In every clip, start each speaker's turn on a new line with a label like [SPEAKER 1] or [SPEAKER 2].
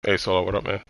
[SPEAKER 1] Hey, Solo, what up, man?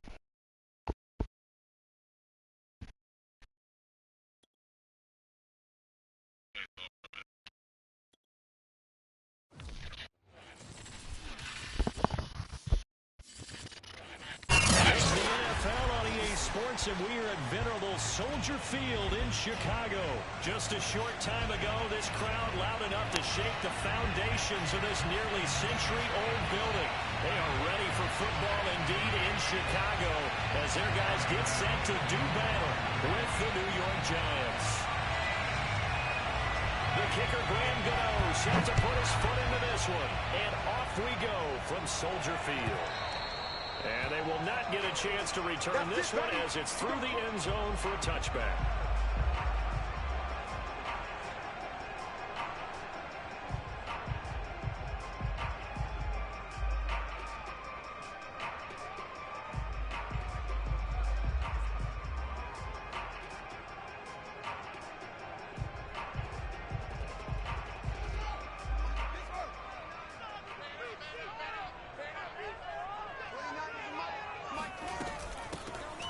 [SPEAKER 2] It's the NFL on EA Sports, and we are at venerable Soldier Field in Chicago. Just a short time ago, this crowd loud enough to shake the foundations of this nearly century-old building. They are ready for football indeed in Chicago as their guys get set to do battle with the New York Giants. The kicker, Graham Gano, set to put his foot into this one. And off we go from Soldier Field. And they will not get a chance to return this one as it's through the end zone for a touchback.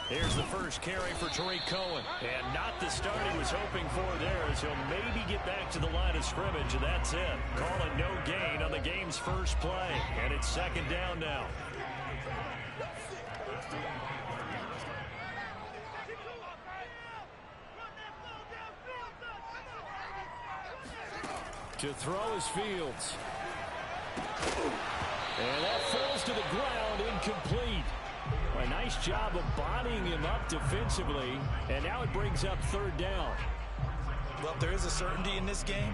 [SPEAKER 2] Here's the first carry for Tariq Cohen. And not the start he was hoping for there, as he'll maybe get back to the line of scrimmage, and that's it. Call it no gain on the game's first play. And it's second down now. To throw is Fields. And that falls to the ground, incomplete. A nice job of bodying him up defensively, and now it brings up third down.
[SPEAKER 3] Well, there is a certainty in this game.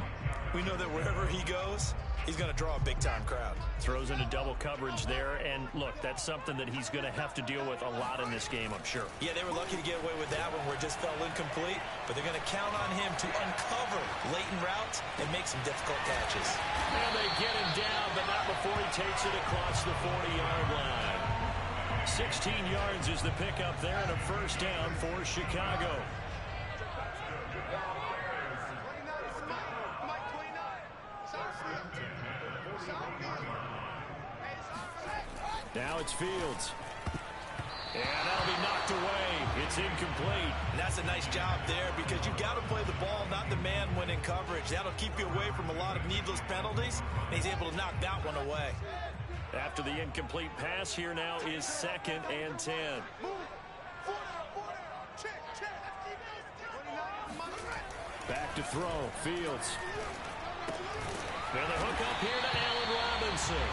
[SPEAKER 3] We know that wherever he goes, he's going to draw a big-time crowd.
[SPEAKER 2] Throws into double coverage there, and look, that's something that he's going to have to deal with a lot in this game, I'm sure.
[SPEAKER 3] Yeah, they were lucky to get away with that one where it just fell incomplete, but they're going to count on him to uncover latent routes and make some difficult catches.
[SPEAKER 2] And they get him down, but not before he takes it across the 40-yard line. 16 yards is the pickup there, and a first down for Chicago. Now it's Fields. And that'll be knocked away. It's incomplete.
[SPEAKER 3] And that's a nice job there because you've got to play the ball, not the man when in coverage. That'll keep you away from a lot of needless penalties, and he's able to knock that one away.
[SPEAKER 2] After the incomplete pass, here now is 2nd and 10. Back to throw, Fields. And the hook up here to Allen Robinson.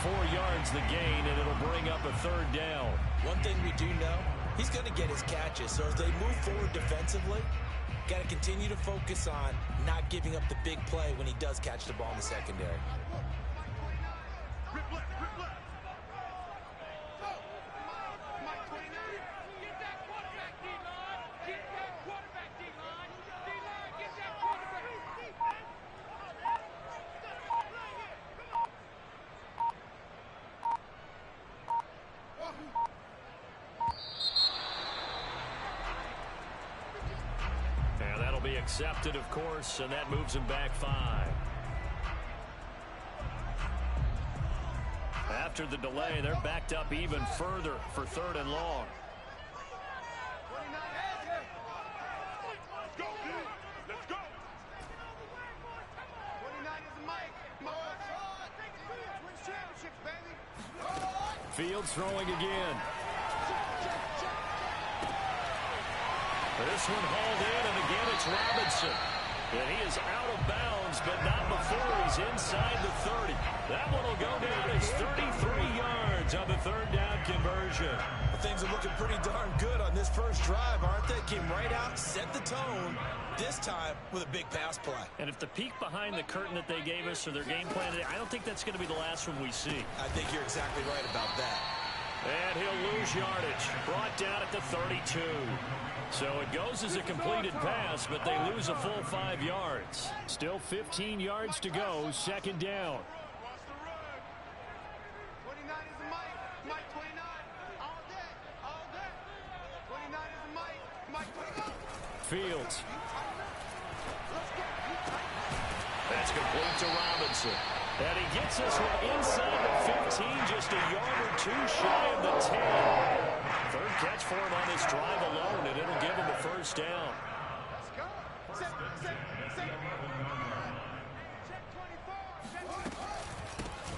[SPEAKER 2] 4 yards the gain, and it'll bring up a third down.
[SPEAKER 3] One thing we do know, he's going to get his catches. So as they move forward defensively, got to continue to focus on not giving up the big play when he does catch the ball in the secondary.
[SPEAKER 2] Accepted, of course, and that moves him back 5. After the delay, they're backed up even further for 3rd and long.
[SPEAKER 4] Let's go.
[SPEAKER 2] Fields throwing again. This one hauled in, and again it's Robinson. And he is out of bounds, but not before he's inside the 30. That one will go down as 33 yards on the 3rd down conversion.
[SPEAKER 3] Well, things are looking pretty darn good on this first drive, aren't they? Came right out, set the tone, this time with a big pass play.
[SPEAKER 2] And if the peek behind the curtain that they gave us or their game plan, I don't think that's going to be the last one we see.
[SPEAKER 3] I think you're exactly right about that.
[SPEAKER 2] And he'll lose yardage. Brought down at the 32. So it goes as a completed pass, but they lose a full 5 yards. Still 15 yards to go, 2nd down. Fields. That's complete to Robinson. And he gets this one inside the 15, just a yard or two shy of the 10. Third catch for him on this drive alone, and it'll give him a first down.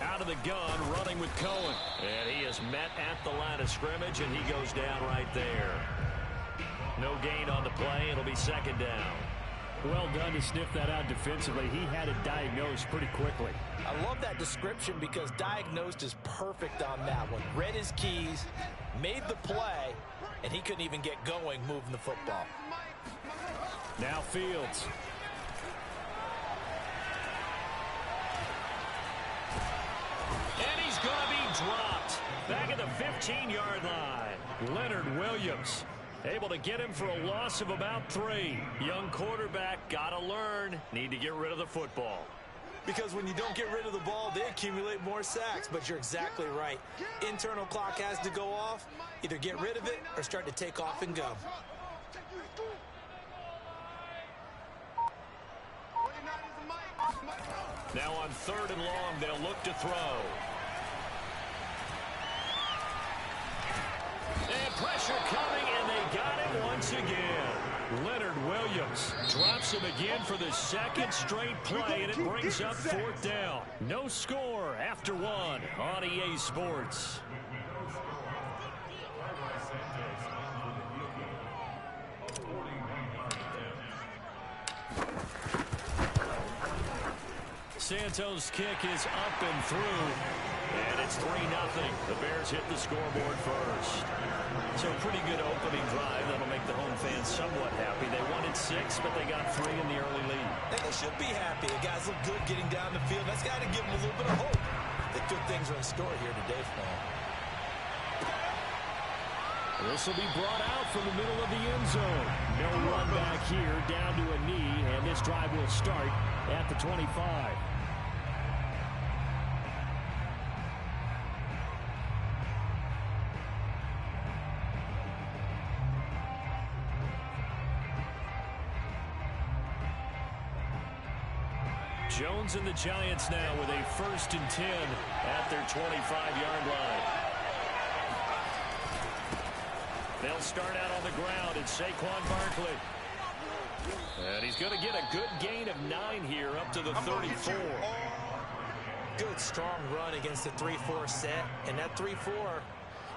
[SPEAKER 2] Out of the gun, running with Cohen. And he is met at the line of scrimmage, and he goes down right there. No gain on the play. It'll be second down.
[SPEAKER 1] Well done to sniff that out defensively. He had it diagnosed pretty quickly.
[SPEAKER 3] I love that description because diagnosed is perfect on that one. Read his keys, made the play, and he couldn't even get going moving the football.
[SPEAKER 2] Now Fields. And he's going to be dropped. Back at the 15-yard line. Leonard Williams able to get him for a loss of about 3. Young quarterback, got to learn. Need to get rid of the football.
[SPEAKER 3] Because when you don't get rid of the ball, they accumulate more sacks. But you're exactly right. Internal clock has to go off. Either get rid of it or start to take off and go.
[SPEAKER 2] Now on 3rd and long, they'll look to throw. And pressure coming, and they got him once again. Leonard Williams drops him again for the second straight play, and it brings up 4th down. No score after 1 on EA Sports. Santos' kick is up and through, and it's 3-0. The Bears hit the scoreboard first. So pretty good opening drive. That'll make the home fans somewhat happy. They wanted 6, but they got 3 in the early lead.
[SPEAKER 3] And they should be happy. The guys look good getting down the field. That's got to give them a little bit of hope that good things are in store here today for them.
[SPEAKER 2] This will be brought out from the middle of the end zone. No run back here, down to a knee, and this drive will start at the 25. Jones and the Giants now with a 1st and 10 at their 25-yard line. They'll start out on the ground. It's Saquon Barkley. And he's going to get a good gain of 9 here up to the 34.
[SPEAKER 3] Good, strong run against the 3-4 set. And that 3-4,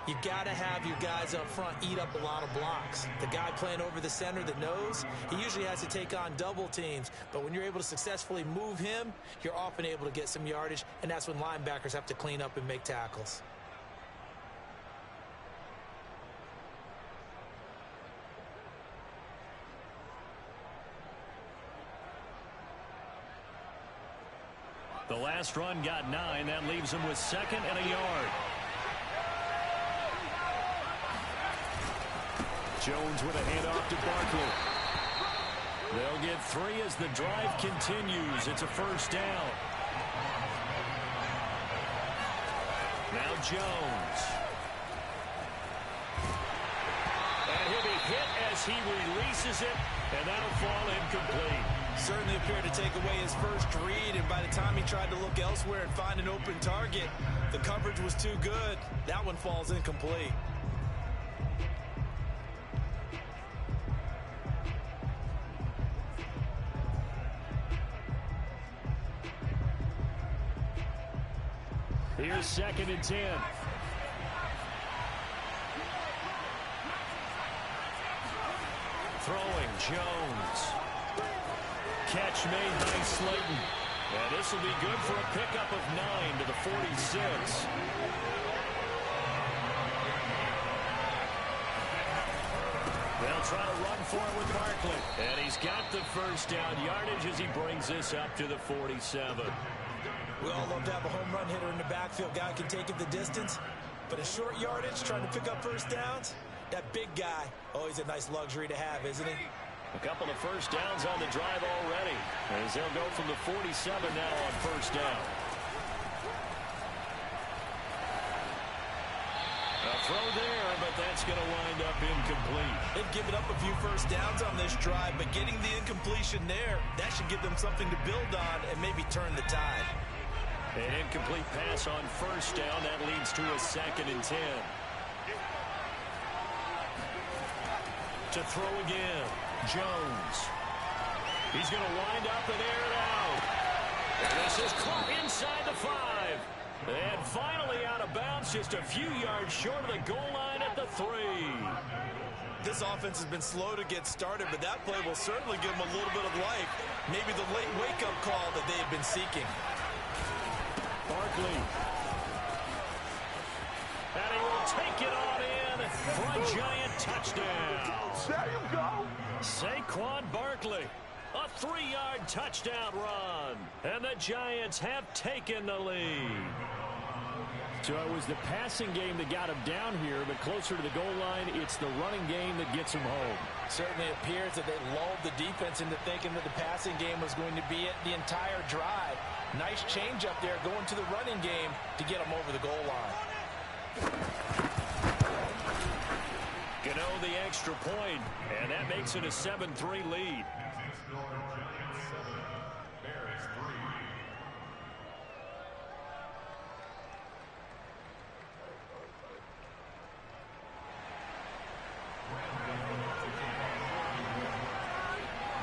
[SPEAKER 3] you've got to have your guys up front eat up a lot of blocks. The guy playing over the center that knows, he usually has to take on double teams. But when you're able to successfully move him, you're often able to get some yardage, and that's when linebackers have to clean up and make tackles.
[SPEAKER 2] The last run got 9. That leaves him with 2nd and a yard. Jones with a handoff to Barkley. They'll get 3 as the drive continues. It's a 1st down. Now Jones. And he'll be hit as he releases it, and that'll fall incomplete.
[SPEAKER 3] Certainly appeared to take away his first read, and by the time he tried to look elsewhere and find an open target, the coverage was too good. That one falls incomplete.
[SPEAKER 2] Here's 2nd and 10. Throwing Jones. Catch made by Slayton. And this will be good for a pickup of 9 to the 46. They'll try to run for it with Barkley. And he's got the 1st down yardage as he brings this up to the 47.
[SPEAKER 3] We all love to have a home run hitter in the backfield. Guy can take it the distance. But a short yardage, trying to pick up 1st downs, that big guy, always a nice luxury to have, isn't he?
[SPEAKER 2] A couple of 1st downs on the drive already, as they'll go from the 47 now on 1st down. A throw there, but that's going to wind up incomplete.
[SPEAKER 3] They've given up a few 1st downs on this drive, but getting the incompletion there, that should give them something to build on and maybe turn the tide.
[SPEAKER 2] An incomplete pass on first down. That leads to a 2nd and 10. To throw again. Jones. He's going to wind up and air it out. And this is caught inside the 5. And finally out of bounds, just a few yards short of the goal line at the 3.
[SPEAKER 3] This offense has been slow to get started, but that play will certainly give them a little bit of life. Maybe the late wake-up call that they've been seeking.
[SPEAKER 2] Barkley. And he will take it on in for a Giant touchdown.
[SPEAKER 4] There you go.
[SPEAKER 2] Saquon Barkley. A 3-yard touchdown run. And the Giants have taken the lead.
[SPEAKER 1] So it was the passing game that got him down here, but closer to the goal line, it's the running game that gets him home.
[SPEAKER 3] Certainly appears that they lulled the defense into thinking that the passing game was going to be it the entire drive. Nice change up there going to the running game to get them over the goal line.
[SPEAKER 2] Gano the extra point, and that makes it a 7-3 lead.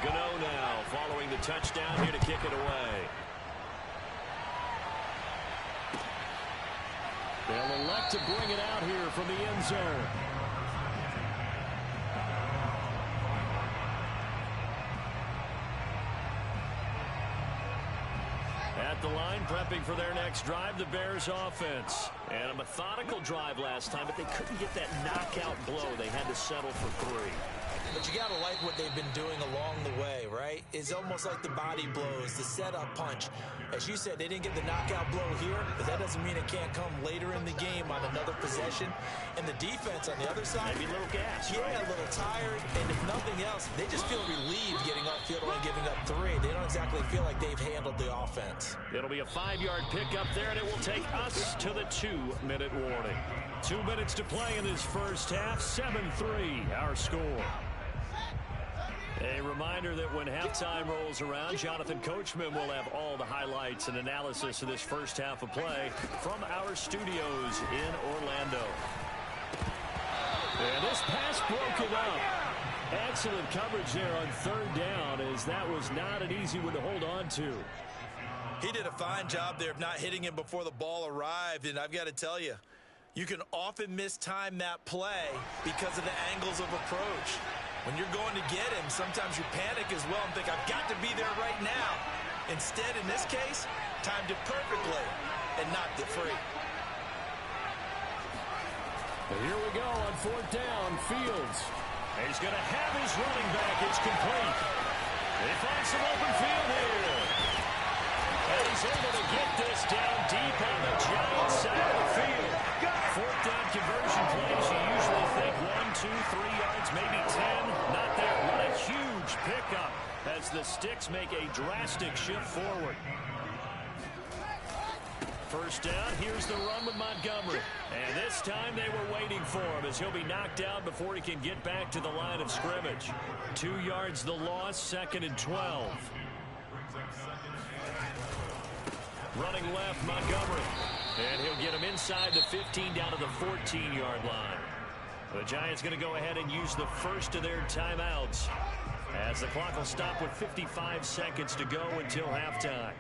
[SPEAKER 2] Gano now following the touchdown here to kick it away.
[SPEAKER 1] They'll elect to bring it out here from the end zone.
[SPEAKER 2] At the line, prepping for their next drive, the Bears offense. And a methodical drive last time, but they couldn't get that knockout blow. They had to settle for 3.
[SPEAKER 3] But you got to like what they've been doing along the way, right? It's almost like the body blows, the setup punch. As you said, they didn't get the knockout blow here, but that doesn't mean it can't come later in the game on another possession. And the defense on the other side,
[SPEAKER 2] Maybe a little gas.
[SPEAKER 3] yeah, a little tired. And if nothing else, they just feel relieved getting upfield and giving up 3. They don't exactly feel like they've handled the offense.
[SPEAKER 2] It'll be a 5-yard pickup there, and it will take us to the 2-minute warning. 2 minutes to play in this first half. 7-3, our score. A reminder that when halftime rolls around, Jonathan Coachman will have all the highlights and analysis of this first half of play from our studios in Orlando. And this pass broken up. Excellent coverage there on 3rd down, as that was not an easy one to hold on to.
[SPEAKER 3] He did a fine job there of not hitting him before the ball arrived, and I've got to tell you, you can often mistime that play because of the angles of approach. When you're going to get him, sometimes you panic as well and think, I've got to be there right now. Instead, in this case, timed it perfectly and knocked it free.
[SPEAKER 1] But here we go on 4th down. Fields.
[SPEAKER 2] He's going to have his running back. It's complete. They find some open field here. And he's able to get this down deep on the Giants side of the field. 4th down conversion plays, you usually think 1, 2, 3 yards, maybe 10. Not there. What a huge pickup as the Sticks make a drastic shift forward. First down, here's the run with Montgomery. And this time they were waiting for him as he'll be knocked down before he can get back to the line of scrimmage. 2 yards the loss, 2nd and 12. Running left, Montgomery. And he'll get him inside the 15 down to the 14-yard line. The Giants going to go ahead and use the first of their timeouts as the clock will stop with 55 seconds to go until halftime.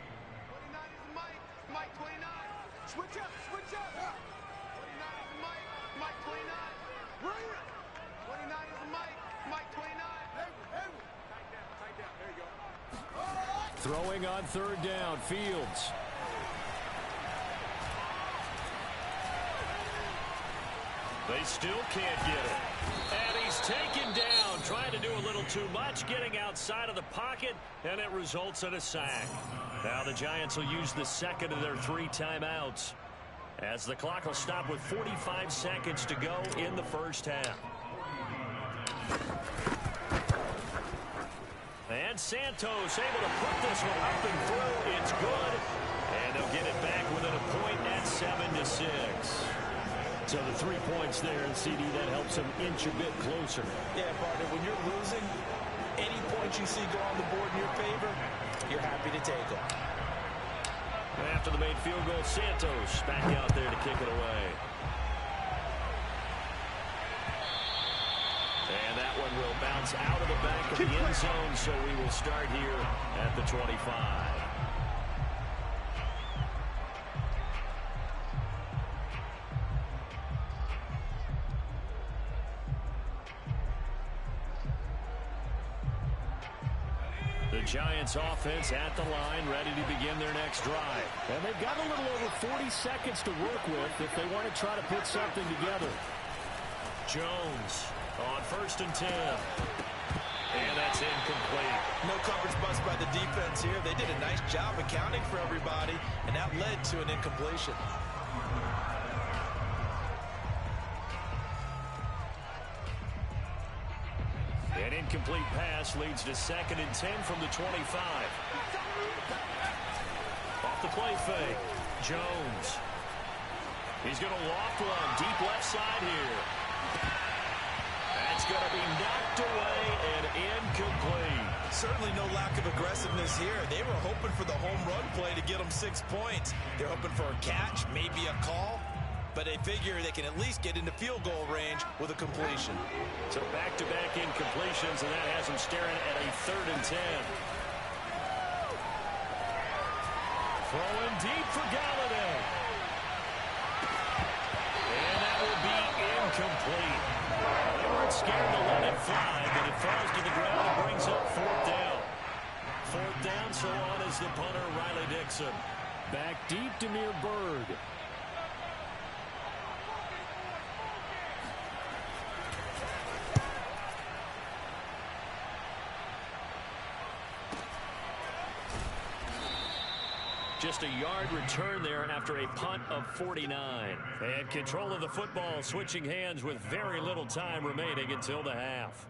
[SPEAKER 4] Switch up, switch up. 29 is Mike, Mike 29. 29 is Mike, Mike 29. Tight down, there you go.
[SPEAKER 1] Throwing on 3rd down. Fields.
[SPEAKER 2] They still can't get it. And he's taken down, trying to do a little too much, getting outside of the pocket, and it results in a sack. Now the Giants will use the 2nd of their 3 timeouts as the clock will stop with 45 seconds to go in the first half. And Santos able to put this one up and through. It's good. And they'll get it back within a point at 7-6.
[SPEAKER 1] So the 3 points there, and CD, that helps them inch a bit closer.
[SPEAKER 3] Yeah, partner, when you're losing, any points you see go on the board in your favor, you're happy to take them.
[SPEAKER 1] After the made field goal, Santos back out there to kick it away. And that one will bounce out of the back of the end zone, so we will start here at the 25. The Giants offense at the line, ready to begin their next drive. And they've got a little over 40 seconds to work with if they want to try to put something together. Jones on 1st and 10. And that's incomplete.
[SPEAKER 3] No coverage bust by the defense here. They did a nice job accounting for everybody, and that led to an incompletion.
[SPEAKER 1] An incomplete pass leads to 2nd and 10 from the 25. Off the play fake. Jones. He's going to loft one deep left side here. That's going to be knocked away and incomplete.
[SPEAKER 3] Certainly no lack of aggressiveness here. They were hoping for the home run play to get them 6 points. They're hoping for a catch, maybe a call. But they figure they can at least get into field goal range with a completion.
[SPEAKER 1] So back-to-back incompletions, and that has them staring at a 3rd and 10. Throwing deep for Galladay. And that will be incomplete. They weren't scared to let it fly, but it falls to the ground and brings up 4th down. 4th down, so on is the punter, Riley Dixon. Back deep to near Bird. Just a yard return there after a punt of 49. And control of the football switching hands with very little time remaining until the half.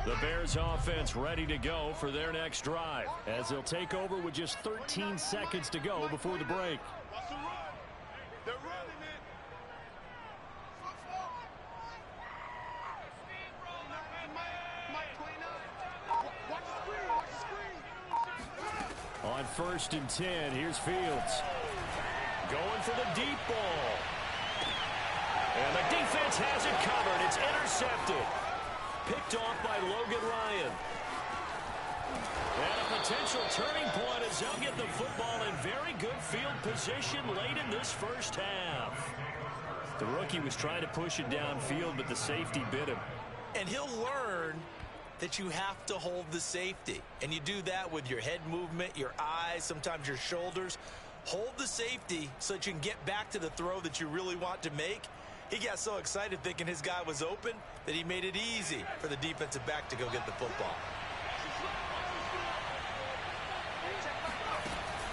[SPEAKER 1] The Bears offense ready to go for their next drive as they'll take over with just 13 seconds to go before the break.
[SPEAKER 4] They're running it.
[SPEAKER 1] On 1st and 10, here's Fields. Going for the deep ball. And the defense has it covered. It's intercepted. Picked off by Logan Ryan. And a potential turning point as they'll get the football in very good field position late in this first half. The rookie was trying to push it downfield, but the safety bit him.
[SPEAKER 3] And he'll learn that you have to hold the safety. And you do that with your head movement, your eyes, sometimes your shoulders. Hold the safety so that you can get back to the throw that you really want to make. He got so excited thinking his guy was open that he made it easy for the defensive back to go get the football.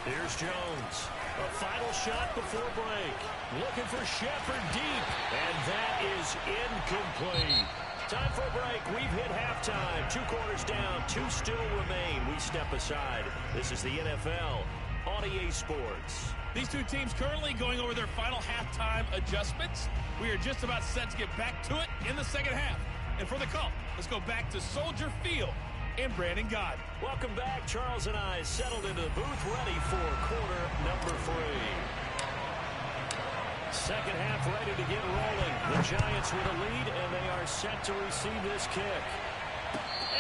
[SPEAKER 1] Here's Jones. A final shot before break. Looking for Shepard deep. And that is incomplete. Time for a break. We've hit halftime. 2 quarters down. 2 still remain. We step aside. This is the NFL on EA Sports.
[SPEAKER 5] These two teams currently going over their final halftime adjustments. We are just about set to get back to it in the second half. And for the call, let's go back to Soldier Field and Brandon Gaudin.
[SPEAKER 1] Welcome back. Charles and I settled into the booth, ready for quarter number 3. Second half ready to get rolling. The Giants with a lead, and they are set to receive this kick.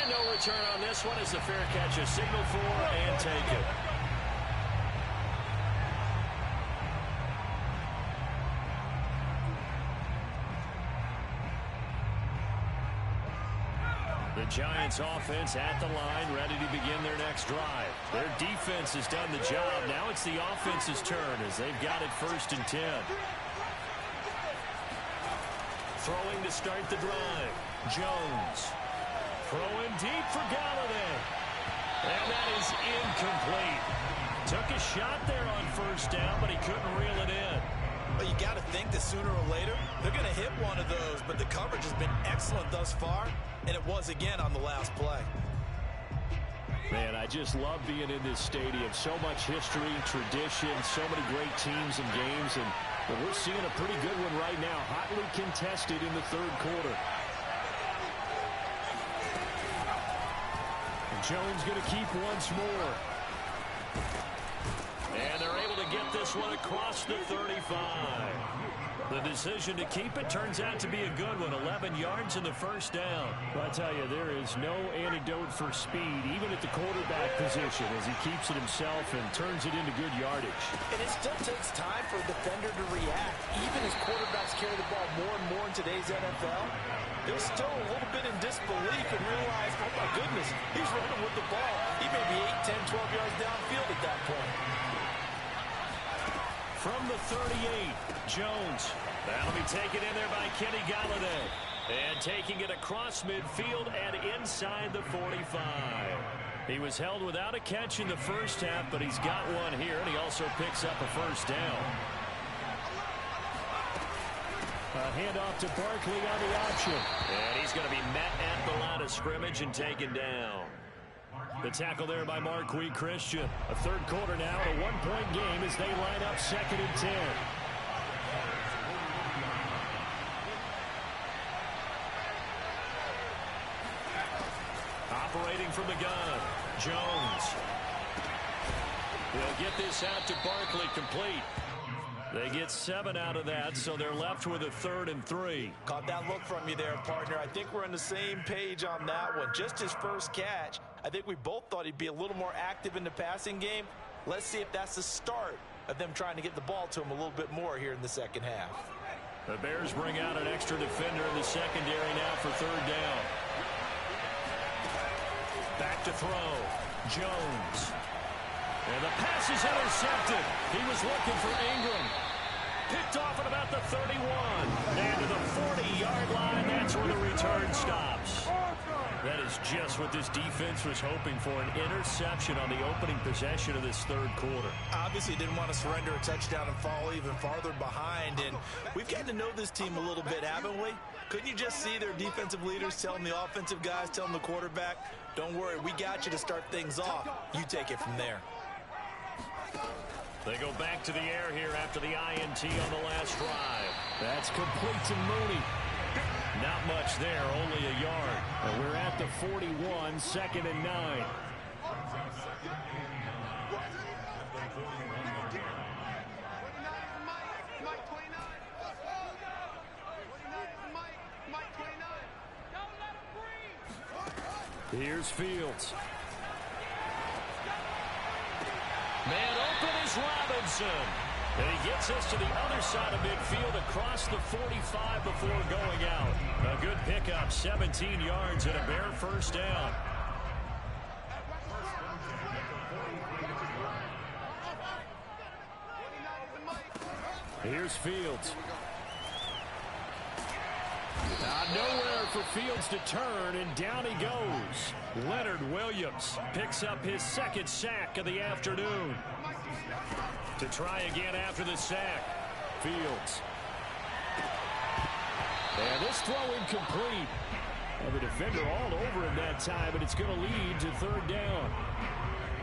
[SPEAKER 1] And no return on this one as the fair catch is signaled for and taken. The Giants offense at the line, ready to begin their next drive. Their defense has done the job. Now it's the offense's turn as they've got it 1st and 10. Throwing to start the drive. Jones. Throwing deep for Galladay. And that is incomplete. Took a shot there on 1st down, but he couldn't reel it in.
[SPEAKER 3] But you got to think that sooner or later, they're going to hit one of those. But the coverage has been excellent thus far, and it was again on the last play.
[SPEAKER 1] Man, I just love being in this stadium. So much history, tradition, so many great teams and games. And we're seeing a pretty good one right now, hotly contested in the 3rd quarter.
[SPEAKER 2] Jones going to keep once more.
[SPEAKER 1] And they're able to get this one across the 35. The decision to keep it turns out to be a good one. 11 yards in the first down.
[SPEAKER 2] Well, I tell you, there is no antidote for speed, even at the quarterback position, as he keeps it himself and turns it into good yardage.
[SPEAKER 3] And it still takes time for a defender to react. Even as quarterbacks carry the ball more and more in today's NFL, they're still a little bit in disbelief and realize, oh my goodness, he's running with the ball. He may be 8, 10, 12 yards downfield at that point.
[SPEAKER 2] From the 38, Jones.
[SPEAKER 1] That'll be taken in there by Kenny Galladay. And taking it across midfield and inside the 45. He was held without a catch in the first half, but he's got one here, and he also picks up a first down.
[SPEAKER 2] A handoff to Barkley on the option.
[SPEAKER 1] And he's going to be met at the line of scrimmage and taken down.
[SPEAKER 2] The tackle there by Marquis Christian. A third quarter now, a one-point game as they line up 2nd and 10.
[SPEAKER 1] Operating from the gun, Jones. They'll get this out to Barkley, complete. They get 7 out of that, so they're left with a 3rd and 3.
[SPEAKER 3] Caught that look from you there, partner. I think we're on the same page on that one. Just his first catch. I think we both thought he'd be a little more active in the passing game. Let's see if that's the start of them trying to get the ball to him a little bit more here in the second half.
[SPEAKER 1] The Bears bring out an extra defender in the secondary now for 3rd down. Back to throw, Jones. And the pass is intercepted. He was looking for Ingram. Picked off at about the 31. And to the 40-yard line, that's where the return stops. That is just what this defense was hoping for, an interception on the opening possession of this third quarter.
[SPEAKER 3] Obviously didn't want to surrender a touchdown and fall even farther behind. And we've gotten to know this team a little bit, haven't we? Couldn't you just see their defensive leaders telling the offensive guys, telling the quarterback, don't worry, we got you to start things off. You take it from there.
[SPEAKER 1] They go back to the air here after the INT on the last drive.
[SPEAKER 2] That's complete to Mooney.
[SPEAKER 1] Not much there, only a yard.
[SPEAKER 2] And we're at the 41, 2nd and 9. Here's Fields.
[SPEAKER 1] Man open is Robinson. And he gets us to the other side of midfield across the 45 before going out. A good pickup, 17 yards and a Bear first down.
[SPEAKER 2] Here's Fields. Nowhere for Fields to turn, and down he goes. Leonard Williams picks up his 2nd sack of the afternoon. To try again after the sack. Fields. And this throw incomplete. Well, the defender all over him that time, but it's going to lead to 3rd down.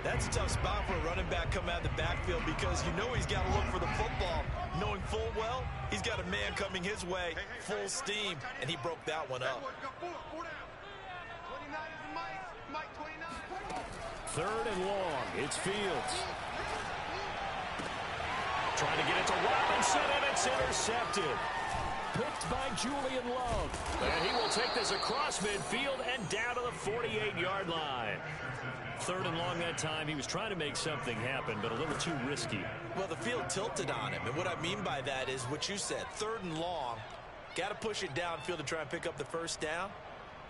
[SPEAKER 3] That's a tough spot for a running back coming out of the backfield because you know he's got to look for the football, knowing full well he's got a man coming his way, full steam, and he broke that one up.
[SPEAKER 2] 3rd and long. It's Fields.
[SPEAKER 1] Trying to get it to Robinson, and it's intercepted.
[SPEAKER 2] Picked by Julian Love.
[SPEAKER 1] And he will take this across midfield and down to the 48-yard line. 3rd and long that time. He was trying to make something happen, but a little too risky.
[SPEAKER 3] Well, the field tilted on him, and what I mean by that is what you said. 3rd and long, got to push it downfield to try and pick up the first down.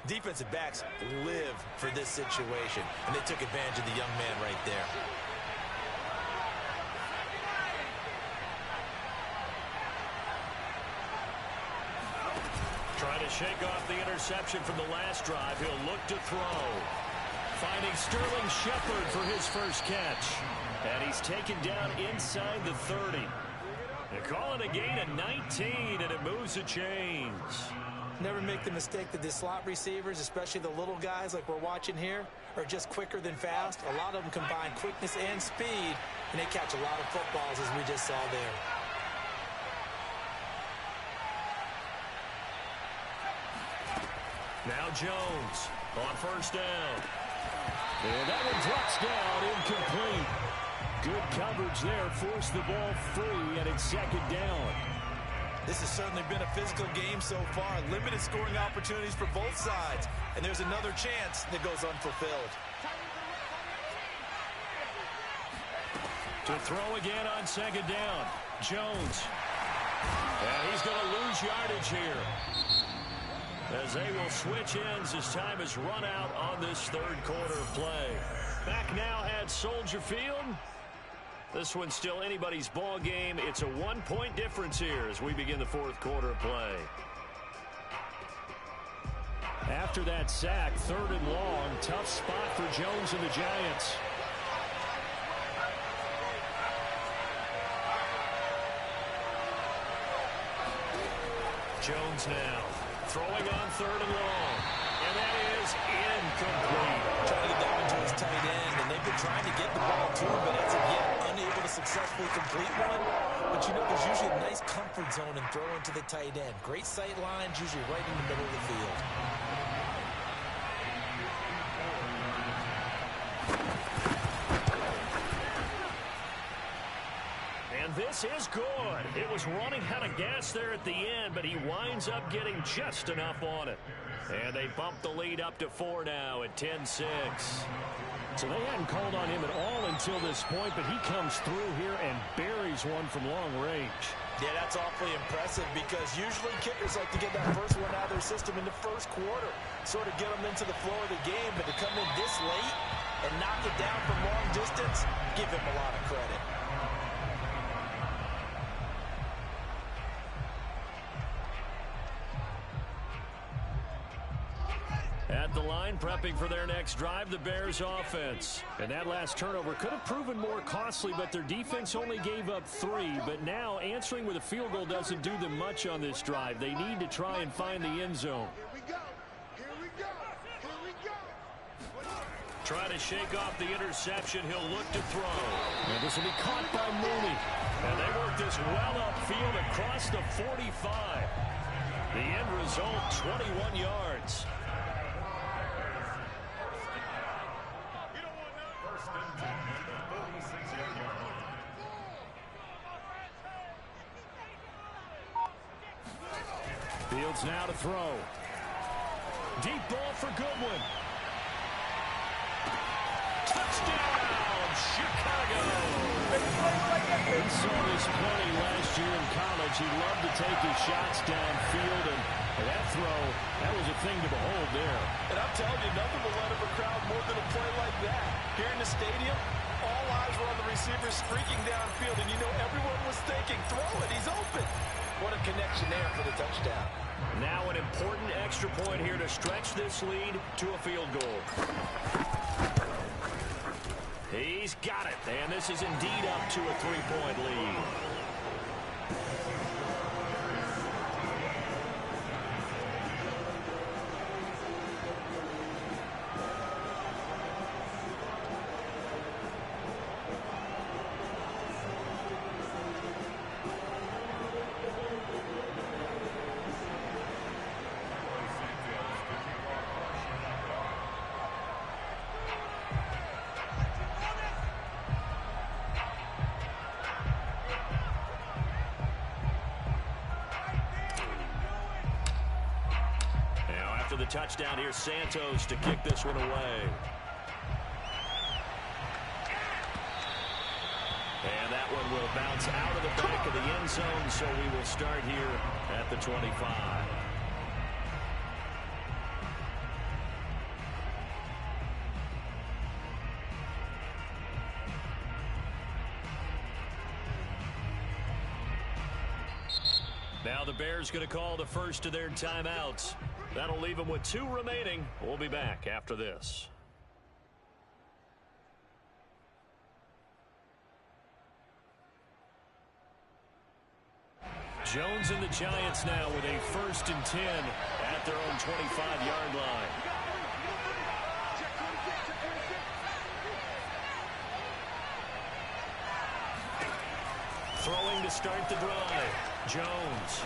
[SPEAKER 3] Defensive backs live for this situation, and they took advantage of the young man right there.
[SPEAKER 1] Trying to shake off the interception from the last drive. He'll look to throw. Finding Sterling Shepard for his first catch. And he's taken down inside the 30. They call it a gain of 19, and it moves the chains.
[SPEAKER 3] Never make the mistake that the slot receivers, especially the little guys like we're watching here, are just quicker than fast. A lot of them combine quickness and speed, and they catch a lot of footballs, as we just saw there.
[SPEAKER 1] Now Jones on first down.
[SPEAKER 2] And that one drops down, incomplete. Good coverage there, forced the ball free, and it's second down.
[SPEAKER 3] This has certainly been a physical game so far. Limited scoring opportunities for both sides. And there's another chance that goes unfulfilled.
[SPEAKER 2] To throw again on second down. Jones. And he's going to lose yardage here, as they will switch ends as time is run out on this third quarter play. Back now at Soldier Field. This one's still anybody's ball game. It's a 1-point difference here as we begin the fourth quarter play. After that sack, third and long, tough spot for Jones and the Giants. Jones now throwing on third and long, and that is incomplete.
[SPEAKER 3] Trying to get that one to his tight end, and they've been trying to get the ball to him, but as of yet, unable to successfully complete one. But you know, there's usually a nice comfort zone in throwing to the tight end. Great sight lines, usually right in the middle of the field.
[SPEAKER 2] And this is good. It was running out of gas there at the end, but he winds up getting just enough on it. And they bump the lead up to 4 now at 10-6. So they hadn't called on him at all until this point, but he comes through here and buries one from long range.
[SPEAKER 3] Yeah, that's awfully impressive because usually kickers like to get that first one out of their system in the first quarter, sort of get them into the flow of the game, but to come in this late and knock it down from long distance, give him a lot of credit.
[SPEAKER 2] At the line, prepping for their next drive, the Bears offense. And that last turnover could have proven more costly, but their defense only gave up 3. But now answering with a field goal doesn't do them much on this drive. They need to try and find the end zone.
[SPEAKER 4] Here we go. Here we go. Here we go.
[SPEAKER 2] Try to shake off the interception. He'll look to throw. And this will be caught by Mooney. And they work this well upfield across the 45. The end result, 21 yards. Fields now to throw. Deep ball for Goodwin. Touchdown, Chicago! He saw this plenty last year in college. He loved to take his shots downfield, and that throw, that was a thing to behold there.
[SPEAKER 3] And I'm telling you, nothing will let up a crowd more than a play like that. Here in the stadium, all eyes were on the receiver streaking downfield, and you know everyone was thinking, throw it, he's open. What a connection there for the touchdown.
[SPEAKER 2] Now an important extra point here to stretch this lead to a field goal. He's got it, and this is indeed up to a 3-point lead. The touchdown here, Santos to kick this one away. And that one will bounce out of the back of the end zone, so we will start here at the 25. Now the Bears going to call the first of their timeouts. That'll leave them with 2 remaining. We'll be back after this. Jones and the Giants now with a 1st and 10 at their own 25-yard line. Throwing to start the drive. Jones.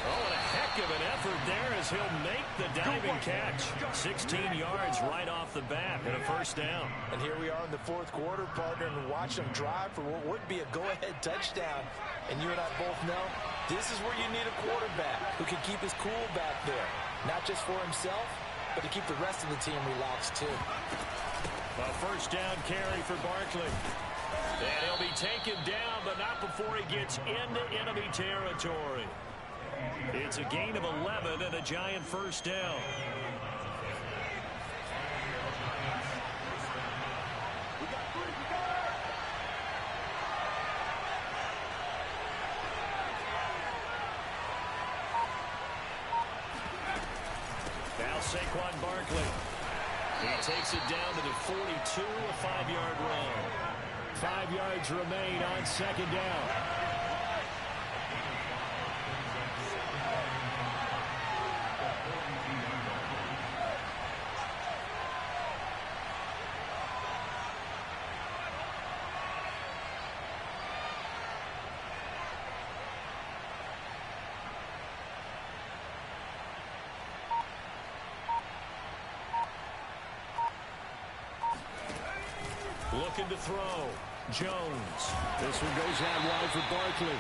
[SPEAKER 2] Oh, and a Heck of an effort there as he'll make the diving catch. 16 yards right off the bat and a first down.
[SPEAKER 3] And here we are in the fourth quarter, partner, and watch him drive for what would be a go-ahead touchdown. And you and I both know this is where you need a quarterback who can keep his cool back there. Not just for himself, but to keep the rest of the team relaxed too.
[SPEAKER 2] A first down carry for Barkley. And he'll be taken down, but not before he gets into enemy territory. It's a gain of 11 and a Giant first down. Now Saquon Barkley. He takes it down to the 42, a 5-yard run. 5 yards remain on second down. Looking to throw. Jones. This one goes out wide for Barkley.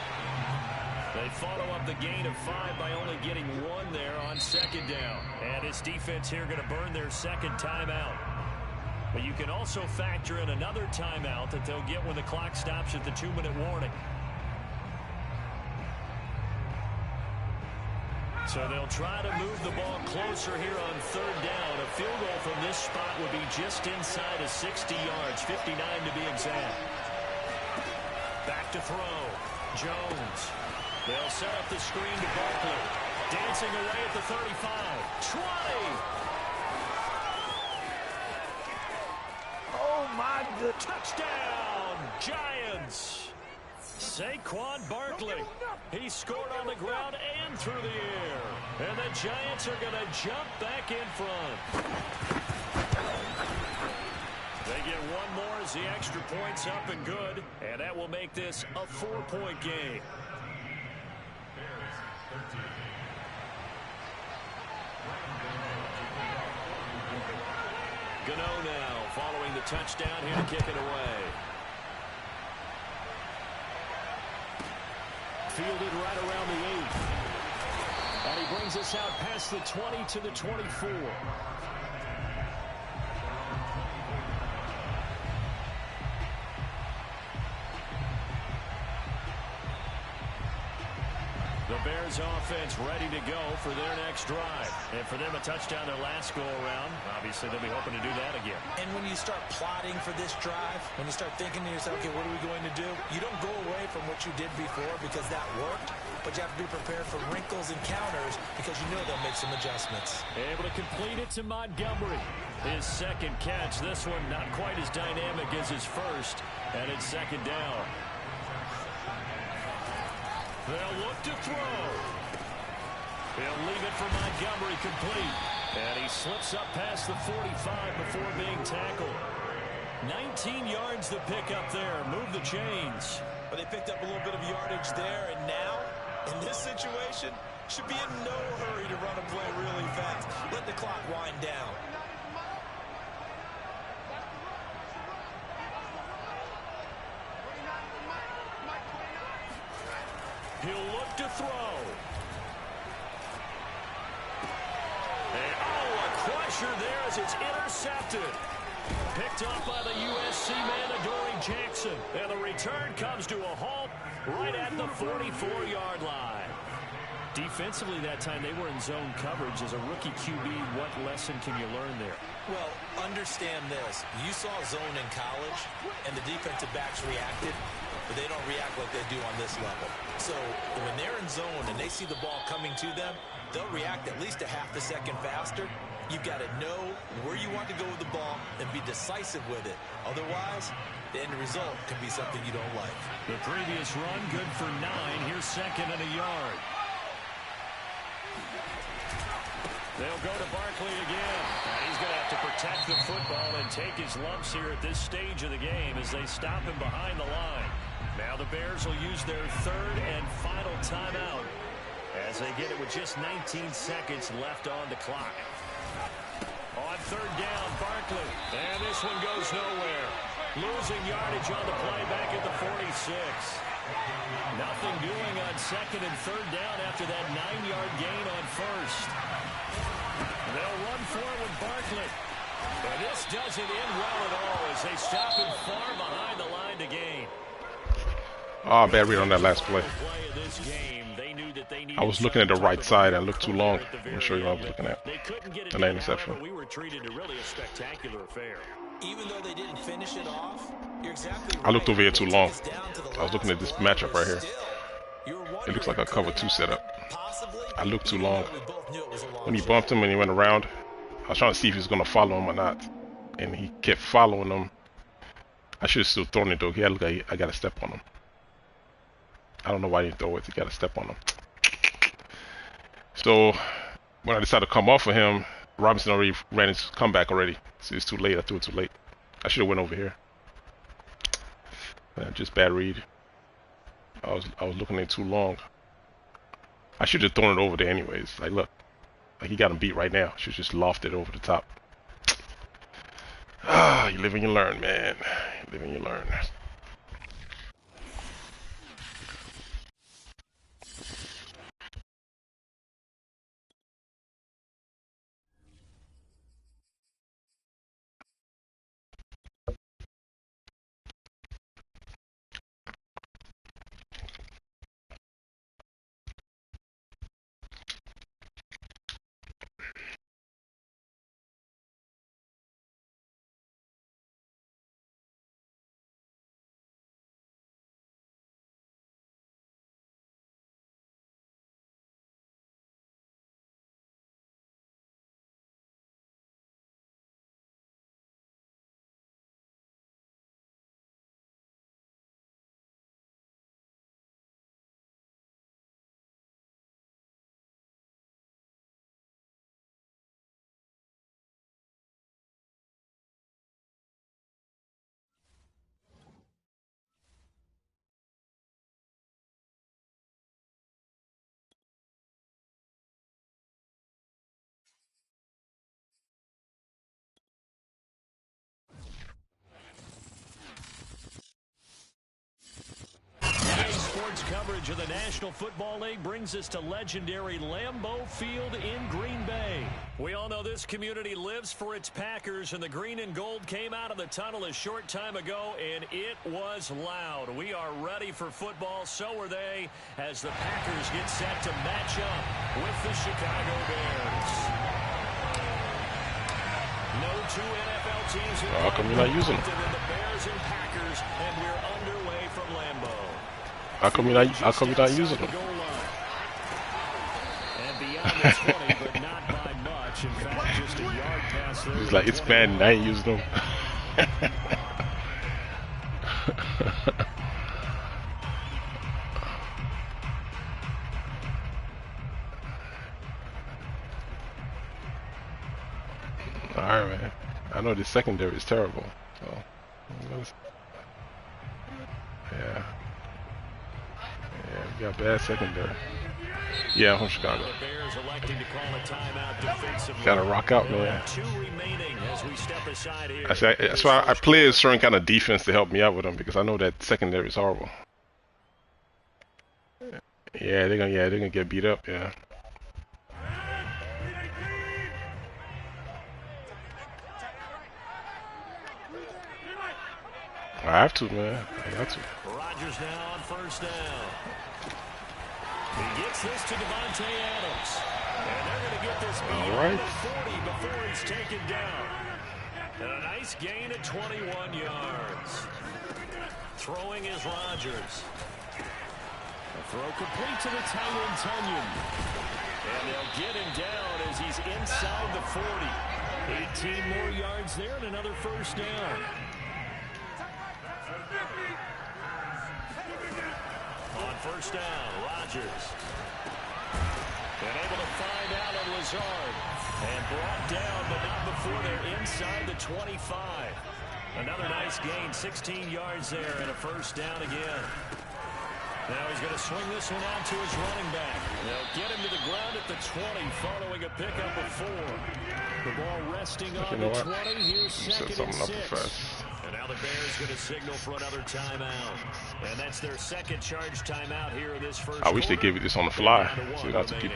[SPEAKER 2] They follow up the gain of 5 by only getting 1 there on second down. And his defense here going to burn their second timeout. But you can also factor in another timeout that they'll get when the clock stops at the 2-minute warning. So they'll try to move the ball closer here on third down. A field goal from this spot would be just inside of 60 yards, 59 to be exact. Back to throw. Jones. They'll set up the screen to Barkley. Dancing away at the 35. 20. Oh, my good. Touchdown, Giants. Saquon Barkley. He scored on the ground and through the air. And the Giants are going to jump back in front. They get one more as the extra point's up and good. And that will make this a 4-point game. Gano now following the touchdown here to kick it away. Fielded right around the 8. And he brings us out past the 20 to the 24. The Bears offense ready to go for their next drive. And for them, a touchdown their last go-around. Obviously, they'll be hoping to do that again.
[SPEAKER 3] And when you start plotting for this drive, when you start thinking to yourself, okay, what are we going to do? You don't go away from what you did before because that worked, but you have to be prepared for wrinkles and counters because you know they'll make some adjustments.
[SPEAKER 2] Able to complete it to Montgomery. His second catch. This one not quite as dynamic as his first. And it's second down. They'll look to throw. He'll leave it for Montgomery complete. And he slips up past the 45 before being tackled. 19 yards to pick up there. Move the chains.
[SPEAKER 3] But they picked up a little bit of yardage there, and now, in this situation, should be in no hurry to run a play really fast. Let the clock wind down.
[SPEAKER 2] He'll look to throw. And, oh, a crusher there as it's intercepted. Picked up by the USC man, Adoree Jackson. And the return comes to a halt right at the 44-yard line. Defensively that time, they were in zone coverage. As a rookie QB, what lesson can you learn there?
[SPEAKER 3] Well, understand this. You saw zone in college, and the defensive backs reacted. But they don't react like they do on this level. So when they're in zone and they see the ball coming to them, they'll react at least a half a second faster. You've got to know where you want to go with the ball and be decisive with it. Otherwise, the end result can be something you don't like.
[SPEAKER 2] The previous run, good for 9. Here's second and a yard. They'll go to Barkley again. And he's going to have to protect the football and take his lumps here at this stage of the game as they stop him behind the line. Now the Bears will use their third and final timeout. As they get it with just 19 seconds left on the clock. On third down, Barkley. And this one goes nowhere. Losing yardage on the play back at the 46. Nothing doing on second and third down after that 9-yard gain on first. They'll run forward Barkley. And this doesn't end well at all as they stop him far behind the line to gain.
[SPEAKER 6] Oh, bad read on that last play. I was looking at the right side and looked too long. I'm sure you know what I was looking at. And that interception.
[SPEAKER 2] We were treated to really a spectacular affair.
[SPEAKER 3] Even though they didn't finish it off, you're exactly right.
[SPEAKER 6] I looked over here too long. I was looking at this matchup right here. It looks like a cover 2 setup. I looked too long. When he bumped him and he went around, I was trying to see if he was going to follow him or not. And he kept following him. I should have still thrown it though. He had, look, I got to step on him. I don't know why he didn't throw it. He got to step on him. So when I decided to come off of him, Robinson already ran his comeback already. So it's too late. I threw it too late. I should have went over here. Just bad read. I was looking at it too long. I should have thrown it over there anyways. Like look, like he got him beat right now. Should just lofted it over the top. Ah, you live and you learn, man. You live and you learn.
[SPEAKER 2] Sports coverage of the National Football League brings us to legendary Lambeau Field in Green Bay. We all know this community lives for its Packers, and the green and gold came out of the tunnel a short time ago, and it was loud. We are ready for football, so are they, as the Packers get set to match up with the Chicago Bears. No two NFL teams
[SPEAKER 6] how come you're not using them?
[SPEAKER 2] the Bears and Packers, and we're underway from Lambeau.
[SPEAKER 6] How come you're not using them?
[SPEAKER 2] And beyond the 20, but not by much. In fact, just a yard pass there.
[SPEAKER 6] He's like, it's bad and I ain't using them. Alright, man. I know the secondary is terrible. So, yeah. Yeah, we got bad secondary. Yeah, I'm from Chicago. Gotta rock out, man. That's why I play a certain kind of defense to help me out with them, because I know that secondary is horrible. Yeah, they're gonna get beat up. Yeah. I have to, man. I got to.
[SPEAKER 2] Rodgers now on first down. He gets this to Devontae Adams. And they're going to get this beyond the 40 before he's taken down. And a nice gain at 21 yards. Throwing is Rodgers. A throw complete to the tight end, Tunyon. And they'll get him down as he's inside the 40. 18 more yards there and another first down. On first down, Rodgers. And able to find out on Lazard. And brought down, but not before they're inside the 25. Another nice gain, 16 yards there, and a first down again. Now he's going to swing this one out to his running back. They'll get him to the ground at the 20 following a pickup of 4. The ball resting on the 20. Here's second and 6. And now the Bears going to signal for another timeout. And that's their second charge timeout here in this first
[SPEAKER 6] I wish they gave you this on the fly, so you don't have to keep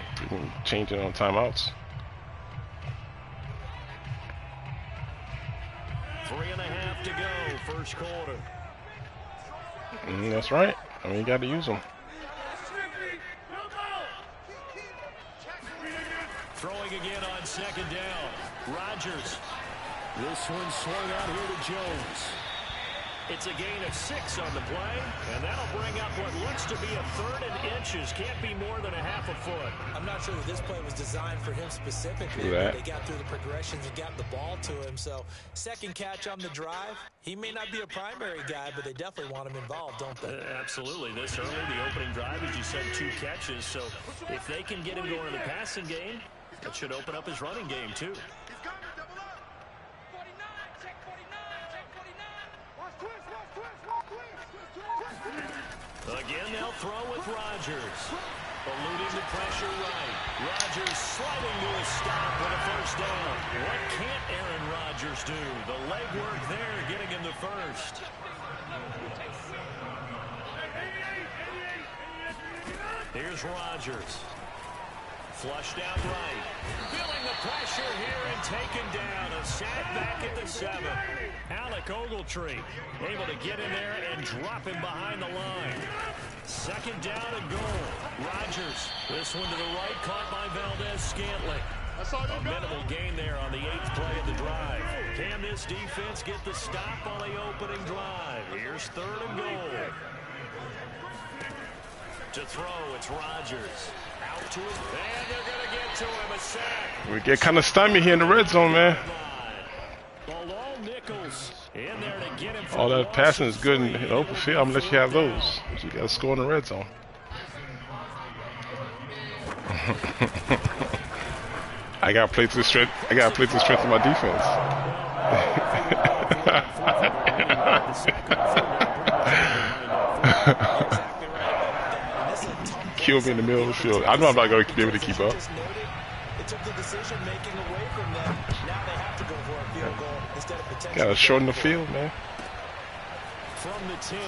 [SPEAKER 6] changing on timeouts.
[SPEAKER 2] 3.5 to go, first quarter.
[SPEAKER 6] That's right. I mean, you got to use them.
[SPEAKER 2] Throwing again on second down. Rodgers. This one swung out here to Jones. It's a gain of 6 on the play, and that'll bring up what looks to be a 3rd and inches. Can't be more than a half a foot.
[SPEAKER 3] I'm not sure that this play was designed for him specifically. They got through the progressions and got the ball to him. So, second catch on the drive. He may not be a primary guy, but they definitely want him involved, don't they?
[SPEAKER 2] Absolutely. This early, the opening drive, as you said, 2 catches. So, if they can get him going in the passing game, that should open up his running game, too. Again, they'll throw with Rodgers. Eluding the pressure right. Rodgers sliding to a stop with a first down. What can't Aaron Rodgers do? The legwork there, getting him the first. Here's Rodgers. Flushed out right. Feeling the pressure here and taken down. A sack back at the 7. Alec Ogletree able to get in there and drop him behind the line. Second down and goal. Rodgers. This one to the right, caught by Valdez-Scantling. A minimal gain there on the 8th play of the drive. Can this defense get the stop on the opening drive? Here's 3rd and goal. To throw, it's Rodgers. Out to his, and they're going to get to him, a sack.
[SPEAKER 6] We get kind of stymied here in the red zone, man.
[SPEAKER 2] In there to get him.
[SPEAKER 6] All that passing is good in the open field. I'm going to let you have those. But you got to score in the red zone. I got to play to the strength. I got to play to the strength of my defense. Kill me in the middle of the field. I know I'm not going to be able to keep up. Gotta shorten the field, man.
[SPEAKER 2] From the 10.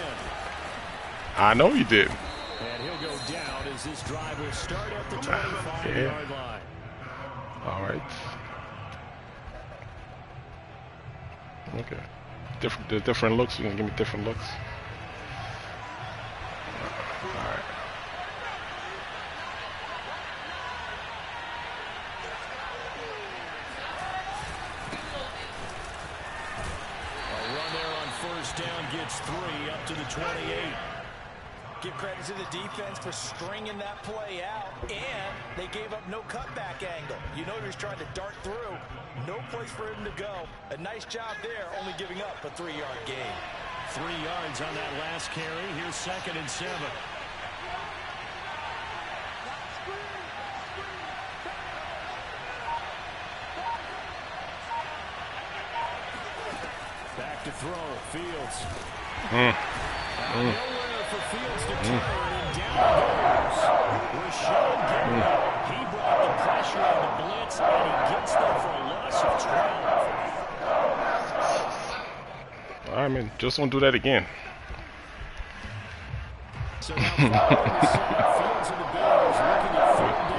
[SPEAKER 6] I know you did.
[SPEAKER 2] And he'll go down as this drive will start at the 25-yard line.
[SPEAKER 6] All right. Okay. Different looks. You're gonna give me different looks. All right.
[SPEAKER 2] Gets 3 up to the 28.
[SPEAKER 3] Give credit to the defense for stringing that play out, and they gave up no cutback angle. You know he was trying to dart through. No place for him to go. A nice job there, only giving up a 3-yard gain.
[SPEAKER 2] 3 yards on that last carry. Here's 2nd and 7. Back to throw, Fields. Nowhere for Fields to turn, and down he goes. Rashawn Gary, he brought the pressure on the blitz, and he gets there for a loss of 12.
[SPEAKER 6] All right, man, just don't do that again.
[SPEAKER 2] So now Fields and the Bears looking at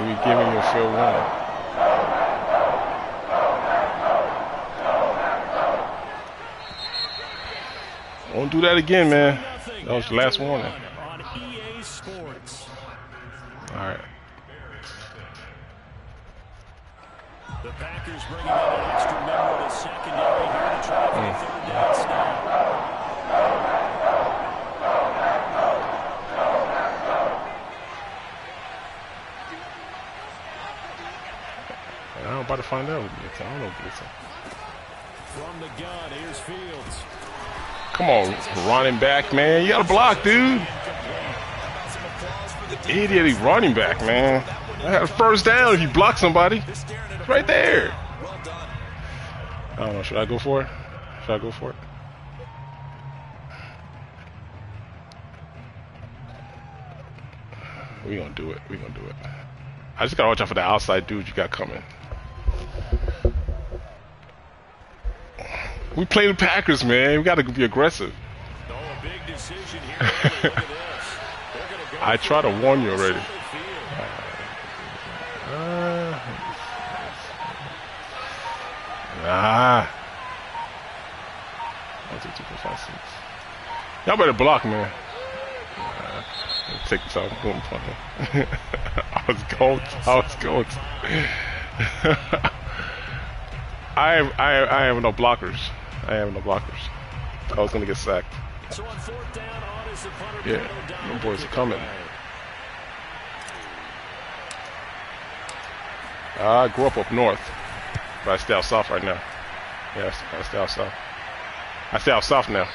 [SPEAKER 6] We're giving you a fair warning. Don't do that again, man. That was the last warning.
[SPEAKER 2] On EA Sports.
[SPEAKER 6] All right.
[SPEAKER 2] The Packers bringing in an extra member of the secondary here to try for the 3rd down snap.
[SPEAKER 6] I'm about to find out. I don't know.
[SPEAKER 2] From the gun, here's Fields.
[SPEAKER 6] Come on, running back, man. You got to block, dude. Idiot, he's running back, man. I had a first down if you block somebody. It's right there. I don't know. Should I go for it? Should I go for it? We gonna do it. We gonna do it. I just gotta watch out for the outside dude you got coming. We play the Packers, man. We gotta be aggressive.
[SPEAKER 1] Oh, a big decision here. Look at this. Go
[SPEAKER 6] I try to warn you already. One, two, three, four, five, six. Y'all better block, man. Take this out. I was going. I have no blockers. I was gonna get sacked.
[SPEAKER 1] So on fourth down, Otis, the punter,
[SPEAKER 6] Yeah, my boys are coming. I grew up north, but I stay out south right now. Yeah, I stay out south. I stay out south now.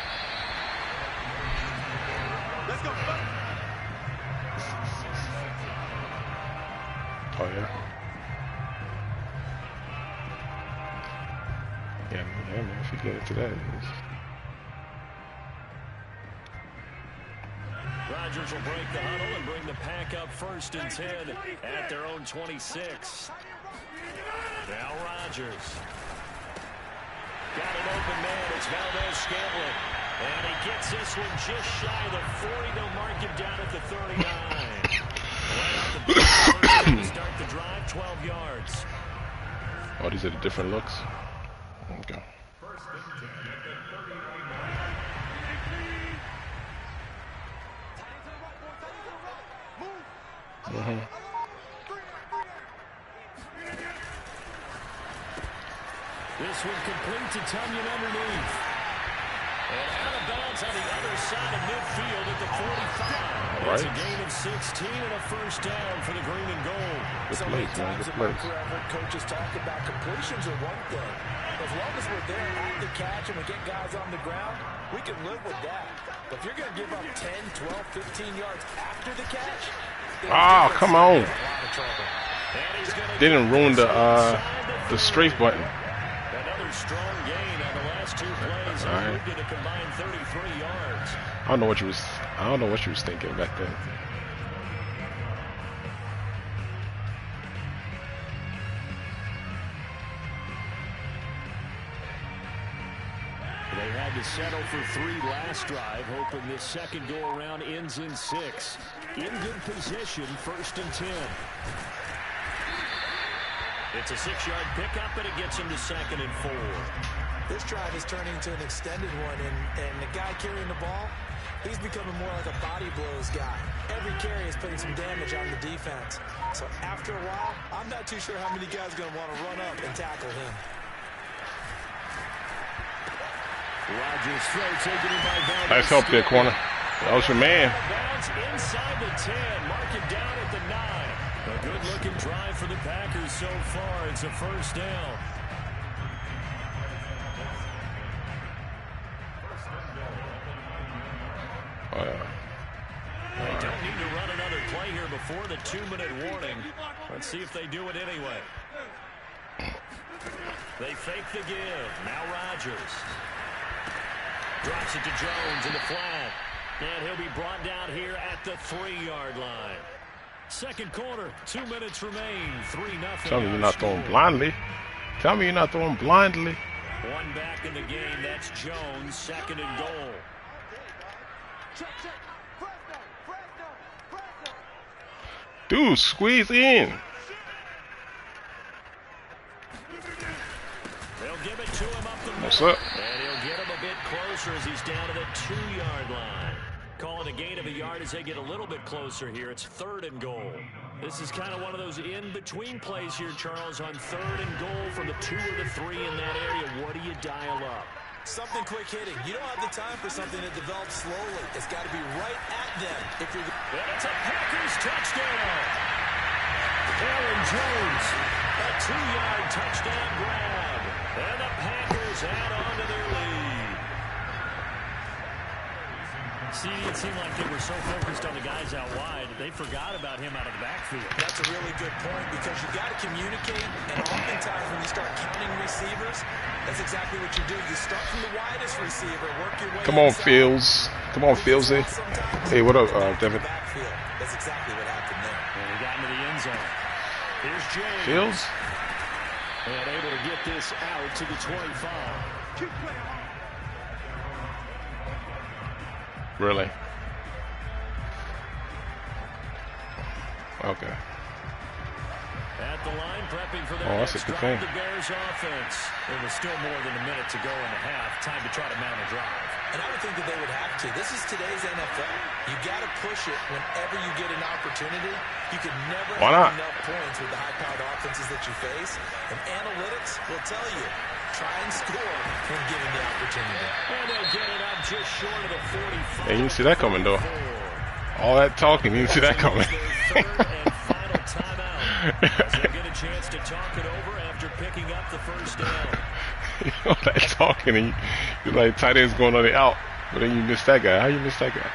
[SPEAKER 4] Let's go.
[SPEAKER 6] Oh yeah. Yeah, man, if you get into that.
[SPEAKER 1] Rodgers will break the huddle and bring the pack up 1st and 10 at their own 26. Now Rodgers. Got an open man. It's Valdez-Scantling. And he gets this one just shy of the 40. They'll mark him down at the 39. Right off the bat, to start the drive, 12 yards.
[SPEAKER 6] Oh, these are the different looks. Okay.
[SPEAKER 1] This one complete to Tunyon underneath. And out of bounds on the other side of midfield at the 45. It's a gain of 16 and a 1st down for the green and gold.
[SPEAKER 3] So many times in my career, I've heard coaches talk about completions are one thing. As long as we're there at the catch and we get guys on the ground, we can live with that. But if you're going to give up 10, 12, 15 yards after the catch,
[SPEAKER 6] oh, come on. Didn't ruin the strafe button.
[SPEAKER 1] Another strong gain on the last 2 plays.
[SPEAKER 6] All right.
[SPEAKER 1] Moved it a combined 33 yards.
[SPEAKER 6] I don't know what you was thinking back then.
[SPEAKER 1] They had to settle for 3 last drive, hoping this second go-around ends in 6. In good position, 1st and 10. It's a 6-yard pickup, and it gets him to 2nd and 4.
[SPEAKER 3] This drive is turning into an extended one, and the guy carrying the ball, he's becoming more like a body blows guy. Every carry is putting some damage on the defense. So after a while, I'm not too sure how many guys are going to want to run up and tackle him.
[SPEAKER 1] Rodgers throw taken in by Valdez.
[SPEAKER 6] Nice help there, corner. That was your man.
[SPEAKER 1] Inside the 10, mark it down at the 9. A good-looking drive for the Packers so far. It's a 1st down. They don't need to run another play here before the 2-minute warning. Let's see if they do it anyway. They fake the give. Now Rodgers. Drops it to Jones in the flat. And he'll be brought down here at the 3-yard line. Second quarter, 2 minutes remain. 3-0.
[SPEAKER 6] Tell me you're not throwing blindly. Tell me you're not throwing blindly.
[SPEAKER 1] One back in the game. That's Jones. 2nd and goal.
[SPEAKER 6] Dude, squeeze in.
[SPEAKER 1] They'll give it to him up the middle.
[SPEAKER 6] What's up?
[SPEAKER 1] And he'll get him a bit closer as he's down to the 2-yard line. Calling a gain of a yard as they get a little bit closer here. It's 3rd and goal. This is kind of one of those in-between plays here, Charles, on 3rd and goal from the 2 or the 3 in that area. What do you dial up?
[SPEAKER 3] Something quick hitting. You don't have the time for something that develops slowly. It's got to be right at them. If you're...
[SPEAKER 1] And it's a Packers touchdown. Aaron Jones, a 2-yard touchdown grab. And the Packers add on to their lead. See, it seemed like they were so focused on the guys out wide, they forgot about him out of the backfield.
[SPEAKER 3] That's a really good point because you got to communicate, and oftentimes when you start counting receivers, that's exactly what you do. You start from the widest receiver, work your way.
[SPEAKER 6] Come on, Fields. Come on, Fieldsy. Hey, what up, Devin?
[SPEAKER 3] That's exactly what happened there.
[SPEAKER 2] Here's James.
[SPEAKER 6] Fields?
[SPEAKER 2] And able to get this out to the 25.
[SPEAKER 6] Really? Okay.
[SPEAKER 2] At the line, prepping for their
[SPEAKER 6] That's a
[SPEAKER 2] next
[SPEAKER 6] good
[SPEAKER 2] drive,
[SPEAKER 6] thing.
[SPEAKER 2] the Bears offense. There was still more than a minute to go in the half. Time to try to mount a drive.
[SPEAKER 3] And I would think that they would have to. This is today's NFL. You got to push it whenever you get an opportunity. You can never have enough points with the high-powered offenses that you face. And analytics will tell you, try and score when given the opportunity.
[SPEAKER 2] And they'll get it up just short of the 45.
[SPEAKER 6] Hey, you didn't see that coming, though. All that talking, you didn't see that coming.
[SPEAKER 2] Third and final timeout. As they get a chance to talk it over after picking up the first down.
[SPEAKER 6] All that talking, and you're like, tight end's going on the out, but then you miss that guy. How you miss that guy?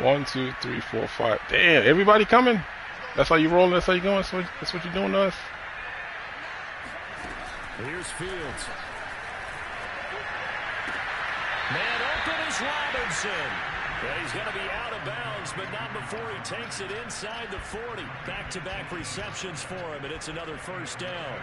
[SPEAKER 6] One, 2, 3, 4, 5. Damn, everybody coming? That's how you rolling? That's how you going? That's what you're doing to us?
[SPEAKER 2] Here's Fields. Man open is Robinson. Well, he's going to be out of bounds, but not before he takes it inside the 40. Back-to-back receptions for him, and it's another first down.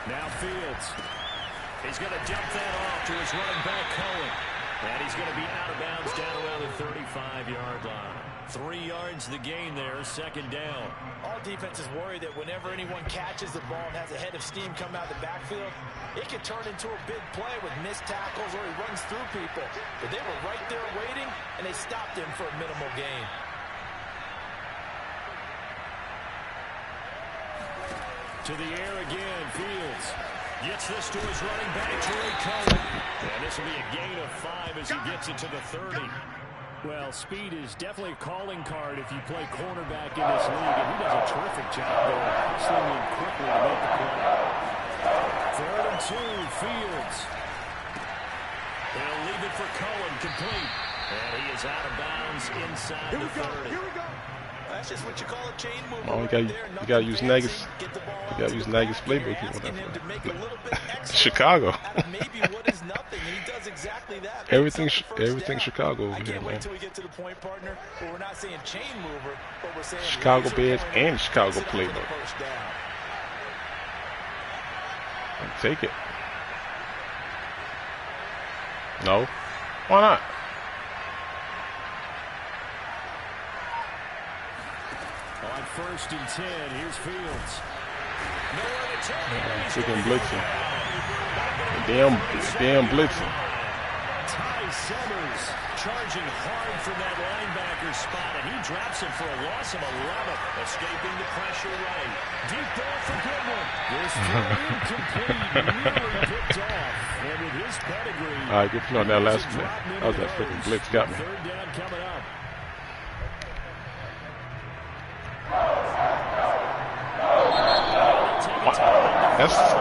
[SPEAKER 2] Now Fields. He's going to dump that off to his running back, Cohen. And he's going to be out of bounds down around the 35-yard line. 3 yards the gain there, second down.
[SPEAKER 3] All defenses worry that whenever anyone catches the ball and has a head of steam come out of the backfield, it can turn into a big play with missed tackles or he runs through people. But they were right there waiting, and they stopped him for a minimal gain.
[SPEAKER 2] To the air again, Fields. Gets this to his running back, Troy Cohen. And this will be a gain of 5 as he gets it to the 30. Well, speed is definitely a calling card if you play cornerback in this league, and he does a terrific job there, swinging quickly to make the play. 3rd and 2, Fields. They'll leave it for Cohen, complete. And he is out of bounds inside the 30.
[SPEAKER 4] Here we go.
[SPEAKER 3] That's just what you call a chain move.
[SPEAKER 6] Oh, you gotta use Nagus. You gotta use Nagus playbook or whatever. Chicago. Everything Chicago over here, man. Chicago Bears and Chicago playbook. Take it. No. Why not?
[SPEAKER 2] On 1st and 10, here's Fields.
[SPEAKER 6] Freaking blitzing. Damn blitzing.
[SPEAKER 2] Ty Summers charging hard from that linebacker spot, and he drops it for a loss of 11, escaping the pressure right. Deep ball for Goodwin. This throw incomplete, nearly picked off. And with his pedigree,
[SPEAKER 6] all right, good play on that last play. That was that freaking blitz got me.
[SPEAKER 2] 3rd down coming up.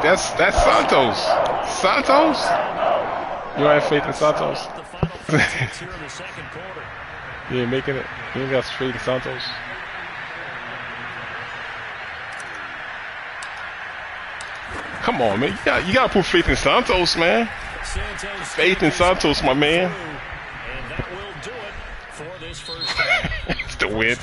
[SPEAKER 6] That's Santos. Santos? You don't have faith in Santos? You ain't making it. You ain't got faith in Santos. Come on, man. You gotta put faith in Santos, man. Faith in Santos, my man.
[SPEAKER 2] And that will do it for this first half.
[SPEAKER 6] It's the win.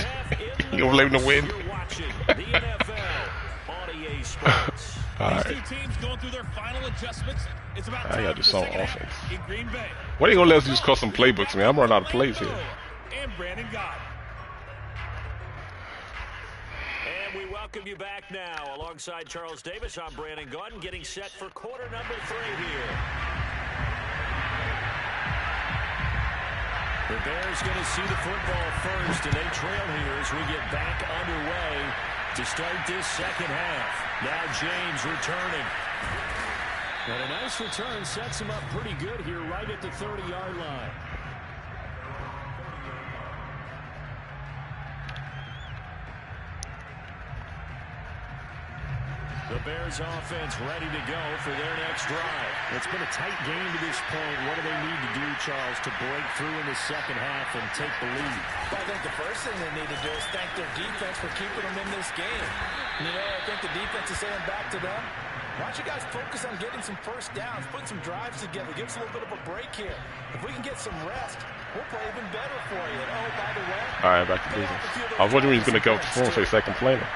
[SPEAKER 6] You gonna blame the win?
[SPEAKER 2] You're watching the NFL on EA Sports.
[SPEAKER 6] All right.
[SPEAKER 5] These two teams going through their final adjustments. It's about
[SPEAKER 6] I gotta do some offense.
[SPEAKER 5] in Green Bay.
[SPEAKER 6] Why they gonna let us use custom playbooks, man? I'm running out of plays here.
[SPEAKER 5] And Brandon Gott.
[SPEAKER 2] And we welcome you back now. Alongside Charles Davis, I'm Brandon Gott, getting set for quarter number 3 here. The Bears going to see the football first, and they trail here as we get back underway to start this second half. Now James returning. And a nice return sets him up pretty good here right at the 30-yard line. The Bears offense ready to go for their next drive. It's been a tight game to this point. What do they need to do, Charles, to break through in the second half and take the lead?
[SPEAKER 3] I think the first thing they need to do is thank their defense for keeping them in this game. You know, I think the defense is saying back to them, why don't you guys focus on getting some first downs, put some drives together, give us a little bit of a break here. If we can get some rest, we'll play even better for you. And oh, by the way,
[SPEAKER 6] all right, back to business. I was wondering when he was going to go with the phone face. I complaining.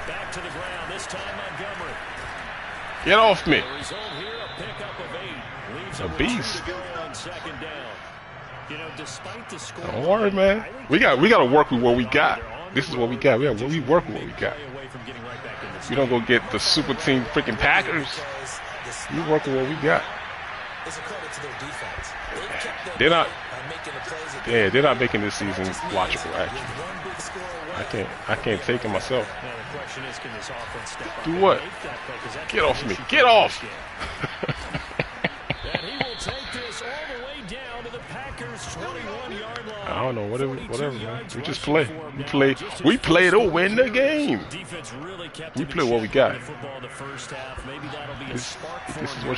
[SPEAKER 2] Back to the ground, this time Montgomery.
[SPEAKER 6] Get off me.
[SPEAKER 2] The result here, a pickup of 8. Leaves
[SPEAKER 6] a beast.
[SPEAKER 2] To go on second down. You know, despite the score,
[SPEAKER 6] don't worry, man. We got to work with what we got. This is what we got. We work with what we got. We don't go get the super team freaking Packers. You work with what we got.
[SPEAKER 3] It's a credit to their defense.
[SPEAKER 6] They're not. Yeah, they're not making this season watchable. Actually, I can't take it myself. Do what? Get off me! Get off!
[SPEAKER 2] And he will take this all the way down to the Packers' 21-yard line.
[SPEAKER 6] I don't know, whatever, man. We just play. We play to win the game. We play what we got. This is what.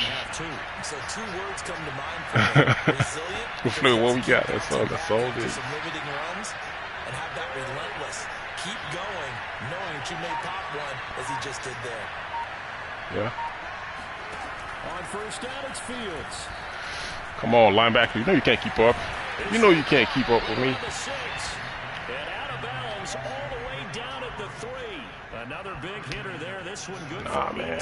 [SPEAKER 3] So 2 words come to mind for me. Resilient.
[SPEAKER 6] We play what we got. That's all it is.
[SPEAKER 3] Some limiting runs and have that relentless. Keep going, knowing that you may pop one as he just did there.
[SPEAKER 6] Yeah.
[SPEAKER 2] On first down, it's Fields.
[SPEAKER 6] Come on, linebacker. You know you can't keep up. You know you can't keep up with me.
[SPEAKER 2] And out of bounds all the way down at the 3. Another big hitter there. This one good for 18.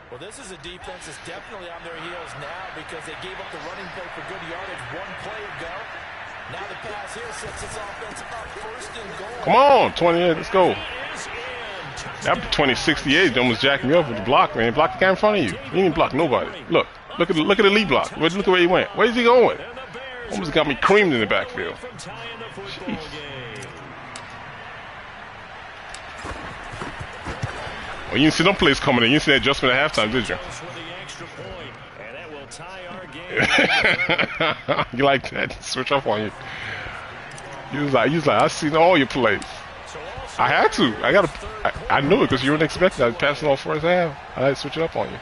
[SPEAKER 3] Well, this is a defense that's definitely on their heels now because they gave up the running play for good yardage 1 play ago. Now the pass here sets this offense up first and goal.
[SPEAKER 6] Come on, 28. Let's go. That 2068 almost jacked me up with the block, man. Block the guy in front of you. He didn't block nobody. Look at the lead block. Look at where he went. Where's he going? Almost got me creamed in the backfield. Jeez. Well, you didn't see them plays coming in. You didn't see that adjustment at halftime, did you? You like that? Switch up on you. You was like, I seen all your plays. I had to. I knew it because you weren't expecting. I passed it all first half. I had to switch it up on you.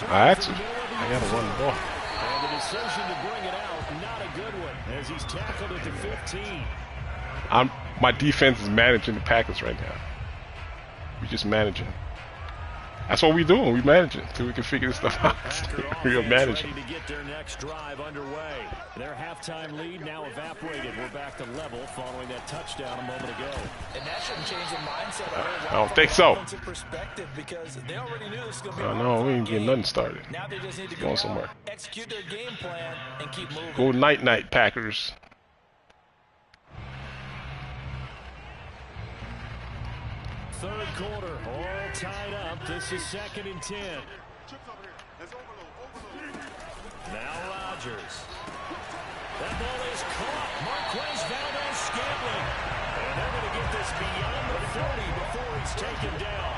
[SPEAKER 6] I had to. I got to run the ball.
[SPEAKER 2] And the decision to bring it out, not a good one, as he's tackled at the 15.
[SPEAKER 6] My defense is managing the Packers right now. We're just managing. That's what we're doing. We're managing until we can figure this stuff out. We're managing.
[SPEAKER 2] Ready to get their next drive underway. Their halftime lead now evaporated. We're back to level following that touchdown a moment ago.
[SPEAKER 3] And that shouldn't change the mindset.
[SPEAKER 6] I don't think so.
[SPEAKER 3] Because they already knew this was going to be
[SPEAKER 6] no, we ain't getting nothing started.
[SPEAKER 3] Now they just need to
[SPEAKER 6] go somewhere.
[SPEAKER 3] Execute their game plan and keep moving.
[SPEAKER 6] Go night, Packers.
[SPEAKER 2] Third quarter, all tied up. This is 2nd and 10. Now Rodgers. That ball is caught. Marquez Valdez-Scantling. And they're going to get this beyond the 40 before he's taken down.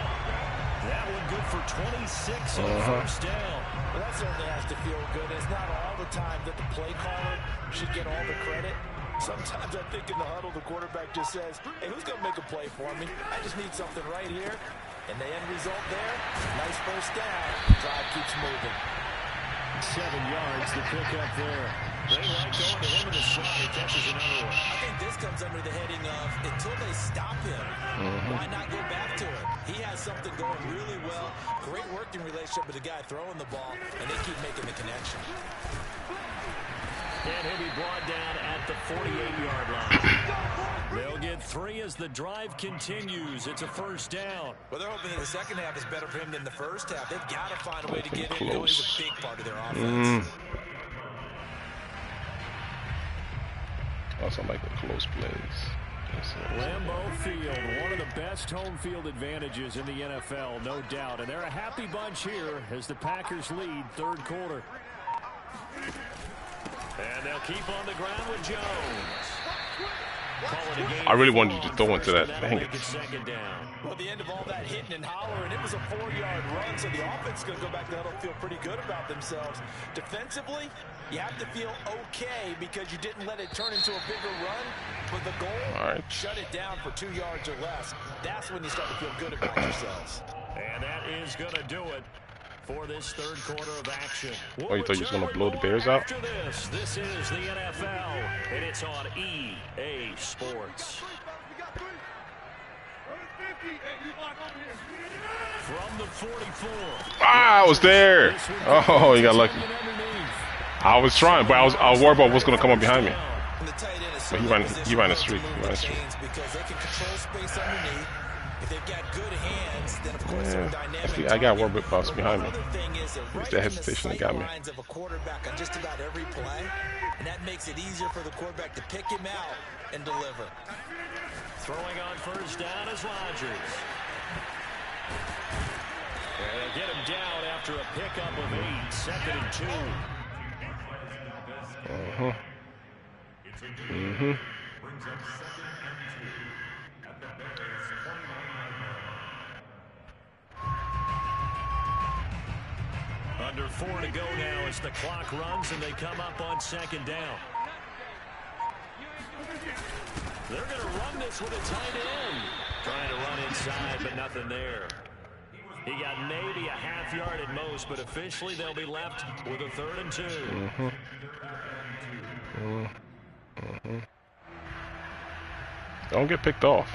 [SPEAKER 2] That one good for 26 on the first down.
[SPEAKER 3] Well, that certainly has to feel good. It's not all the time that the play caller should get all the credit. Sometimes I think in the huddle, the quarterback just says, hey, who's going to make a play for me? I just need something right here. And the end result there, nice first down. Drive keeps moving.
[SPEAKER 2] 7 yards, the pickup there. They like going to him in the slot. He catches another one.
[SPEAKER 3] I think this comes under the heading of until they stop him, why not go back to him? He has something going really well. Great working relationship with the guy throwing the ball, and they keep making the connection.
[SPEAKER 2] And he'll be brought down at the 48-yard line. They'll get 3 as the drive continues. It's a first down.
[SPEAKER 3] Well, they're hoping that the second half is better for him than the first half. They've got to find a way to get him going. He's a big part of their offense.
[SPEAKER 6] Also like the close plays.
[SPEAKER 2] Lambeau Field, one of the best home field advantages in the NFL, no doubt. And they're a happy bunch here as the Packers lead third quarter. And they'll keep on the ground with Jones.
[SPEAKER 6] I really wanted you to throw into that. Dang it.
[SPEAKER 3] Well, the end of all that hitting and hollering, it was a 4-yard run, so the offense is going to go back to huddle, feel pretty good about themselves. Defensively, you have to feel okay because you didn't let it turn into a bigger run. But the goal, shut it down for 2 yards or less. That's when you start to feel good about yourselves.
[SPEAKER 2] And that is going to do it for this third quarter of action.
[SPEAKER 6] Oh, you thought you was going to blow the Bears out?
[SPEAKER 2] After this is the NFL, and it's on EA Sports. From the 44.
[SPEAKER 6] Ah, I was there. Oh, you got lucky. I was trying, but I was worried about what's going to come up behind me. But he ran a streak.
[SPEAKER 3] Because they can control space underneath. If they've got good hands, then of course they're dynamic.
[SPEAKER 6] I got worried about what's behind me. It's that hesitation that got me.
[SPEAKER 3] Of a quarterback on just about every play, and that makes it easier for the quarterback to pick him out and deliver.
[SPEAKER 2] Throwing on first down is Rodgers. And they get him down after a pickup of 8, 2nd and 2. Under 4 to go now as the clock runs and they come up on 2nd down. They're going to run this with a tight end. Trying to run inside, but nothing there. He got maybe a half yard at most, but officially they'll be left with a 3rd and 2.
[SPEAKER 6] Don't get picked off.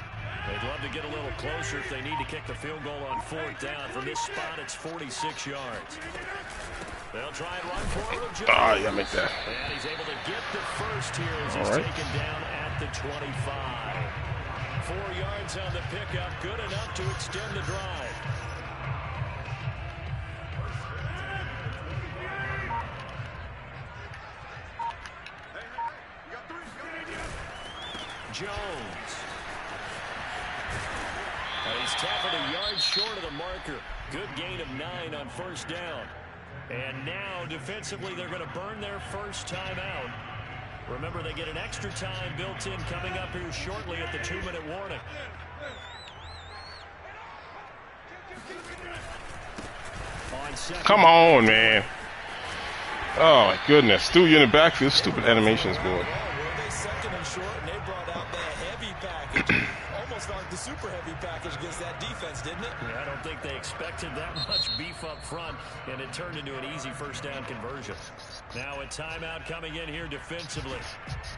[SPEAKER 2] They'd love to get a little closer if they need to kick the field goal on 4th down. From this spot, it's 46 yards. They'll try and run forward with Jones.
[SPEAKER 6] Ah, yeah, make that.
[SPEAKER 2] And he's able to get the first here as he's taken down at the 25. 4 yards on the pickup, good enough to extend the drive. Jones. He's tackled a yard short of the marker. Good gain of 9 on first down. And now, defensively, they're going to burn their first time out. Remember, they get an extra time built in coming up here shortly at the 2-minute warning.
[SPEAKER 6] Come on, man. Oh, my goodness. Stu, you're in the backfield. Stupid animations, boy.
[SPEAKER 3] The super heavy package against that defense, didn't it?
[SPEAKER 2] Yeah, I don't think they expected that much beef up front, and it turned into an easy first down conversion. Now a timeout coming in here defensively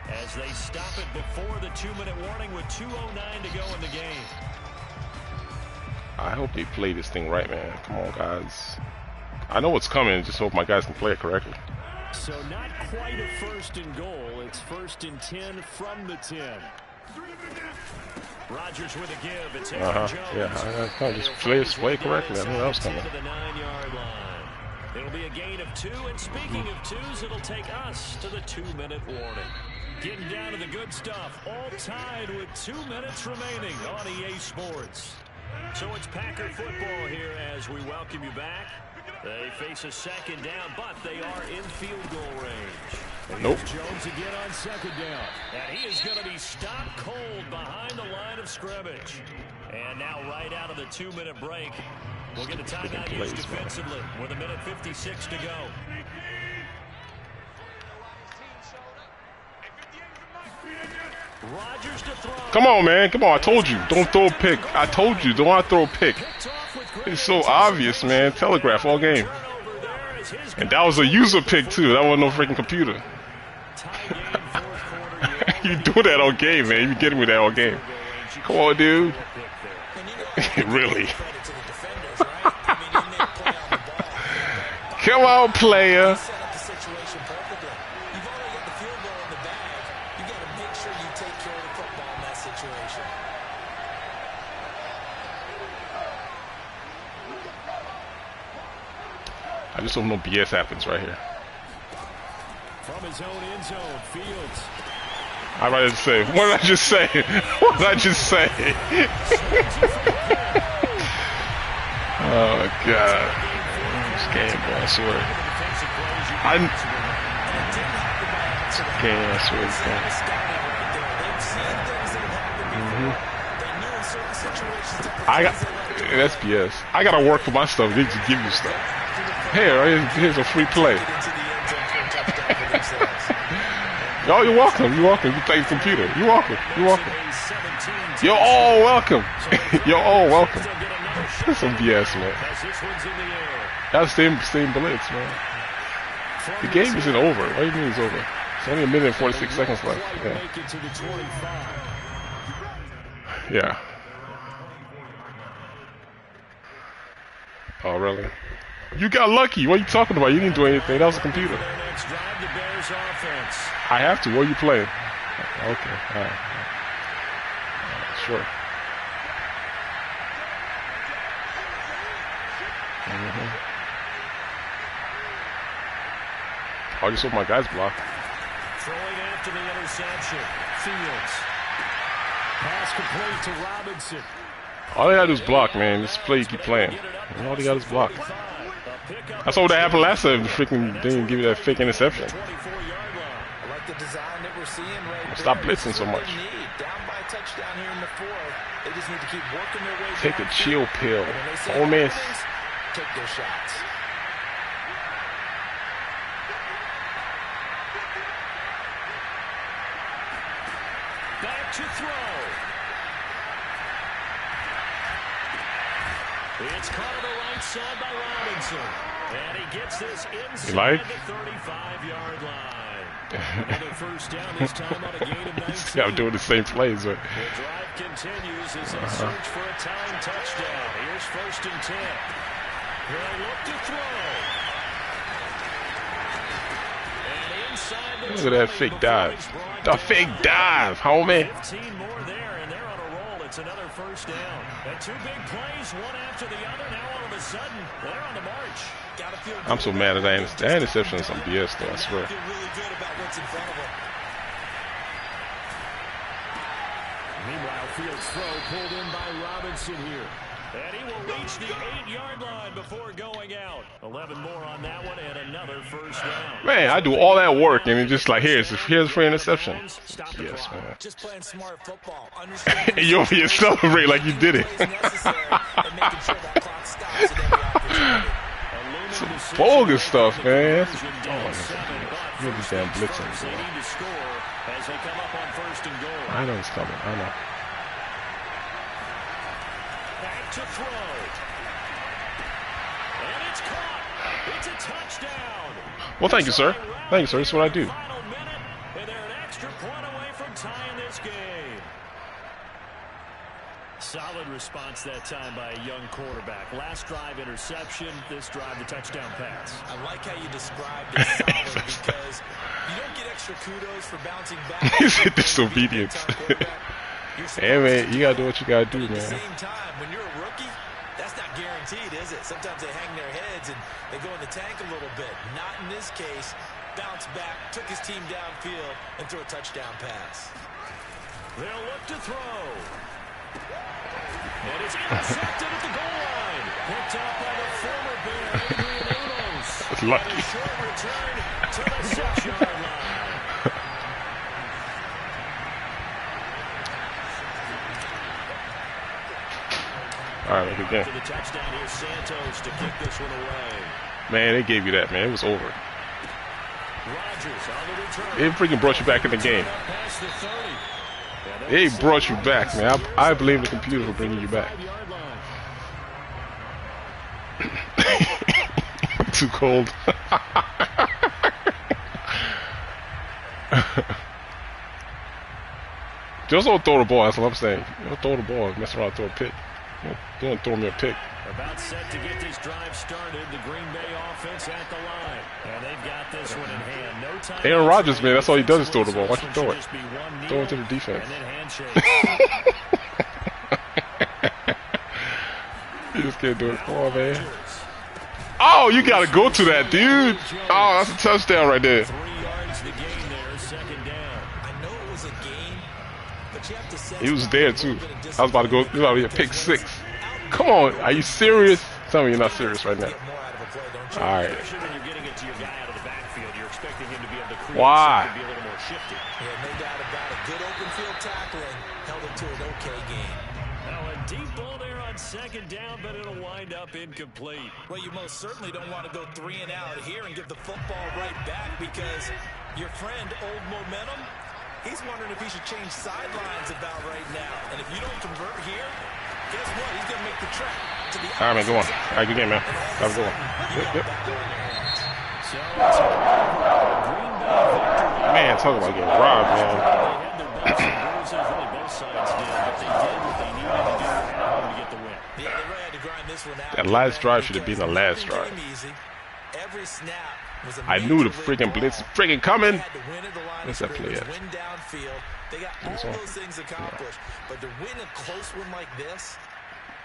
[SPEAKER 2] as they stop it before the 2-minute warning with 2:09 to go in the game.
[SPEAKER 6] I hope they play this thing right, man. Come on, guys. I know what's coming. Just hope my guys can play it correctly.
[SPEAKER 2] So not quite a 1st and goal. It's 1st and 10 from the 10. Rodgers with a give. It's Jones.
[SPEAKER 6] Yeah, I just play correctly. I knew that was coming.
[SPEAKER 2] To the 9-yard line. It'll be a gain of 2, and speaking of 2s, it'll take us to the 2-minute warning. Getting down to the good stuff, all tied with 2 minutes remaining on EA Sports. So it's Packer football here as we welcome you back. They face a 2nd down, but they are in field goal range.
[SPEAKER 6] Nope.
[SPEAKER 2] Jones again on 2nd down. And he is going to be stopped cold behind the line of scrimmage. And now right out of the 2-minute break, we'll get a timeout used defensively with 1:56 to go. Rodgers to throw.
[SPEAKER 6] Come on, man. Come on. I told you. Don't throw a pick. I told you. Don't want to throw a pick. It's so obvious, man. Telegraph all game. And that was a user pick, too. That wasn't no freaking computer. You do that all game, man. You getting me that all game. Come on, dude. Really? Come on, player. I just hope no BS happens right here.
[SPEAKER 2] From his own end zone, Fields.
[SPEAKER 6] I'd rather say, what did I just say? What did I just say? Oh, God. This game, bro, I swear. This game, I swear. That's BS. I gotta work for my stuff. They just give you stuff. Here's a free play. Yo, you're welcome. You're welcome. You play the computer. You're welcome. You're welcome. You're all welcome. You're all welcome. That's some BS, man. That's the same blitz, man. The game isn't over. What do you mean it's over? It's only 1 minute and 46 seconds left. Yeah. Oh, really? You got lucky. What are you talking about? You didn't do anything. That was a computer. I have to. What are you playing? Okay. All right. Sure. I just hope my guy's blocked.
[SPEAKER 2] Throwing after the interception. Fields. Pass complete to Robinson.
[SPEAKER 6] All they gotta do is block, man. This play you keep playing. All they got is block. That's what happened last time. The freaking didn't give you that fake interception. Stop blitzing so much. Take a chill pill. Oh, miss.
[SPEAKER 3] Take their shots.
[SPEAKER 2] Back to throw. It's caught on the right side by Robinson. And he gets this inside the 35-yard line. Another first down, this time on a gain of 19.
[SPEAKER 6] Yeah, I'm doing the same plays, but...
[SPEAKER 2] The drive continues as they search for a tying touchdown. Here's 1st and 10. They'll look to throw. And inside the
[SPEAKER 6] look at that fake dive. The fake dive, homie.
[SPEAKER 2] 15 more there, and they're on a roll. It's another first down. And 2 big plays, one after the other. Now all of a sudden, they're on the march.
[SPEAKER 6] I'm so mad at that. That interception is some BS, though, I swear.
[SPEAKER 2] Meanwhile, Fields' throw pulled in by Robinson here. And he will reach the 8-yard line before going out. 11 more on that one and another first down.
[SPEAKER 6] Man, I do all that work and it's just like, here's for interception. Yes, man.
[SPEAKER 3] Just playing smart football.
[SPEAKER 6] You over here celebrate like you did it. Some bogus stuff, man. You're just damn blitzing. I know it's coming. I know.
[SPEAKER 2] Back to throw. And it's caught. It's a touchdown.
[SPEAKER 6] Well, thank you, sir. Thank you, sir. That's what I do.
[SPEAKER 2] Final minute, and they're an extra point away from tying this game. Solid response that time by a young quarterback. Last drive interception, this drive the touchdown pass.
[SPEAKER 3] I like how you described it solid because you don't get extra kudos for bouncing back.
[SPEAKER 6] He said disobedience. Hey, man, you got to do what you got to do, man.
[SPEAKER 3] At the same time, when you're a rookie, that's not guaranteed, is it? Sometimes they hang their heads and they go in the tank a little bit. Not in this case. Bounce back, took his team downfield, and threw a touchdown pass.
[SPEAKER 2] They'll look to throw. And it's intercepted at the goal line. Picked up by the former Bear, Adrian Amos.
[SPEAKER 6] That's lucky.
[SPEAKER 2] A short return to the 6-yard line.
[SPEAKER 6] All right, look again.
[SPEAKER 2] To the touchdown, here's Santos to kick this one away.
[SPEAKER 6] Man, they gave you that, man. It was over.
[SPEAKER 2] Rodgers on the return.
[SPEAKER 6] It freaking brought you back in the game. They brought you back, man. I blame the computer for bringing you back. Too cold. Just don't throw the ball. That's what I'm saying. You don't throw the ball. Mess around and throw a pick. You don't throw me a pick.
[SPEAKER 2] About set to get this drive started. The Green Bay offense at the line. And they've got this one in hand. No time.
[SPEAKER 6] Aaron Rodgers, man, that's all he does is throw the ball. Watch him throw it. Throw it to the defense.
[SPEAKER 2] And then handshake.
[SPEAKER 6] You just can't do it. Come on, man. Oh, you got to go to that, dude. Oh, that's a touchdown right there.
[SPEAKER 2] 3 yards to gain there. Second down.
[SPEAKER 3] I know it was a game, but you have to say
[SPEAKER 6] He was there, too. I was about to go. He was about to get pick 6. Come on. Are you serious? Tell me you're not serious right now. All right.
[SPEAKER 2] Especially when you're getting it to your guy out of the backfield. You're expecting him to
[SPEAKER 1] be able to create
[SPEAKER 6] Why?
[SPEAKER 1] something to be a little more shifty.
[SPEAKER 3] Yeah, no doubt about it. Good open field tackling held it to an okay game.
[SPEAKER 2] Now a deep ball there on second down, but it'll wind up incomplete.
[SPEAKER 3] Well, you most certainly don't want to go 3 and out here and give the football right back because your friend, Old Momentum, he's wondering if he should change sidelines about right now. And if you don't convert here, guess what? He's going to make the trek to the
[SPEAKER 6] All right, man, go on. All right, good game, man. Have a good one. Yep.
[SPEAKER 2] So it's a Green Bay victory.
[SPEAKER 6] Man, talk about getting robbed, man.
[SPEAKER 2] They had their bumps and bruises, really both sides did, but they did what they needed to do at home to get the win.
[SPEAKER 3] Yeah, they really had to grind this one out.
[SPEAKER 6] That last drive should have been the last drive.
[SPEAKER 3] Every snap was a
[SPEAKER 6] I knew the
[SPEAKER 3] major
[SPEAKER 6] freaking
[SPEAKER 3] league
[SPEAKER 6] blitz
[SPEAKER 3] ball.
[SPEAKER 6] freaking coming.
[SPEAKER 3] They had to win at the line
[SPEAKER 6] What's
[SPEAKER 3] of
[SPEAKER 6] that play
[SPEAKER 3] scrimmage,
[SPEAKER 6] at?
[SPEAKER 3] win downfield. They got
[SPEAKER 6] This
[SPEAKER 3] all
[SPEAKER 6] one?
[SPEAKER 3] those things accomplished. But to win a close one like this,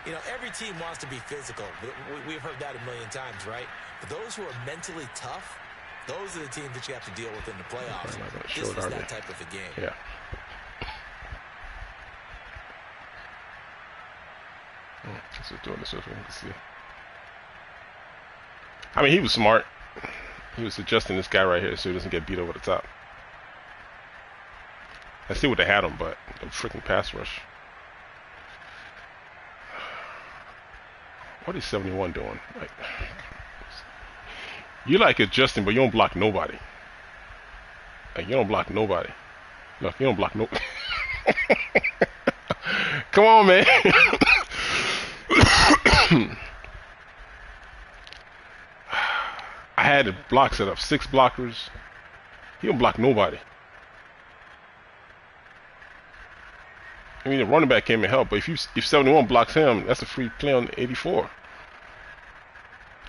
[SPEAKER 3] you know, every team wants to be physical. We've heard that a million times, right? But those who are mentally tough, those are the teams that you have to deal with in the playoffs. This was that type of a game.
[SPEAKER 6] Yeah. Let's just doing this with him. Let's see. I mean, he was smart. He was adjusting this guy right here so he doesn't get beat over the top. I see what they had him, but the freaking pass rush. What is 71 doing? Like, you like adjusting, but you don't block nobody. Like, you don't block nobody. Look, you don't block no. Come on, man. I had the block set up, 6 blockers. He don't block nobody. I mean, the running back came and helped, but if 71 blocks him, that's a free play on 84.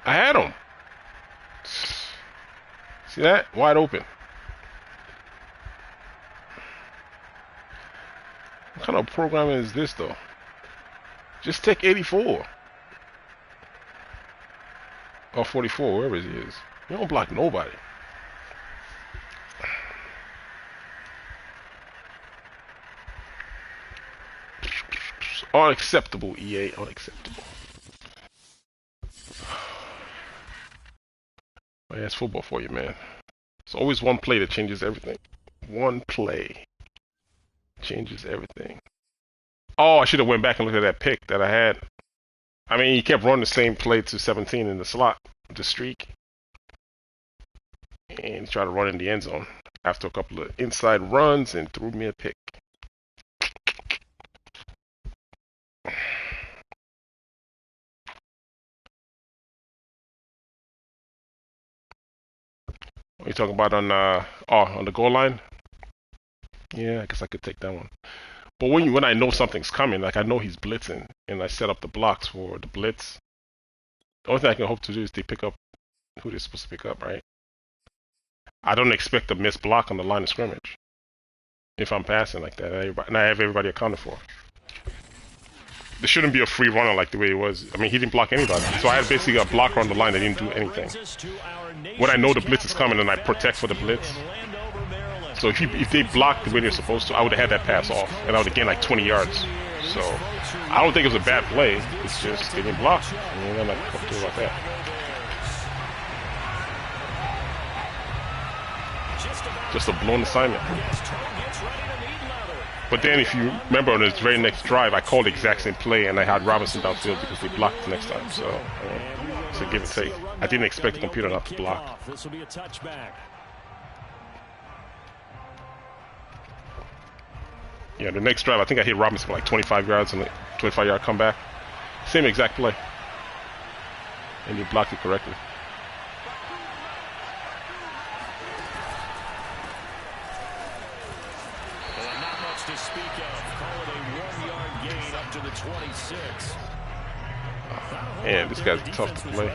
[SPEAKER 6] I had him. See that? Wide open. What kind of programming is this, though? Just take 84. Or 44, wherever he is. You don't block nobody. Unacceptable, EA. Unacceptable. Oh, yeah, it's football for you, man. It's always one play that changes everything. One play changes everything. Oh, I should have went back and looked at that pick that I had. I mean, he kept running the same play to 17 in the slot, the streak. And he tried to run in the end zone after a couple of inside runs and threw me a pick. What are you talking about on the goal line? Yeah, I guess I could take that one. But when I know something's coming, like I know he's blitzing, and I set up the blocks for the blitz, the only thing I can hope to do is they pick up who they're supposed to pick up, right? I don't expect a missed block on the line of scrimmage if I'm passing like that, and I have everybody accounted for. There shouldn't be a free runner like the way it was. I mean, he didn't block anybody, so I had basically a blocker on the line that didn't do anything. When I know the blitz is coming and I protect for the blitz, so if they blocked the way they're supposed to, I would have had that pass off, and I would have gained like 20 yards. So I don't think it was a bad play. It's just they didn't block. I mean, I'm not comfortable about that. Just a blown assignment. But then, if you remember, on his very next drive, I called the exact same play, and I had Robinson downfield because they blocked the next time. So it's a give and take. I didn't expect the computer not to block.
[SPEAKER 2] This will be a touchback.
[SPEAKER 6] Yeah, the next drive, I think I hit Robinson for like 25 yards and a 25-yard comeback. Same exact play. And he blocked it correctly.
[SPEAKER 2] And not much to speak of. Call it a 1-yard gain up to the 26.
[SPEAKER 6] Man, this guy's tough to play.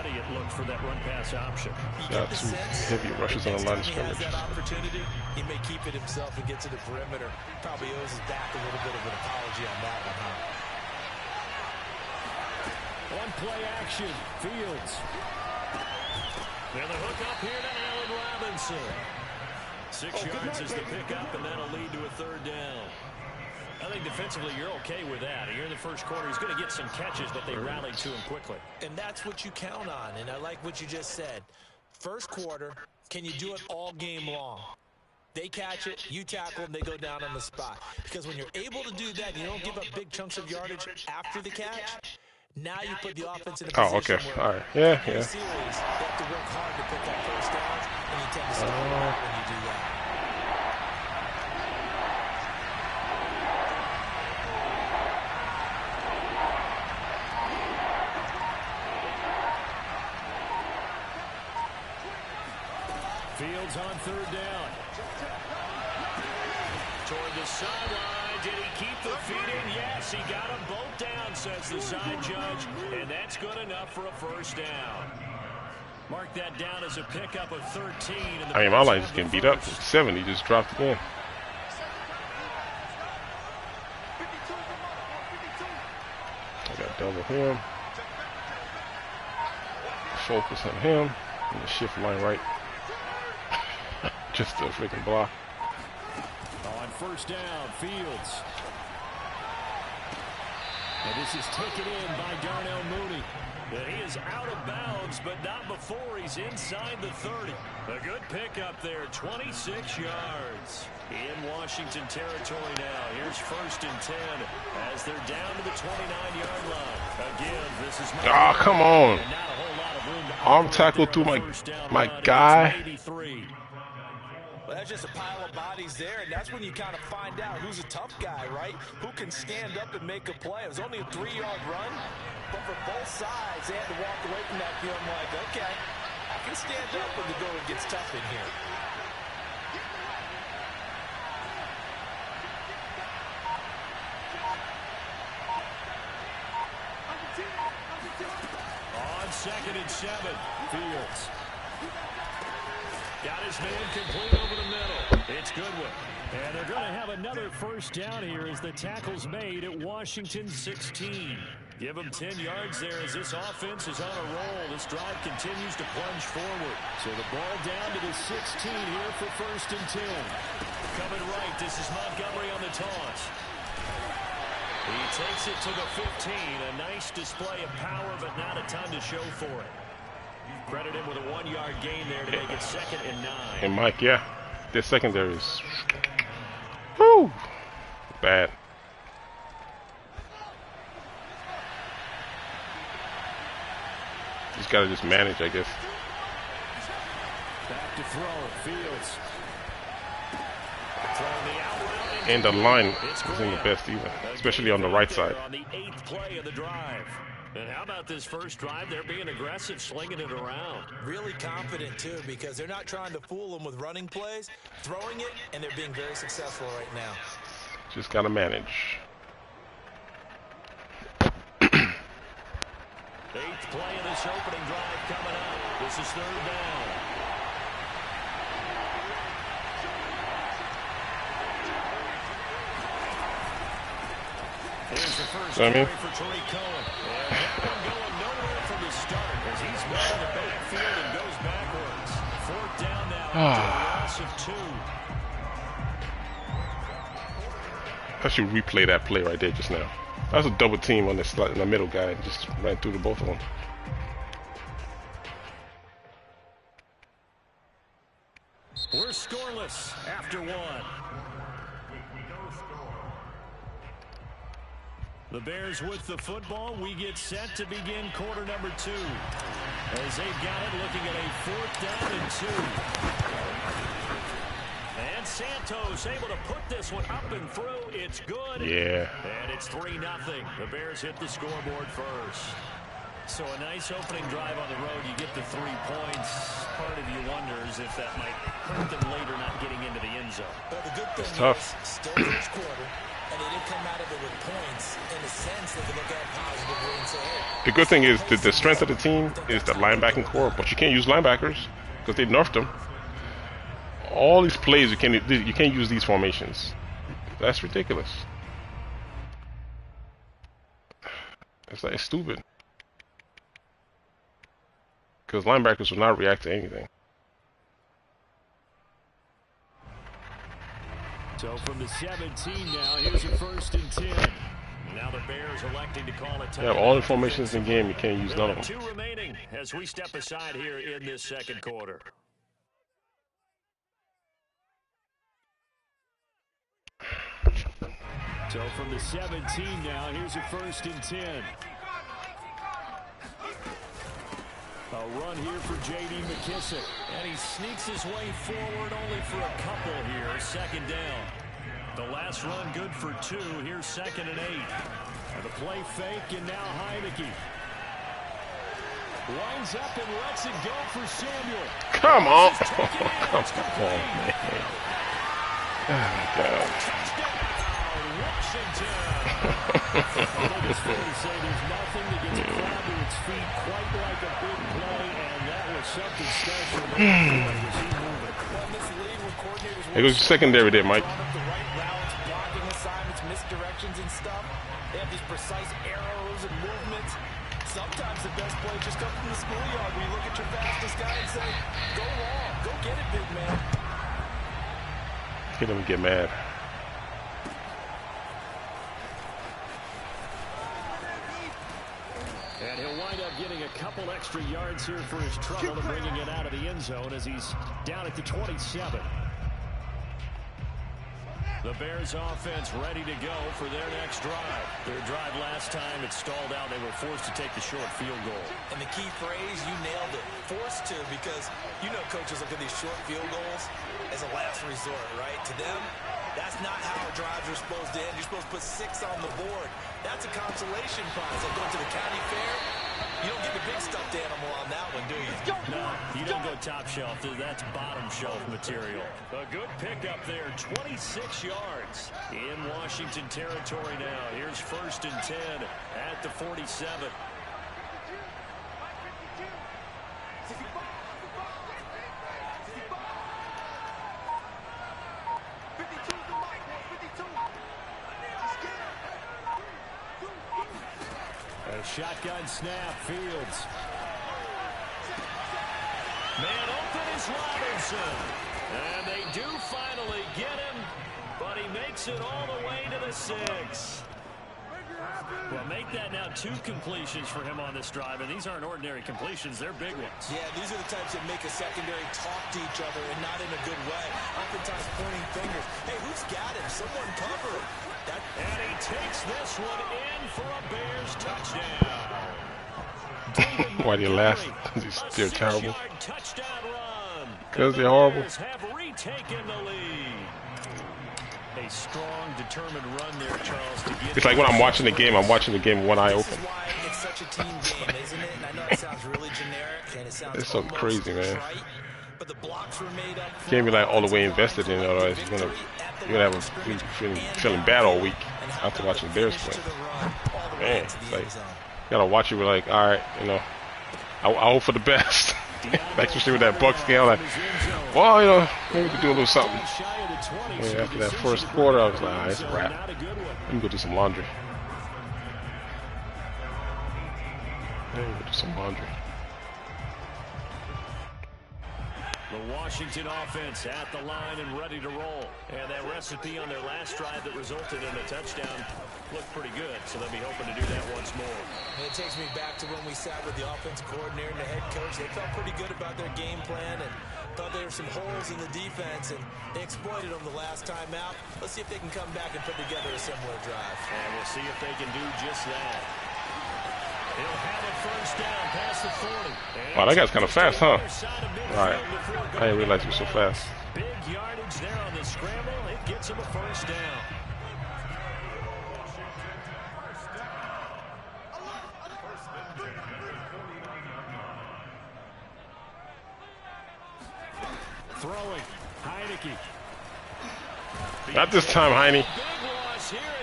[SPEAKER 3] Got
[SPEAKER 6] two heavy rushes on the line of scrimmage.
[SPEAKER 3] He may keep it himself and get to the perimeter. Probably owes his back a little bit of an apology on that one, huh?
[SPEAKER 2] One play action. Fields. And the hook up here to Allen Robinson. 6 yards is the pickup, and that'll lead to a 3rd down. I think defensively you're okay with that. Here in the first quarter, he's going to get some catches, but they rallied to him quickly.
[SPEAKER 3] And that's what you count on, and I like what you just said. First quarter, can you do it all game long? They catch it, you tackle them, they go down on the spot. Because when you're able to do that, you don't give up big chunks of yardage after the catch. Now you put the offense in a position
[SPEAKER 6] okay.
[SPEAKER 3] where
[SPEAKER 6] All right. Yeah.
[SPEAKER 3] series, they have to work hard to pick up first downs, and you tend to stop when you do that.
[SPEAKER 2] Fields on third down. Toward the sideline. Did he keep the feet in? Yes, he got them both down, says the side judge. And that's good enough for a first down. Mark that down as a pickup of 13.
[SPEAKER 6] I mean, my line's getting beat up. 7, he just dropped again. I got double him. Focus on him. And the shift line right. Just a freaking block.
[SPEAKER 2] On first down, Fields. And this is taken in by Darnell Mooney. And he is out of bounds, but not before he's inside the 30. A good pickup there, 26 yards. In Washington territory now. Here's first and 10 as they're down to the 29-yard line. Again, this is...
[SPEAKER 6] Ah, come on. Arm tackle through my guy.
[SPEAKER 3] Well, that's just a pile of bodies there, and that's when you kind of find out who's a tough guy, right? Who can stand up and make a play. It was only a 3-yard run, but for both sides, they had to walk away from that feeling like, okay, I can stand up when the going gets tough in here.
[SPEAKER 2] On 2nd and 7, Fields. Got his man complete over the middle. It's Goodwin. And they're going to have another first down here as the tackle's made at Washington 16. Give them 10 yards there as this offense is on a roll. This drive continues to plunge forward. So the ball down to the 16 here for first and 10. Coming right, this is Montgomery on the toss. He takes it to the 15. A nice display of power, but not a ton to show for it. Credit him with a 1-yard gain there to make it 2nd and 9.
[SPEAKER 6] And Mike, yeah, this secondary is whoo bad. Just gotta just manage, I guess.
[SPEAKER 2] Back to throw, Fields. Throwing the out route.
[SPEAKER 6] And the line isn't the best either, especially on the right side.
[SPEAKER 2] On the 8th play of the drive. And how about this first drive? They're being aggressive, slinging it around.
[SPEAKER 3] Really confident, too, because they're not trying to fool them with running plays, throwing it, and they're being very successful right now.
[SPEAKER 6] Just got to manage.
[SPEAKER 2] 8th play of this opening drive coming up. This is 3rd down. Here's the first carry for Tariq Cohen. And going nowhere from the start as he's moving the backfield and goes backwards. 4th down now after a loss of 2.
[SPEAKER 6] I should replay that play right there just now. That was a double team on this in the middle guy and just ran through the both of them.
[SPEAKER 2] We're scoreless after 1. The Bears with the football. We get set to begin quarter number 2. As they've got it, looking at a 4th down and 2. And Santos able to put this one up and through. It's good.
[SPEAKER 6] Yeah.
[SPEAKER 2] And it's 3-0. The Bears hit the scoreboard first. So a nice opening drive on the road. You get the 3 points. Part of you wonders if that might hurt them later not getting into the end zone.
[SPEAKER 3] Well, the good thing
[SPEAKER 6] it's tough.
[SPEAKER 3] Is, still first quarter, and they didn't come out of it with points. In a sense, they can look at positively and say, hey.
[SPEAKER 6] The good thing is that the strength of the team is the linebacking core, but you can't use linebackers because they nerfed them. All these plays, you can't use these formations. That's ridiculous. It's like, it's stupid. Because linebackers will not react to anything.
[SPEAKER 2] So from the 17 now, here's a 1st and 10. Now the Bears electing to call it time.
[SPEAKER 6] Yeah, all the formations in the game, you can't use none of them.
[SPEAKER 2] 2 remaining as we step aside here in this 2nd quarter. So from the 17 now, here's a 1st and 10. A run here for J.D. McKissick. And he sneaks his way forward only for a couple here. 2nd down. The last run good for 2. Here's 2nd and 8. And the play fake, and now Heineke winds up and lets it go for Samuel.
[SPEAKER 6] Come on. Come on, man. Oh, God.
[SPEAKER 2] Washington. I think it's fair to say there's nothing that gets a crowd to its feet quite like a big play, and that was something special.
[SPEAKER 6] It goes secondary there, Mike.
[SPEAKER 3] Blocking assignments, misdirections and stuff. They have these precise arrows and movements. Sometimes the best play just comes from the schoolyard where you look at your fastest guy and say, go long, go get it, big man.
[SPEAKER 6] Get him get mad.
[SPEAKER 2] And he'll wind up getting a couple extra yards here for his trouble and bringing it out of the end zone as he's down at the 27. The Bears offense ready to go for their next drive. Their drive last time, it stalled out. They were forced to take the short field goal.
[SPEAKER 3] And the key phrase, you nailed it. Forced to, because you know coaches look at these short field goals as a last resort, right? To them, that's not how drives are supposed to end. You're supposed to put 6 on the board. That's a consolation prize. Like going to the county fair, you don't get the big stuffed animal on that one, do you?
[SPEAKER 2] No, you don't go top shelf. That's bottom shelf material. A good pickup there, 26 yards in Washington territory now. Here's 1st and 10 at the 47. A shotgun snap, Fields. Man open is Robinson. And they do finally get him, but he makes it all the way to the 6. Well, make that now 2 completions for him on this drive, and these aren't ordinary completions. They're big ones.
[SPEAKER 3] Yeah, these are the types that make a secondary talk to each other and not in a good way. Oftentimes pointing fingers. Hey, who's got him? Someone cover him.
[SPEAKER 2] And he takes this one in for a Bears touchdown.
[SPEAKER 6] Why do you laugh? They're terrible.
[SPEAKER 2] Touchdown run.
[SPEAKER 6] Because they're horrible.
[SPEAKER 2] Have retaken the lead. A strong, determined run there, Charles. To get
[SPEAKER 6] it's like when I'm watching the game, I'm watching the game with one eye open.
[SPEAKER 3] This is why it's such a team game, isn't it? And I know it sounds really generic, and it sounds
[SPEAKER 6] It's so crazy, man.
[SPEAKER 3] trite, but the blocks were made up.
[SPEAKER 6] Can't be like all the way invested in it, otherwise you're gonna have a feeling bad all week after watching the Bears play. Man, it's like you gotta watch it with like, all right, you know, I hope for the best. Like especially with that Bucks game, like, well, you know, maybe we could do a little something. Yeah, after that first quarter, I was like, ah, it's a wrap. Let me go do some laundry. Let me go do some laundry.
[SPEAKER 2] The Washington offense at the line and ready to roll. And that recipe on their last drive that resulted in a touchdown looked pretty good, so they'll be hoping to do that once more.
[SPEAKER 3] And it takes me back to when we sat with the offensive coordinator and the head coach. They felt pretty good about their game plan and thought there were some holes in the defense, and they exploited them the last time out. Let's see if they can come back and put together a similar drive.
[SPEAKER 2] And we'll see if they can do just that. He'll have a 1st down past the 40.
[SPEAKER 6] Wow, that guy's kind of fast, huh? All right. I didn't realize he was so fast.
[SPEAKER 2] Big yardage there on the scramble. It gets him a 1st down. Throwing. Heineke.
[SPEAKER 6] Not this time, Heine.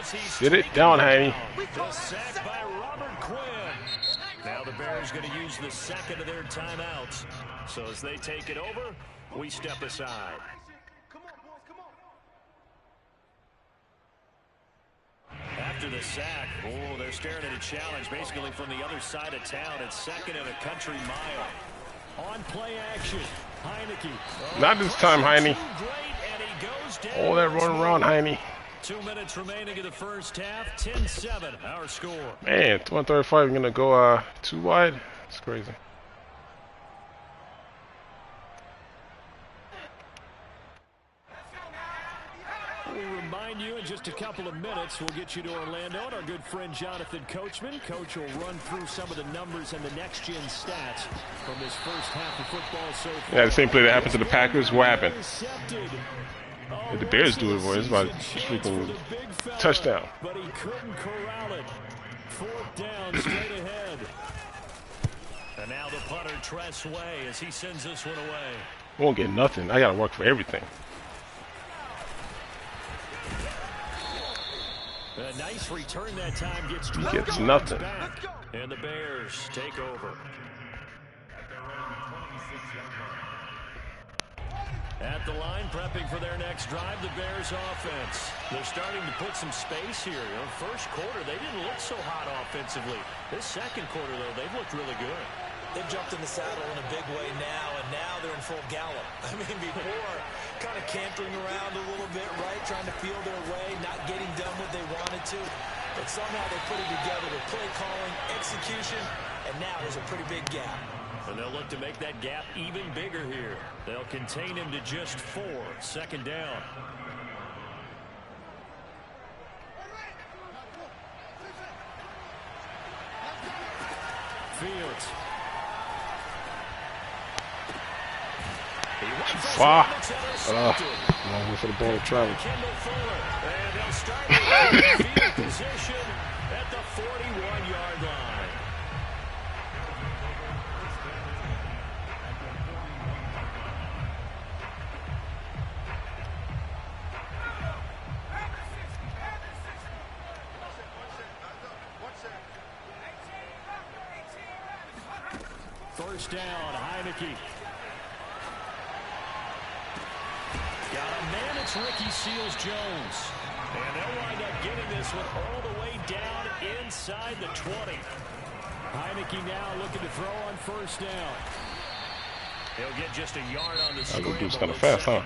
[SPEAKER 6] Sit it down, Heine.
[SPEAKER 2] The sack by Robert Quinn. Now the Bears going to use the 2nd of their timeouts. So as they take it over, we step aside. After the sack, oh, they're staring at a challenge basically from the other side of town. It's 2nd and a country mile. On play action, Heineke.
[SPEAKER 6] Not this time, Heine. Oh, that run around, Heine.
[SPEAKER 2] 2 minutes remaining in the first half. 10-7, our score.
[SPEAKER 6] Man, 135, you're going to go 2 wide? It's crazy.
[SPEAKER 2] We remind you in just a couple of minutes, we'll get you to Orlando and our good friend Jonathan Coachman. Coach will run through some of the numbers and the next-gen stats from this first half of football so far.
[SPEAKER 6] Yeah, the same play that happened to the Packers. What happened? If the Bears do it, boy, it's about a freaking touchdown.
[SPEAKER 2] But he couldn't corral it. Fourth down, straight ahead. And now the punter, Tress Way, as he sends this one away.
[SPEAKER 6] Won't get nothing. I gotta work for everything.
[SPEAKER 2] A nice return that time. Gets
[SPEAKER 6] nothing.
[SPEAKER 2] Back, and the Bears take over. At the line, prepping for their next drive, the Bears offense. They're starting to put some space here. You know, first quarter, they didn't look so hot offensively. This second quarter, though, they've looked really good.
[SPEAKER 3] They've jumped in the saddle in a big way now, and now they're in full gallop. I mean, before, kind of cantering around a little bit, right? Trying to feel their way, not getting done what they wanted to. But somehow they put it together with play calling, execution, and now there's a pretty big gap.
[SPEAKER 2] And they'll look to make that gap even bigger here. They'll contain him to just 4. Second down. Fields.
[SPEAKER 6] Long way for the ball to travel.
[SPEAKER 2] And they'll start with field position at the 41-yard line. First down, Heineke. Got a man, it's Ricky Seals-Jones. And they'll wind up getting this one all the way down inside the 20. Heineke now looking to throw on first down. He'll get just a yard on the scramble.
[SPEAKER 6] That dude's kind of fast, huh?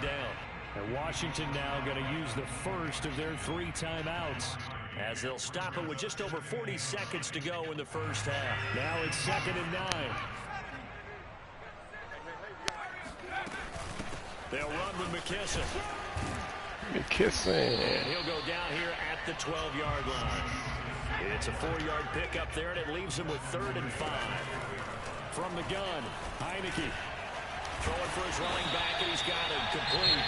[SPEAKER 2] And Washington now going to use the first of their 3 timeouts, as they'll stop it with just over 40 seconds to go in the first half. Now it's 2nd and 9. They'll run with McKisson. And he'll go down here at the 12-yard line. It's a 4-yard pickup there, and it leaves him with 3rd and 5. From the gun, Heineke. Throwing for his running back, and he's got it complete.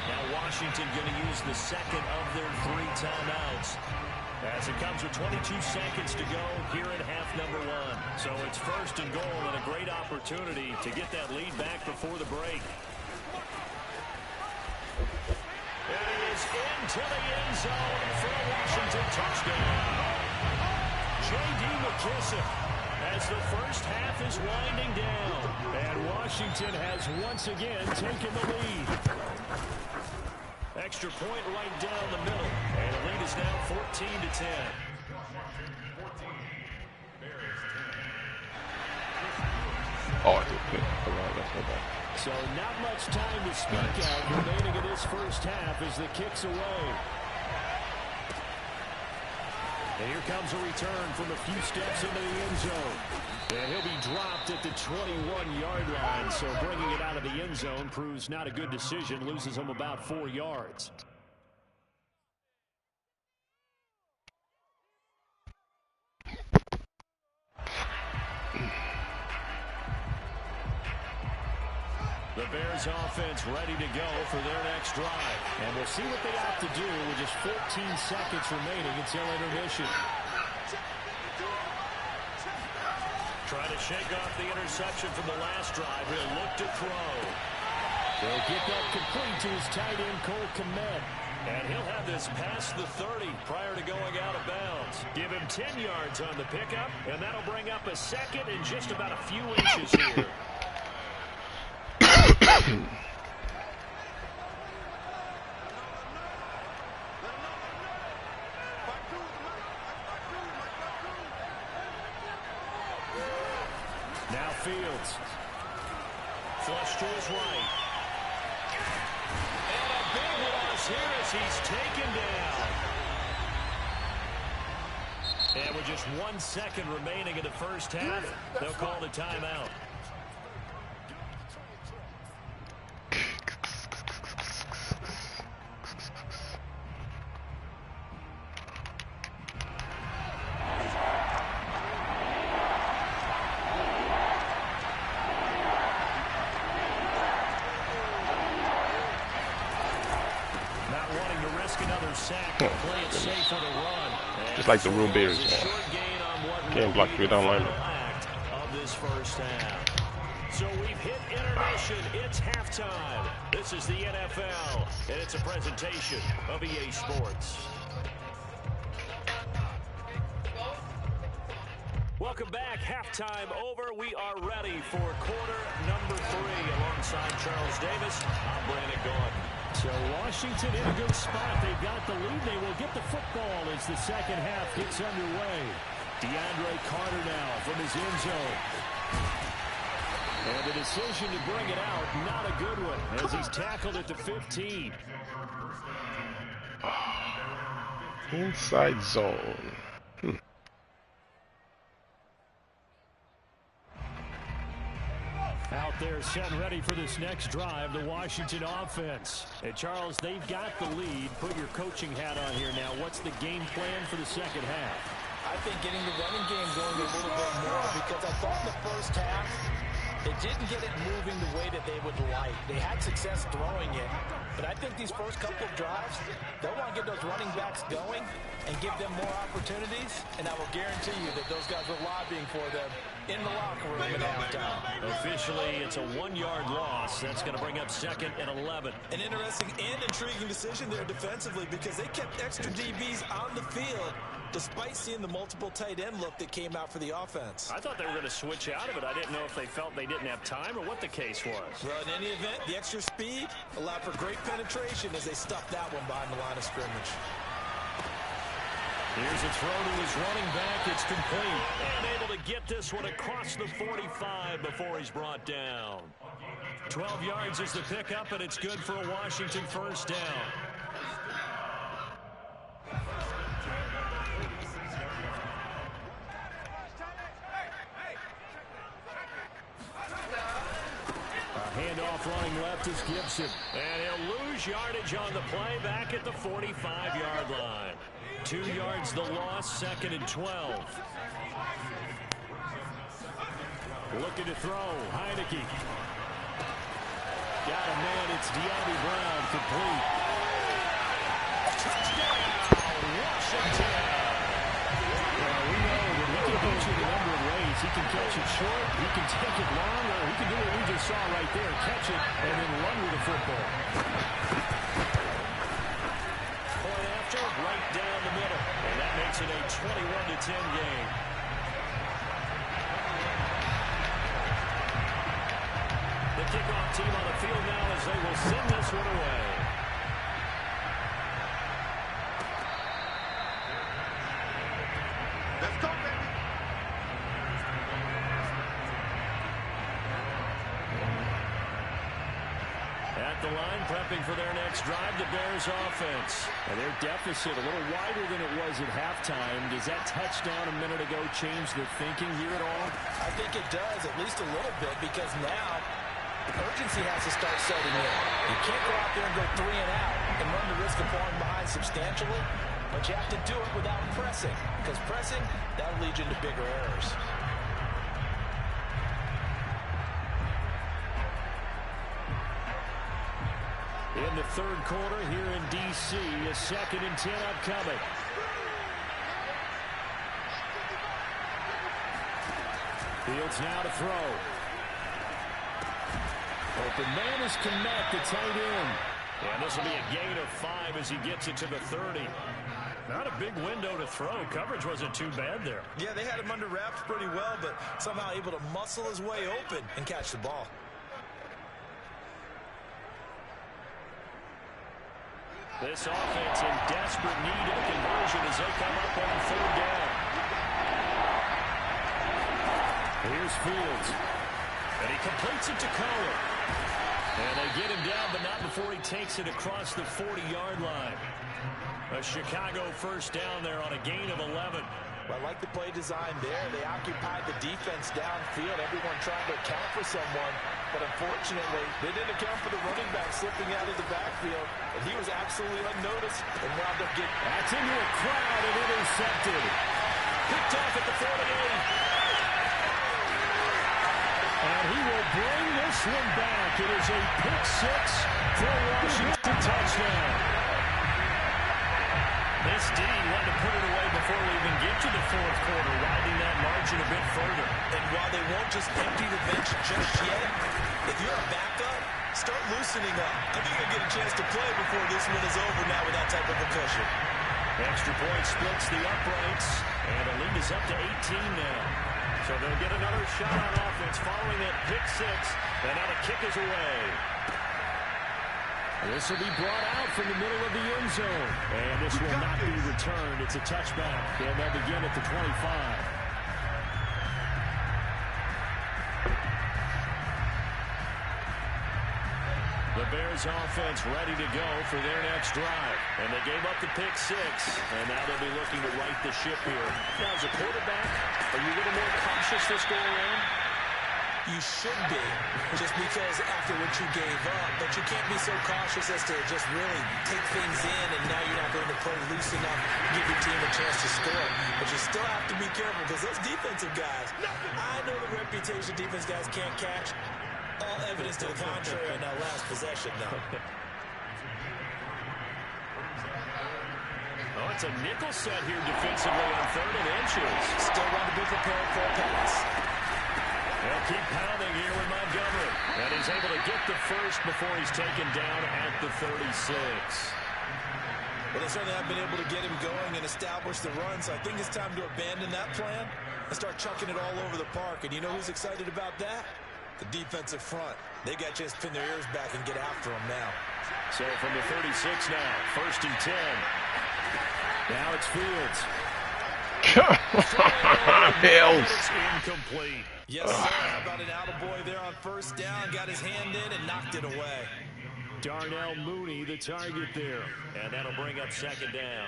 [SPEAKER 2] Now Washington going to use the second of their 3 timeouts, as it comes with 22 seconds to go here in half number 1. So it's 1st and goal, and a great opportunity to get that lead back before the break. It is into the end zone for a Washington touchdown. J.D. McKissick, as the first half is winding down. And Washington has once again taken the lead. Extra point right down the middle. And the lead is now 14-10.
[SPEAKER 6] Oh, I did. That's no bad.
[SPEAKER 2] So not much time to speak of remaining in this first half as the kick's away. And here comes a return from a few steps into the end zone. And he'll be dropped at the 21-yard line. So bringing it out of the end zone proves not a good decision. Loses him about 4 yards. The Bears offense ready to go for their next drive. And we'll see what they have to do with just 14 seconds remaining until intermission. Try to shake off the interception from the last drive. He'll look to throw. He'll get that complete to his tight end, Cole Kmet. And he'll have this past the 30 prior to going out of bounds. Give him 10 yards on the pickup, and that'll bring up a second and just about a few inches here. Now Fields. Flush to his right. And a big loss here as he's taken down. And with just 1 second remaining in the first half, they'll call the timeout. Not wanting to risk another sack. Play it safe for the run.
[SPEAKER 6] Just like the Rule Bears, man. Can't block 3 down linemen.
[SPEAKER 1] Of this first half. So we've hit intermission. It's halftime. This is the NFL, and it's a presentation of EA Sports. Welcome back. Halftime over. We are ready for quarter number 3. Alongside Charles Davis, I'm Brandon Gordon.
[SPEAKER 2] So Washington in a good spot. They've got the lead. They will get the football as the second half gets underway. DeAndre Carter now from his end zone. And the decision to bring it out, not a good one, as he's tackled at the 15.
[SPEAKER 6] Inside zone.
[SPEAKER 2] Out there set and ready for this next drive, the Washington offense. And Charles, they've got the lead. Put your coaching hat on here now. What's the game plan for the second half?
[SPEAKER 3] I think getting the running game going a little bit more, because I thought in the first half they didn't get it moving the way that they would like. They had success throwing it, but I think these first couple of drives, they'll want to get those running backs going and give them more opportunities, and I will guarantee you that those guys were lobbying for them in the locker room at halftime.
[SPEAKER 2] Officially, it's a 1-yard loss. That's going to bring up 2nd and 11.
[SPEAKER 3] An interesting and intriguing decision there defensively, because they kept extra DBs on the field despite seeing the multiple tight end look that came out for the offense.
[SPEAKER 2] I thought they were going to switch out of it. I didn't know if they felt they didn't have time or what the case was.
[SPEAKER 3] Well, in any event, the extra speed allowed for great penetration as they stuffed that one behind the line of scrimmage.
[SPEAKER 2] Here's a throw to his running back. It's complete. And able to get this one across the 45 before he's brought down. 12 yards is the pickup, and it's good for a Washington first down. Handoff running left is Gibson. And he'll lose yardage on the play back at the 45-yard line. 2 yards the loss, 2nd and 12. Looking to throw, Heineke. Got a man, it's De'Ami Brown, complete. Touchdown, Washington! Well, we know that he can catch it a number of ways. He can catch it short, he can take it long, or he can do what we just saw right there, catch it and then run with the football. Point after, right down the middle. And that makes it a 21-10 game. The kickoff team on the field now as they will send this one away.
[SPEAKER 4] Let's go, baby.
[SPEAKER 2] At the line, prepping for their next drive, the Bears offense. And their deficit a little wider than it was at halftime. Does that touchdown a minute ago change the thinking here at all?
[SPEAKER 3] I think it does, at least a little bit, because now urgency has to start setting in. You can't go out there and go 3 and out and run the risk of falling behind substantially, but you have to do it without pressing, because pressing, that'll lead you into bigger errors.
[SPEAKER 2] In the third quarter here in D.C., a 2nd and 10 upcoming. Fields now to throw. Open man is Kmet, the tight end. And this will be a gain of 5 as he gets it to the 30. Not a big window to throw. Coverage wasn't too bad there.
[SPEAKER 3] Yeah, they had him under wraps pretty well, but somehow able to muscle his way open and catch the ball.
[SPEAKER 2] This offense in desperate need of a conversion as they come up on 3rd down. Here's Fields. And he completes it to Cohen. And they get him down, but not before he takes it across the 40-yard line. A Chicago first down there on a gain of 11.
[SPEAKER 3] Well, I like the play design there. They occupied the defense downfield. Everyone trying to account for someone. But unfortunately, they didn't account for the running back slipping out of the backfield. And he was absolutely unnoticed and wound up getting...
[SPEAKER 2] That's into a crowd and intercepted. Picked off at the 48. And he will bring this one back. It is a pick 6 for a Washington touchdown. This D wanted to put it away before we even get to the fourth quarter, widening that margin a bit further.
[SPEAKER 3] And while they won't just empty the bench just yet, if you're a backup, start loosening up. I think you'll get a chance to play before this one is over now with that type of a cushion.
[SPEAKER 2] Extra point splits the uprights, and the lead is up to 18 now. So they'll get another shot on offense following that pick six, and now the kick is away. This will be brought out from the middle of the end zone, and this will not be returned. It's a touchback, and they'll begin at the 25. The Bears offense ready to go for their next drive. And they gave up the pick six, and now they'll be looking to right the ship here. Now, as a quarterback, are you a little more cautious this go around?
[SPEAKER 3] You should be, just because after what you gave up, but you can't be so cautious as to just really take things in, and now you're not going to play loose enough to give your team a chance to score. But you still have to be careful, because those defensive guys, I know the reputation defense guys can't catch. All evidence to the contrary on that last possession, though.
[SPEAKER 2] Oh, it's a nickel set here defensively on 3rd and inches.
[SPEAKER 3] Still want to be prepared for a pass.
[SPEAKER 2] They'll keep pounding here with Montgomery. And he's able to get the first before he's taken down at the 36.
[SPEAKER 3] Well, they certainly have been able to get him going and establish the run, so I think it's time to abandon that plan and start chucking it all over the park. And you know who's excited about that? The defensive front. They got a chance to pin their ears back and get after him now.
[SPEAKER 2] So from the 36 now, 1st and 10. Now it's Fields.
[SPEAKER 6] Fields.
[SPEAKER 2] Incomplete.
[SPEAKER 3] Yes, sir. How about an attaboy there on 1st down? Got his hand in and knocked it away.
[SPEAKER 2] Darnell Mooney, the target there. And that'll bring up 2nd down.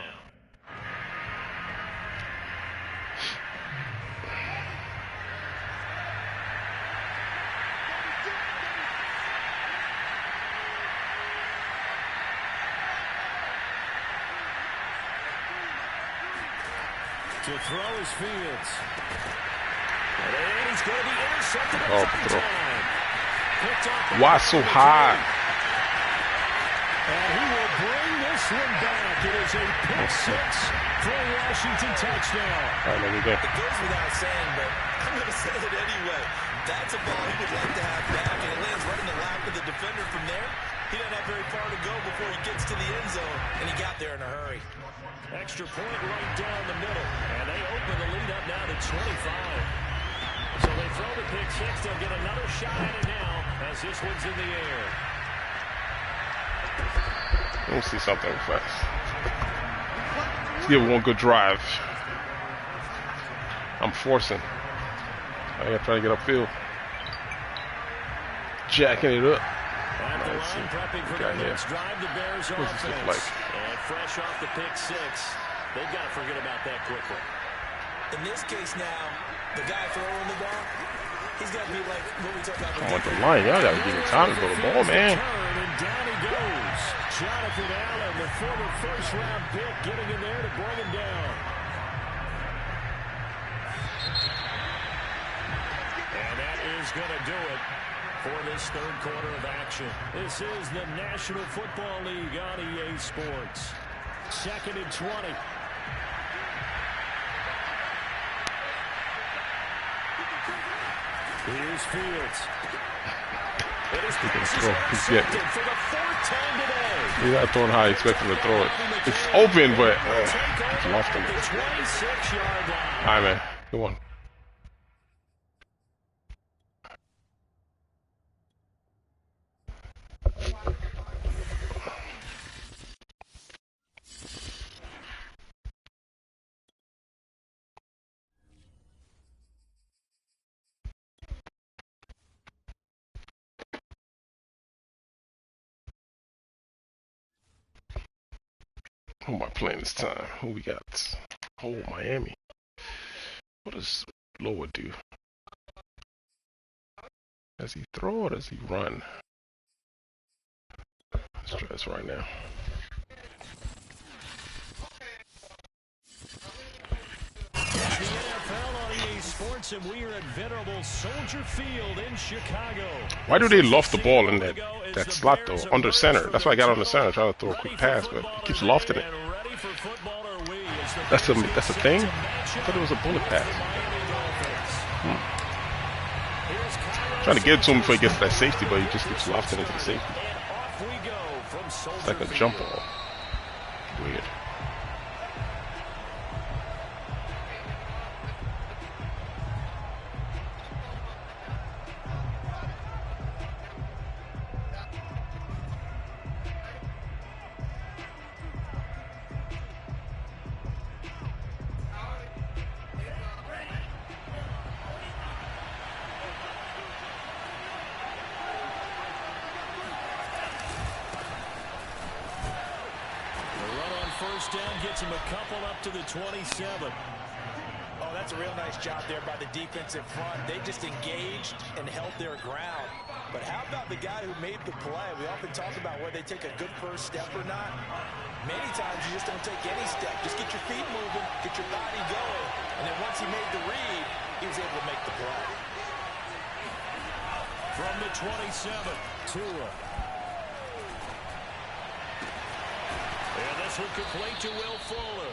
[SPEAKER 2] To throw is Fields. And he's going to be intercepted at time.
[SPEAKER 6] Why so high?
[SPEAKER 2] And he will bring this one back. It is a pick six for a Washington touchdown.
[SPEAKER 6] All right, let me go.
[SPEAKER 3] It goes without saying, but I'm going to say it anyway. That's a ball he would like to have back, and it lands right in the lap of the defender from there. He doesn't have very far to go before he gets to the end zone, and he got there in a hurry.
[SPEAKER 2] Extra point right down the middle, and they open the lead up now to 25. So they throw the pick six. They'll get another shot at it now as this one's in the air.
[SPEAKER 6] Let me see something fast. Let's give one good drive. I'm forcing. I gotta try to get upfield. Jacking it up.
[SPEAKER 2] At the line, prepping for the next drive, the Bears offense.
[SPEAKER 6] Like?
[SPEAKER 2] And fresh off the pick six, they've got to forget about that quickly.
[SPEAKER 3] In this case now, the guy throwing the ball, he's got to be like what we talked about.
[SPEAKER 6] I want the line. Y'all gotta give him time to throw the ball, man.
[SPEAKER 2] And down he goes. Jonathan Allen, the former first-round pick, getting in there to bring him down. And that is going to do it for this 3rd quarter of action. This is the National Football League on EA Sports. 2nd and 20. Here's Fields. It is
[SPEAKER 6] He's getting it.
[SPEAKER 2] for the 4th time today.
[SPEAKER 6] He's not throwing how I expect him to throw it. It's open, but it's lost him.
[SPEAKER 2] The 26-yard line.
[SPEAKER 6] All right, man. Come on. Who am I playing this time? Who we got? Oh, Miami. What does Loa do? Does he throw or does he run? Let's try this right now.
[SPEAKER 2] The NFL on EA Sports, and we are at venerable Soldier Field in Chicago.
[SPEAKER 6] Why do they loft the ball in that slot though? Under center. That's why I got on the center, trying to throw a quick pass, but he keeps lofting it.
[SPEAKER 2] Ready for football to
[SPEAKER 6] That's a thing? I thought it was a bullet pass. Trying to get it to him before he gets to that safety, but he just keeps lofting into the safety. It's like a jump ball. Weird.
[SPEAKER 2] First down gets him a couple up to the 27.
[SPEAKER 3] Oh, that's a real nice job there by the defensive front. They just engaged and held their ground. But how about the guy who made the play? We often talk about whether they take a good first step or not. Many times you just don't take any step. Just get your feet moving, get your body going. And then once he made the read, he was able to make the play.
[SPEAKER 2] From the 27, Tua. And this one complete to Will Fuller.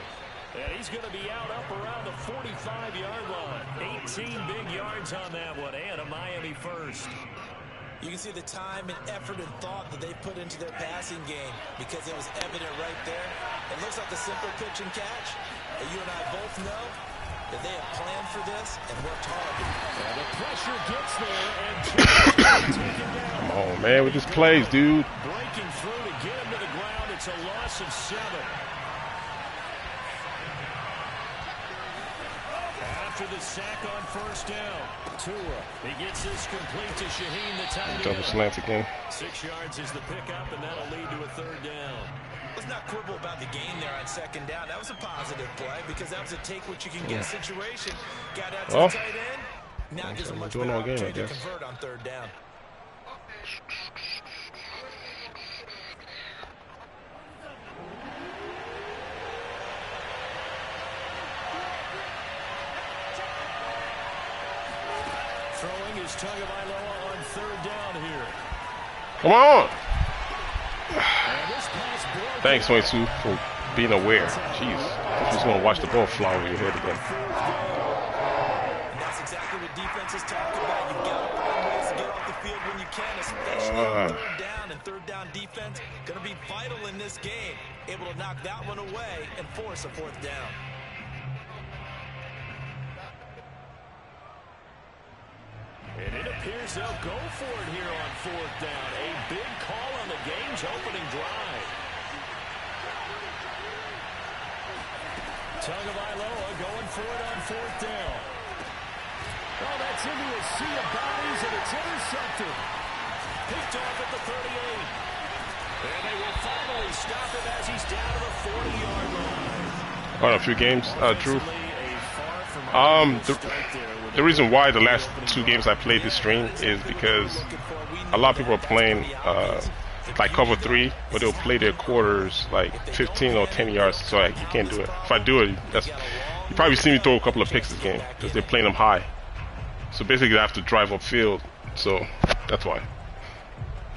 [SPEAKER 2] And he's going to be out up around the 45-yard line. 18 big yards on that one, and a Miami first.
[SPEAKER 3] You can see the time and effort and thought that they put into their passing game because it was evident right there. It looks like a simple pitch and catch. And you and I both know that they have planned for this and worked hard.
[SPEAKER 2] And the pressure gets there, and taken down.
[SPEAKER 6] Come on, man, with these plays, dude.
[SPEAKER 2] Breaking through to get him to the ground. It's a loss of 7. After the sack on first down, Tua. He gets this complete to Shaheen, the tight end.
[SPEAKER 6] Double slant again.
[SPEAKER 2] 6 yards is the pickup, and that'll lead to a third down.
[SPEAKER 3] Let's not quibble about the gain there on second down. That was a positive play because that was a take-what-you-can-get situation. Got out to the tight end. Now gives a much better opportunity to convert on third down.
[SPEAKER 2] Throwing is Tagovailoa on third down here.
[SPEAKER 6] Come on! Thanks, Wensu, for being aware. Jeez, I'm just going to watch the ball fly over your head again.
[SPEAKER 3] And that's exactly what defenses talk about. You've got to find ways to get off the field when you can, especially on third down. And third down defense going to be vital in this game. Able to knock that one away and force a fourth down.
[SPEAKER 2] And it appears they'll go for it here on fourth down. A big call on the game's opening drive. Tagovailoa going for it on fourth down. Oh, that's into a sea of bodies, and it's intercepted. Picked off at the 38. And they will finally stop him as he's down to the 40-yard line.
[SPEAKER 6] On a few games, Drew. The reason why the last 2 games I played this stream is because a lot of people are playing like cover 3, but they'll play their quarters like 15 or 10 yards, so you can't do it. If I do it, you probably see me throw a couple of picks this game because they're playing them high. So basically, I have to drive upfield. So that's why.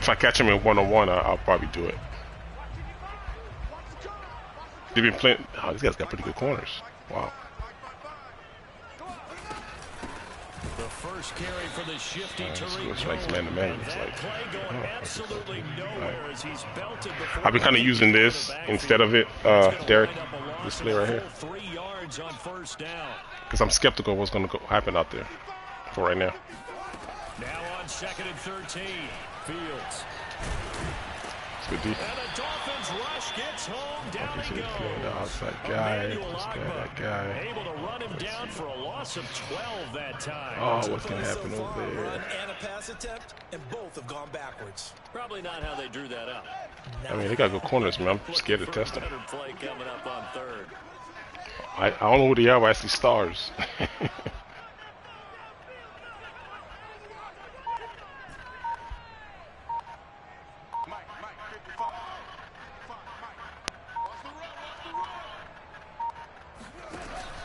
[SPEAKER 6] If I catch them in one-on-one, I'll probably do it. They've been playing. Oh, these guys got pretty good corners. Wow.
[SPEAKER 2] The first carry for the shifty
[SPEAKER 6] Looks like man-to-man. It's like,
[SPEAKER 2] absolutely nowhere as he's belted before.
[SPEAKER 6] I've been kind of using this instead of it, Derek. This play right here.
[SPEAKER 2] 3 yards on first down.
[SPEAKER 6] Because I'm skeptical of what's going to happen out there for right now.
[SPEAKER 2] Now on 2nd and 13, Fields.
[SPEAKER 6] It's good defense.
[SPEAKER 2] And the Dolphins rush gets home. Down he goes.
[SPEAKER 6] The outside guy. That guy.
[SPEAKER 2] Able to run him down for a loss of 12 that time.
[SPEAKER 6] Oh, what's going to happen over there?
[SPEAKER 3] Run and a pass attempt, and both have gone backwards.
[SPEAKER 2] Probably not how they drew that up.
[SPEAKER 6] I mean, they got good corners, man. I'm scared to test them.
[SPEAKER 2] Play coming up on third.
[SPEAKER 6] I don't know who they are, but I see stars.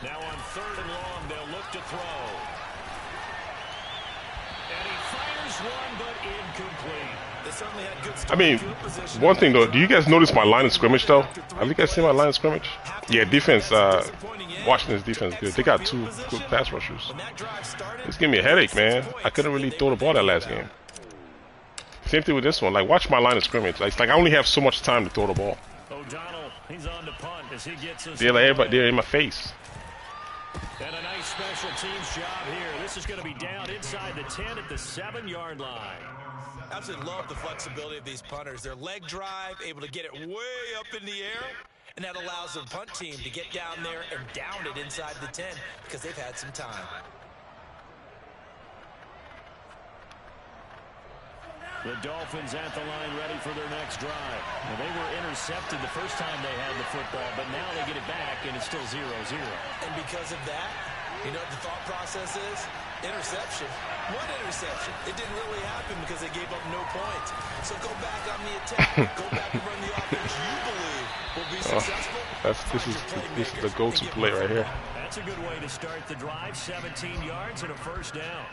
[SPEAKER 2] Now on 3rd and long, they'll look to throw. And he fires one, but incomplete.
[SPEAKER 6] I mean, one thing though, do you guys notice my line of scrimmage though? Have you guys seen my line of scrimmage? Yeah, defense, Washington's defense is good. They got 2 good pass rushers. It's giving me a headache, man. I couldn't really throw the ball that last game. Same thing with this one. Like, watch my line of scrimmage. Like, it's like I only have so much time to throw the ball.
[SPEAKER 2] O'Donnell, he's on the punt as he gets us.
[SPEAKER 6] They're like everybody, they're in my face.
[SPEAKER 2] And a nice special teams job here. This is going to be down inside the 10 at the 7-yard line.
[SPEAKER 3] Absolutely love the flexibility of these punters. Their leg drive, able to get it way up in the air, and that allows the punt team to get down there and down it inside the 10 because they've had some time.
[SPEAKER 2] The Dolphins at the line ready for their next drive. Well, they were intercepted the first time they had the football, but now they get it back, and it's still 0-0.
[SPEAKER 3] And because of that, you know what the thought process is? Interception. One interception. It didn't really happen because they gave up no points. So go back on the attack. Go back and run the offense you believe will be successful.
[SPEAKER 6] This is the go-to play right here.
[SPEAKER 2] That's a good way to start the drive. 17 yards and a first down.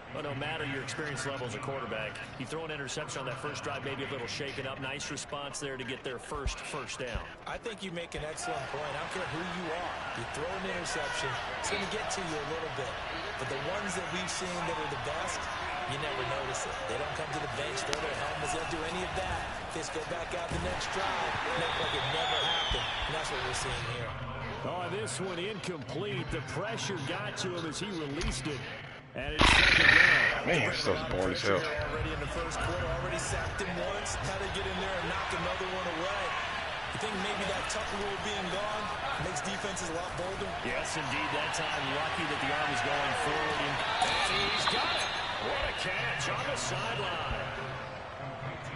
[SPEAKER 2] Well, no matter your experience level as a quarterback, you throw an interception on that first drive, maybe a little shaken up. Nice response there to get their first down.
[SPEAKER 3] I think you make an excellent point. I don't care who you are. You throw an interception, it's going to get to you a little bit. But the ones that we've seen that are the best, you never notice it. They don't come to the bench, throw their helmets, they don't do any of that. They just go back out the next drive, act like it never happened. And that's what we're seeing here.
[SPEAKER 2] Oh, this one incomplete. The pressure got to him as he released it. And it's second down.
[SPEAKER 6] Man, stuff's boring as hell.
[SPEAKER 3] Already in the first quarter, already sacked him once. How to get in there and knock another one away. You think maybe that tuck rule being gone makes defenses a lot bolder?
[SPEAKER 2] Yes, indeed. That time, lucky that the arm was going forward. And he's got it. What a catch on the sideline.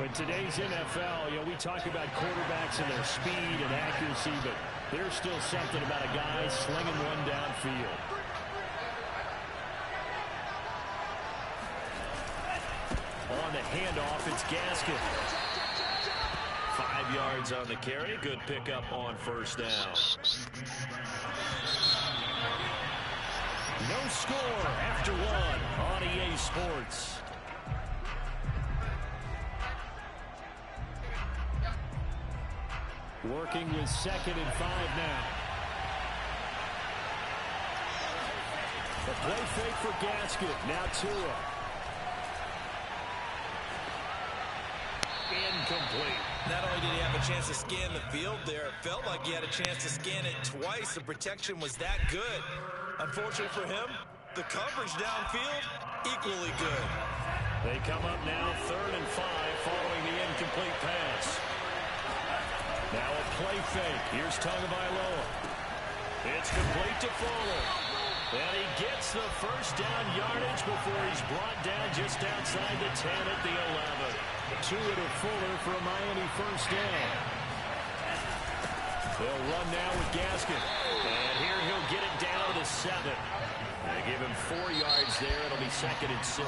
[SPEAKER 2] In today's NFL, you know, we talk about quarterbacks and their speed and accuracy, but there's still something about a guy slinging one downfield. On the handoff, it's Gaskin. 5 yards on the carry. Good pickup on first down. No score after one on EA Sports. Working with 2nd and 5 now. The play fake for Gaskin. Now Tua. Incomplete.
[SPEAKER 3] Not only did he have a chance to scan the field there, it felt like he had a chance to scan it twice. The protection was that good. Unfortunately for him, the coverage downfield, equally good.
[SPEAKER 2] They come up now 3rd and 5 following the incomplete pass. Now a play fake. Here's Tagovailoa. It's complete to Fuller. And he gets the first down yardage before he's brought down just outside the 10 at the 11. Tua to Fuller for a Miami first down. They'll run now with Gaskin. And here he'll get it down to the 7. They give him 4 yards there. It'll be 2nd and 6.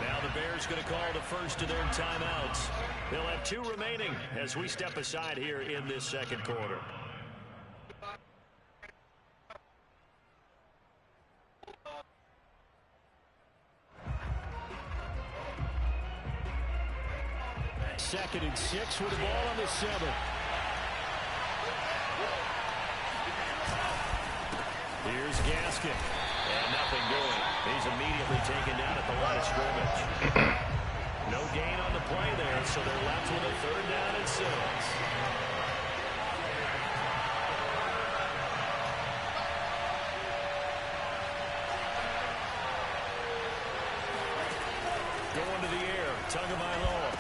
[SPEAKER 2] Now the Bears going to call the first of their timeouts. They'll have 2 remaining as we step aside here in this second quarter. Second and 6 with the ball on the 7. Here's Gaskin. And nothing doing. He's immediately taken down at the line of scrimmage. No gain on the play there, so they're left with a 3rd down and 6. Going to the air. Tagovailoa.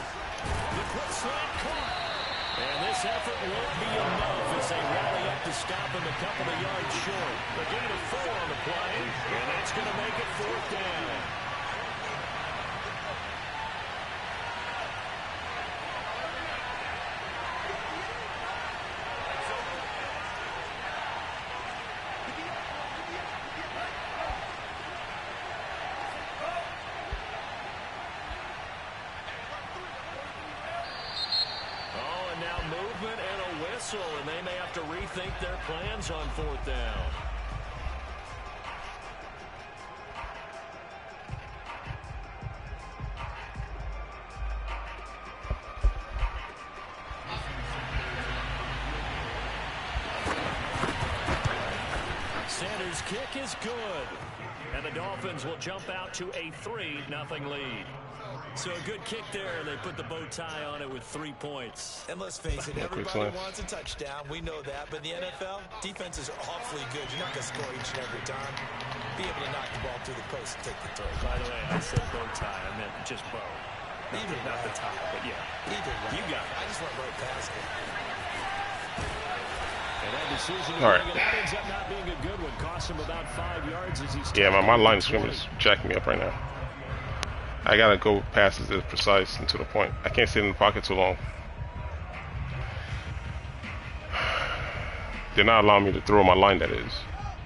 [SPEAKER 2] The quick slant caught. And this effort won't be enough as they rally up to stop him a couple of yards short. They give it a 4 on the play, and that's going to make it 4th down. And they may have to rethink their plans on 4th down.
[SPEAKER 1] Sanders' kick is good. And the Dolphins will jump out to a 3-0 lead. So a good kick there. They put the bow tie on it with 3 points.
[SPEAKER 3] And let's face it, everybody wants a touchdown. We know that. But in the NFL, defenses are awfully good. You're not going to score each and every time. Be able to knock the ball through the post and take the throw.
[SPEAKER 1] By the way, I said bow tie. I meant just bow.
[SPEAKER 3] Either
[SPEAKER 1] not the tie, but yeah.
[SPEAKER 3] Either way.
[SPEAKER 1] You got it.
[SPEAKER 3] I just went right past it.
[SPEAKER 2] And that decision
[SPEAKER 6] all right.
[SPEAKER 2] that ends up not being a good one. Cost him about 5 yards as he's
[SPEAKER 6] my line of scrimmage is jacking me up right now. I gotta go passes that are precise and to the point. I can't sit in the pocket too long. They're not allowing me to throw my line, that is.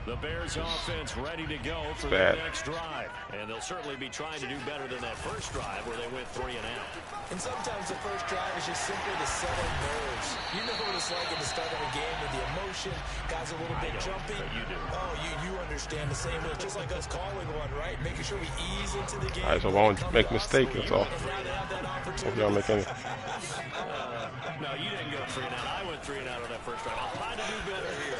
[SPEAKER 1] The Bears offense ready to go for the next drive. And they'll certainly be trying to do better than that first drive where they went 3 and out.
[SPEAKER 3] And sometimes the first drive is just simply to settle nerves. You know what it's like at the start of a game with the emotion. Guys a little bit jumpy.
[SPEAKER 1] You do.
[SPEAKER 3] Oh, you understand the same way. It's just like us calling one, right? Making sure we ease into the game.
[SPEAKER 6] All right, so I won't make a mistake, that's all. Hope y'all make any.
[SPEAKER 1] No, you didn't go 3 and out. I went 3 and out on that first drive. I'll try to do better here.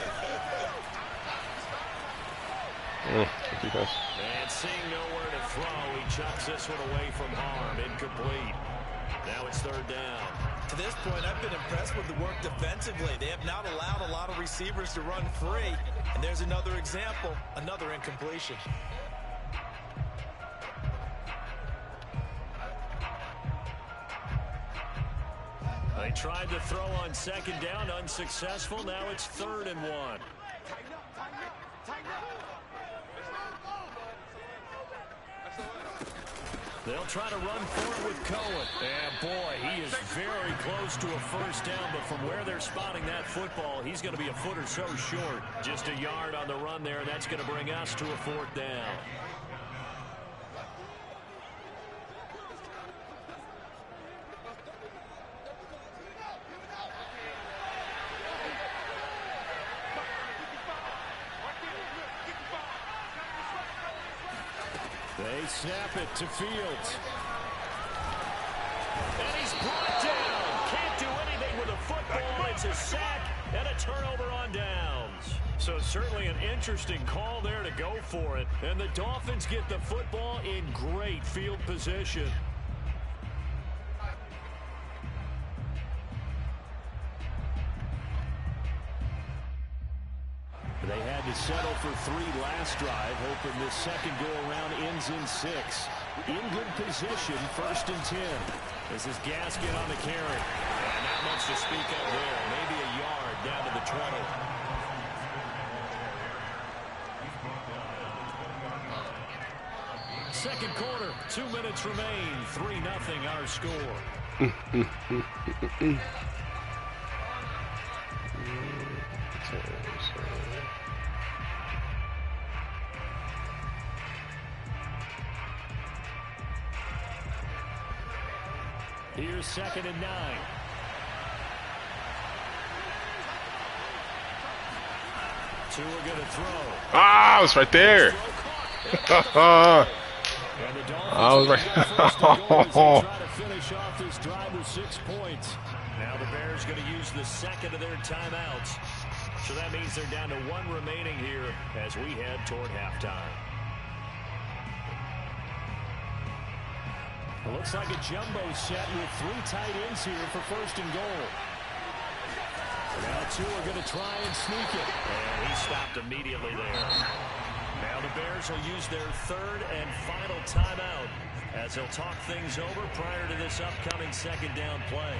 [SPEAKER 6] Defense.
[SPEAKER 1] And seeing nowhere to throw, he chucks this one away from harm. Incomplete. Now it's 3rd down.
[SPEAKER 3] To this point, I've been impressed with the work defensively. They have not allowed a lot of receivers to run free. And there's another example, another incompletion.
[SPEAKER 1] They tried to throw on 2nd down, unsuccessful. Now it's 3rd and 1. They'll try to run forward with Cohen. And boy, he is very close to a first down, but from where they're spotting that football, he's going to be a foot or so short. Just a yard on the run there, and that's going to bring us to a 4th down. They snap it to Fields. And he's brought down. Can't do anything with a football. It's a sack and a turnover on downs. So certainly an interesting call there to go for it. And the Dolphins get the football in great field position. They had to settle for 3 last drive, hoping this second go-around ends in 6. In good position, 1st and 10. This is Gaskin on the carry. And not much to speak of there. Maybe a yard down to the 20. Second quarter, 2 minutes remain. 3-0 our score. Here's 2nd and 9. Two are going to throw.
[SPEAKER 6] Ah, I was right there. I was right.
[SPEAKER 1] Try to finish off this drive with 6 points. Now the Bears going to use the second of their timeouts. So that means they're down to 1 remaining here as we head toward halftime. It looks like a jumbo set with 3 tight ends here for 1st and goal. Now 2 are going to try and sneak it. And he stopped immediately there. Now the Bears will use their 3rd and final timeout as they'll talk things over prior to this upcoming 2nd down play.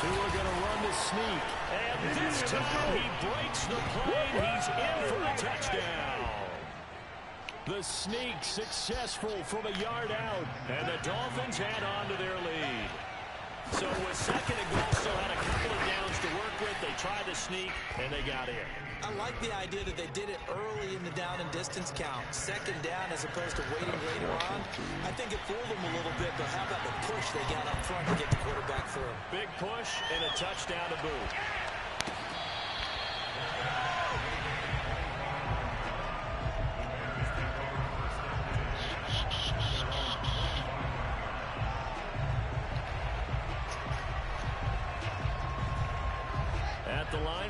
[SPEAKER 1] Two are going to run the sneak. And this time he breaks the plane. He's in for a touchdown. The sneak successful from a yard out. And the Dolphins add on to their lead. So with 2nd and goal, still had a couple of downs to work with. They tried to sneak, and they got in.
[SPEAKER 3] I like the idea that they did it early in the down and distance count. 2nd down as opposed to waiting later on. I think it fooled them a little bit, but how about the push they got up front to get the quarterback through?
[SPEAKER 1] Big push and a touchdown to boot.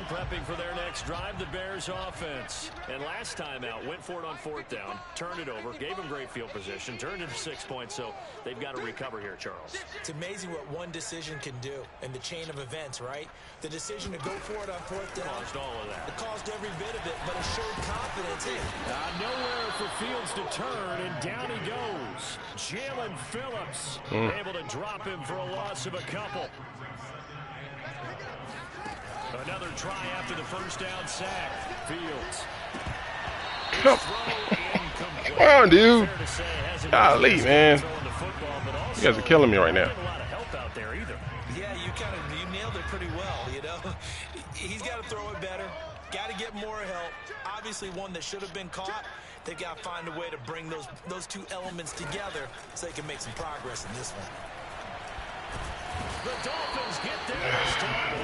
[SPEAKER 1] prepping for their next drive, the Bears offense. And last time out, went for it on 4th down, turned it over, gave them great field position, turned it 6 points, so they've got to recover here, Charles.
[SPEAKER 3] It's amazing what one decision can do in the chain of events, right? The decision to go for it on 4th down.
[SPEAKER 1] Caused all of that.
[SPEAKER 3] It caused every bit of it, but it showed confidence.
[SPEAKER 1] Nowhere for Fields to turn, and down he goes. Jalen Phillips able to drop him for a loss of a couple. Another try after the first down sack. Fields.
[SPEAKER 6] Come on, dude. Golly, man. You guys are killing me right now.
[SPEAKER 3] Yeah, you nailed it pretty well, you know. He's got to throw it better. Got to get more help. Obviously one that should have been caught. They've got to find a way to bring those two elements together so they can make some progress in this one.
[SPEAKER 1] The Dolphins get there.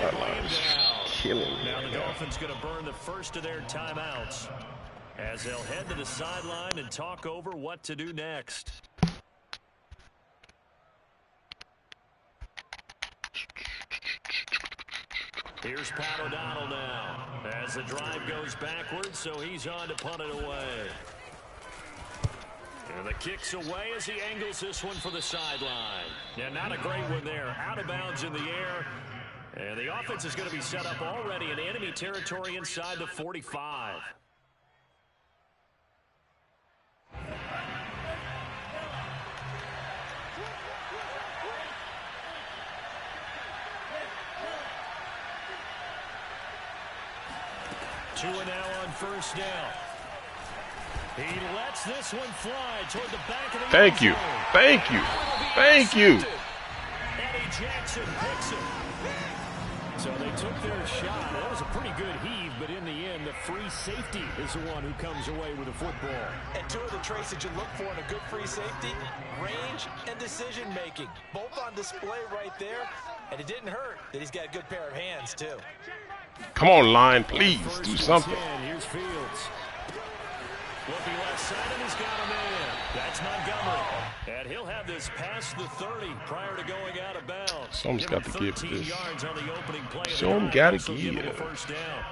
[SPEAKER 6] That line is killing me.
[SPEAKER 1] Now the Dolphins going to burn the first of their timeouts as they'll head to the sideline and talk over what to do next. Here's Pat O'Donnell now as the drive goes backwards, so he's on to punt it away. And the kick's away as he angles this one for the sideline. Yeah, not a great one there. Out of bounds in the air. And the offense is going to be set up already in enemy territory inside the 45. Two and now on first down. He lets this one fly toward the back of the
[SPEAKER 6] Thank you. Thank you. Thank you.
[SPEAKER 1] Eddie Jackson picks it. So they took their shot. That was a pretty good heave, but in the end, the free safety is the one who comes away with the football.
[SPEAKER 3] And two of the traits that you look for in a good free safety, range and decision-making. Both on display right there, and it didn't hurt that he's got a good pair of hands, too.
[SPEAKER 6] Come on, line, please do something.
[SPEAKER 1] Here's Fields. Looking left side, and he's got him in. That's Montgomery. And he'll have this past the 30 prior to going out of bounds.
[SPEAKER 6] Someone's got to give this.
[SPEAKER 1] Yards on the opening play.
[SPEAKER 6] Someone got to give it.
[SPEAKER 1] First down.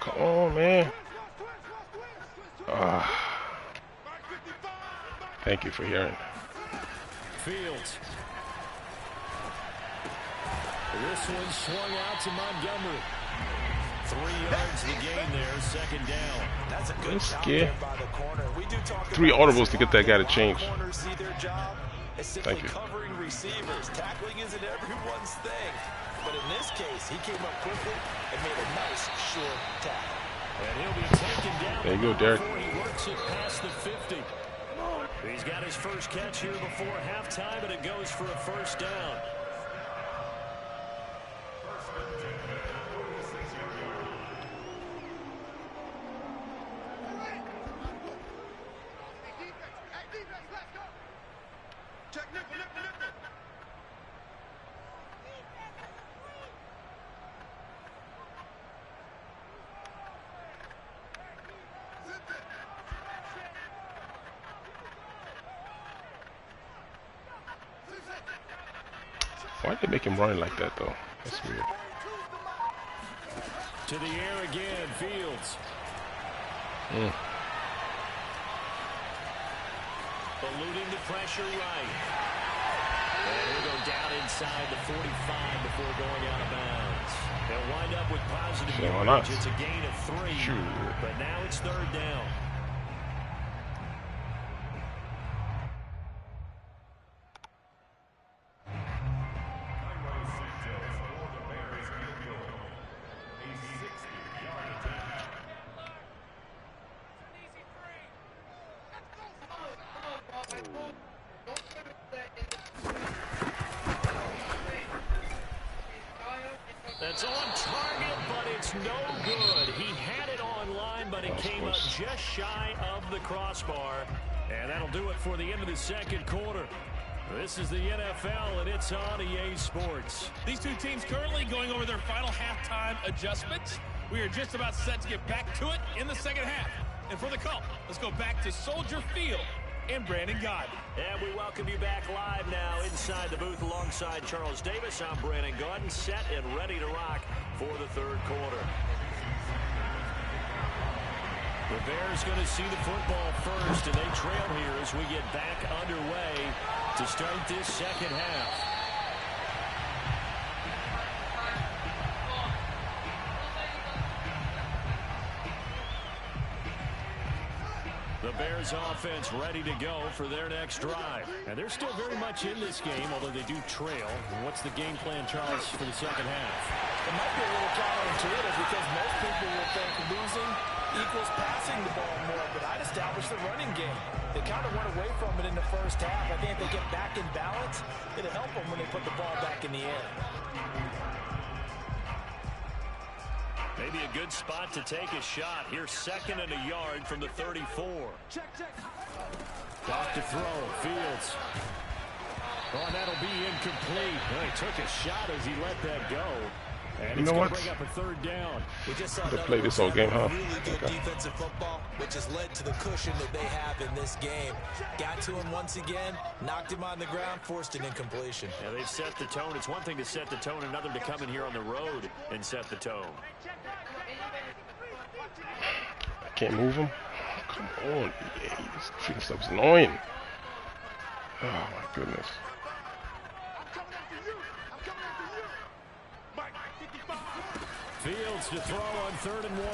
[SPEAKER 6] Come on, man. Thank you for hearing.
[SPEAKER 1] Fields. This one swung out to Montgomery. 3 yards the gain there, second down.
[SPEAKER 3] That's a good job there by the corner. We do talk
[SPEAKER 6] 3 audibles to get that guy to change.
[SPEAKER 3] Corners see their job as simply
[SPEAKER 6] Thank you.
[SPEAKER 3] covering receivers. Tackling isn't everyone's thing. But in this case, he came up quickly and made a nice short tackle.
[SPEAKER 1] And he'll be taken down.
[SPEAKER 6] There you go, Derek.
[SPEAKER 1] Before he works it past the 50. He's got his first catch here before halftime, and it goes for a first down.
[SPEAKER 6] Why did they make him run like that, though? That's weird.
[SPEAKER 1] To the air again, Fields. Eluding the pressure right. And he'll go down inside the 45 before going out of bounds. They'll wind up with positive yardage. It's a gain of 3.
[SPEAKER 6] Sure.
[SPEAKER 1] But now it's third down. That's on target, but it's no good. He had it on line, but it came up just shy of the crossbar. And that'll do it for the end of the second quarter. This is the NFL, and it's on EA Sports.
[SPEAKER 5] These two teams currently going over their final halftime adjustments. We are just about set to get back to it in the second half. And for the call, let's go back to Soldier Field and Brandon Gaudin.
[SPEAKER 1] And we welcome you back live now inside the booth alongside Charles Davis. I'm Brandon Gaudin, set and ready to rock for the third quarter.
[SPEAKER 2] The Bears going to see the football first, and they trail here as we get back underway to start this second half. The Bears offense ready to go for their next drive. And they're still very much in this game, although they do trail. What's the game plan, Charles, for the second half?
[SPEAKER 3] It might be a little counterintuitive because most people will think losing equals passing the ball more, but I'd establish the running game. They kind of went away from it in the first half. I think if they get back in balance, it'll help them when they put the ball back in the air.
[SPEAKER 2] Maybe a good spot to take a shot. Here's 2nd and a yard from the 34. Back to throw. Fields. Oh, and that'll be incomplete. Well, he took a shot as he let that go. And
[SPEAKER 6] you know what?
[SPEAKER 2] Bring up a 3rd down.
[SPEAKER 3] We just saw
[SPEAKER 6] to play this whole game, huh?
[SPEAKER 3] Really good defensive football, which has led to the cushion that they have in this game. Got to him once again, knocked him on the ground, forced an incompletion.
[SPEAKER 2] Yeah, they've set the tone. It's one thing to set the tone, another to come in here on the road and set the tone.
[SPEAKER 6] I can't move him. Come on, EA. This freaking stuff's annoying. Oh my goodness.
[SPEAKER 2] Fields to throw on 3rd and 1.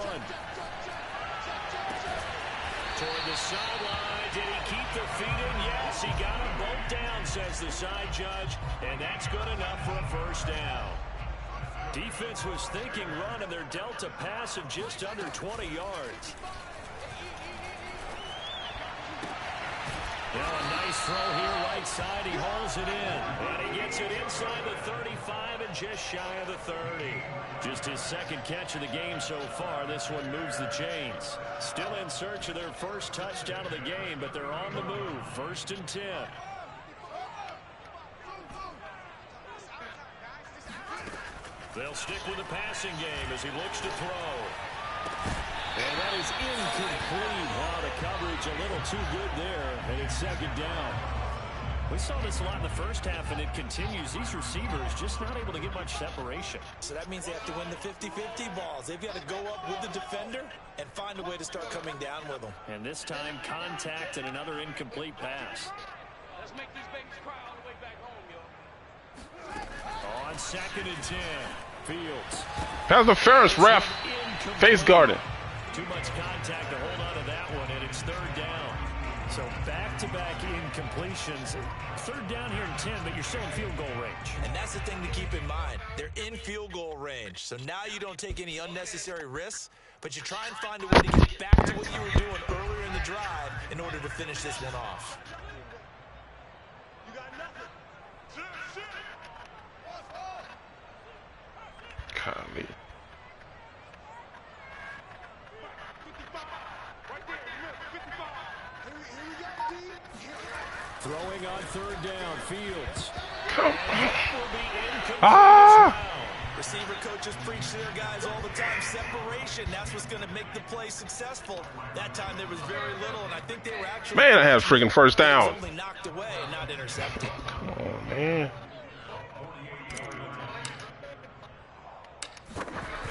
[SPEAKER 2] Toward the sideline. Did he keep the feet in? Yes, he got them both down, says the side judge. And that's good enough for a first down. Defense was thinking run, and they're dealt a pass of just under 20 yards. Now a nice throw here right side. He hauls it in. And he gets it inside the 35 and just shy of the 30. Just his 2nd catch of the game so far. This one moves the chains. Still in search of their first touchdown of the game, but they're on the move. 1st and 10. They'll stick with the passing game as he looks to throw. And that is incomplete. Wow, the coverage a little too good there, and it's 2nd down. We saw this a lot in the first half, and it continues. These receivers just not able to get much separation.
[SPEAKER 3] So that means they have to win the 50-50 balls. They've got to go up with the defender and find a way to start coming down with them.
[SPEAKER 2] And this time, contact and another incomplete pass.
[SPEAKER 4] Let's make these babies cry all the way back home, yo.
[SPEAKER 2] On 2nd and 10, Fields.
[SPEAKER 6] Pass interference, ref. Face guarding.
[SPEAKER 2] Too much contact to hold on to that one, and it's 3rd down. So back-to-back incompletions. 3rd down here in 10, but you're still in field goal range.
[SPEAKER 3] And that's the thing to keep in mind. They're in field goal range. So now you don't take any unnecessary risks, but you try and find a way to get back to what you were doing earlier in the drive in order to finish this one off.
[SPEAKER 4] You got nothing. Sit.
[SPEAKER 6] Golly.
[SPEAKER 2] Throwing on 3rd down, Fields.
[SPEAKER 6] Come on.
[SPEAKER 3] Receiver coaches preach to their guys all the time. Separation, that's what's going to make the play successful. That time there was very little, and I think they were actually...
[SPEAKER 6] Man, I had a freaking first down.
[SPEAKER 3] Only knocked away and not intercepted.
[SPEAKER 6] Come on, man.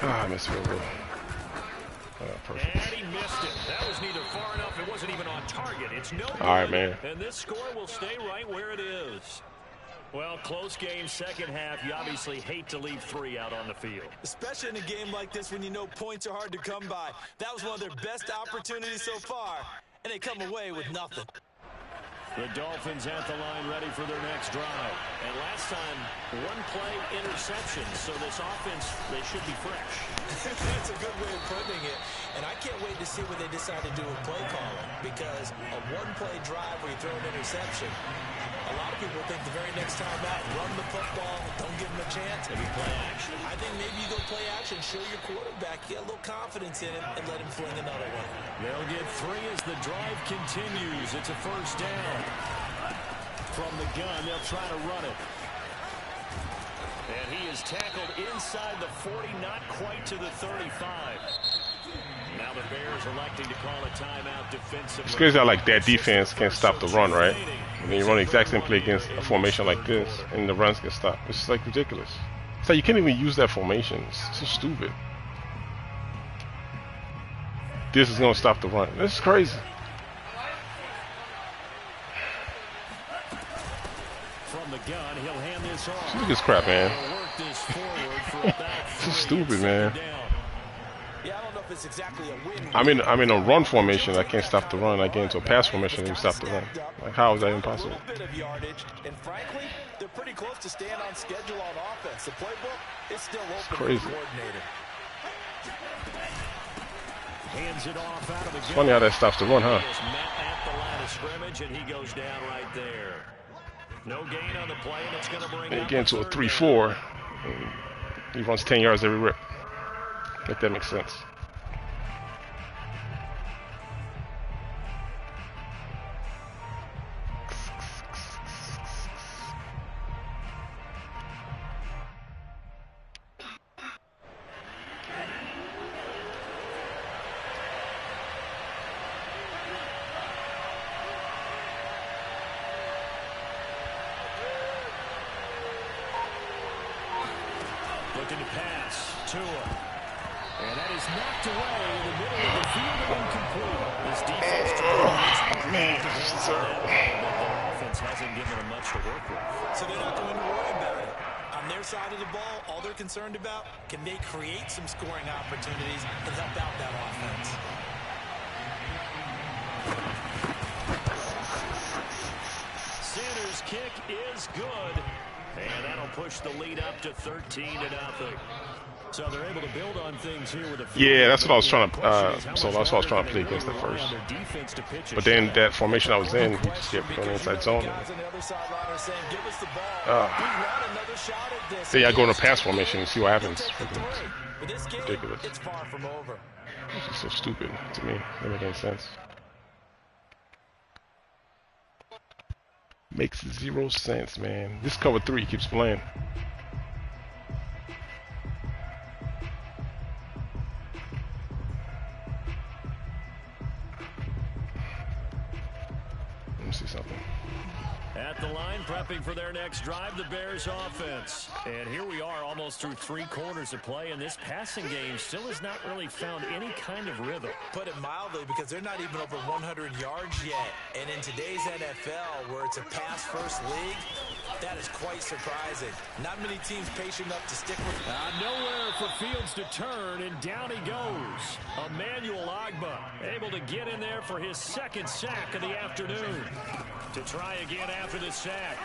[SPEAKER 6] Ah, I missed field goal. Perfect.
[SPEAKER 2] And he missed it. That was neither far enough. It wasn't even on target. It's no good.
[SPEAKER 6] All right, man.
[SPEAKER 2] And this score will stay right where it is. Well, close game, second half. You obviously hate to leave 3 out on the field.
[SPEAKER 3] Especially in a game like this when you know points are hard to come by. That was one of their best opportunities so far, and they come away with nothing.
[SPEAKER 2] The Dolphins at the line ready for their next drive. And last time, 1-play interception. So this offense, they should be fresh.
[SPEAKER 3] That's a good way of putting it. And I can't wait to see what they decide to do with play calling. Because a 1-play drive where you throw an interception, a lot of people think the very next time out, run the football, don't give them a chance.
[SPEAKER 2] Maybe play action.
[SPEAKER 3] I think maybe you go play action, show your quarterback, get a little confidence in him, and let him fling another one.
[SPEAKER 2] They'll get 3 as the drive continues. It's a first down. From the gun, they'll try to run it. And he is tackled inside the 40, not quite to the 35. Now Now the Bears electing to call a timeout defensively.
[SPEAKER 6] It's crazy how like that defense can't stop the run, right? And then you run the exact same play against a formation like this, and the runs get stopped. It's like ridiculous. It's like you can't even use that formation. It's so stupid. This is gonna stop the run. This is crazy.
[SPEAKER 2] From the gun, he'll hand this off.
[SPEAKER 6] Look at this crap, man.
[SPEAKER 2] Work this forward for about
[SPEAKER 6] This is stupid, man.
[SPEAKER 3] Yeah, I don't know if it's exactly a win.
[SPEAKER 6] I'm in a run formation. I can't stop the run. I get into a pass formation and you stop the run. Like, how is that impossible?
[SPEAKER 3] A bit of yardage, and frankly, they're pretty close to staying on schedule on offense. The playbook is still open for the coordinator.
[SPEAKER 2] Hands it off out of the
[SPEAKER 6] It's funny how that stops the run, huh?
[SPEAKER 2] At the line of scrimmage, and he goes down right there. No gain on the play, and it's going to bring
[SPEAKER 6] And you get into a 3-4. He runs 10 yards every rip. If that makes sense.
[SPEAKER 2] Looking to pass. Tua. And that is knocked away in the middle of the field and incomplete. This defense the offense hasn't given them much to work with.
[SPEAKER 3] So they're not going to worry about it. On their side of the ball, all they're concerned about, can they create some scoring opportunities and help out that offense?
[SPEAKER 2] Sanders' kick is good. And that'll push the lead up to 13-0. So they're able to build on things here with a
[SPEAKER 6] yeah, that's what I was trying to so that's what I was trying to play against at first. But then that formation I was in, he just kept going inside zone. Then I go in a pass formation and see what happens. It's ridiculous.
[SPEAKER 3] It's far from over.
[SPEAKER 6] This is so stupid to me. Doesn't make any sense. Makes 0 sense, man. This cover 3 keeps playing. Let me see something.
[SPEAKER 2] At the line, prepping for their next drive, the Bears offense. And here we are almost through 3 quarters of play, and this passing game still has not really found any kind of rhythm.
[SPEAKER 3] Put it mildly, because they're not even over 100 yards yet. And in today's NFL, where it's a pass-first league, that is quite surprising. Not many teams patient enough to stick with it.
[SPEAKER 2] Nowhere for Fields to turn, and down he goes. Emmanuel Ogbah able to get in there for his 2nd sack of the afternoon. To try again after the sack.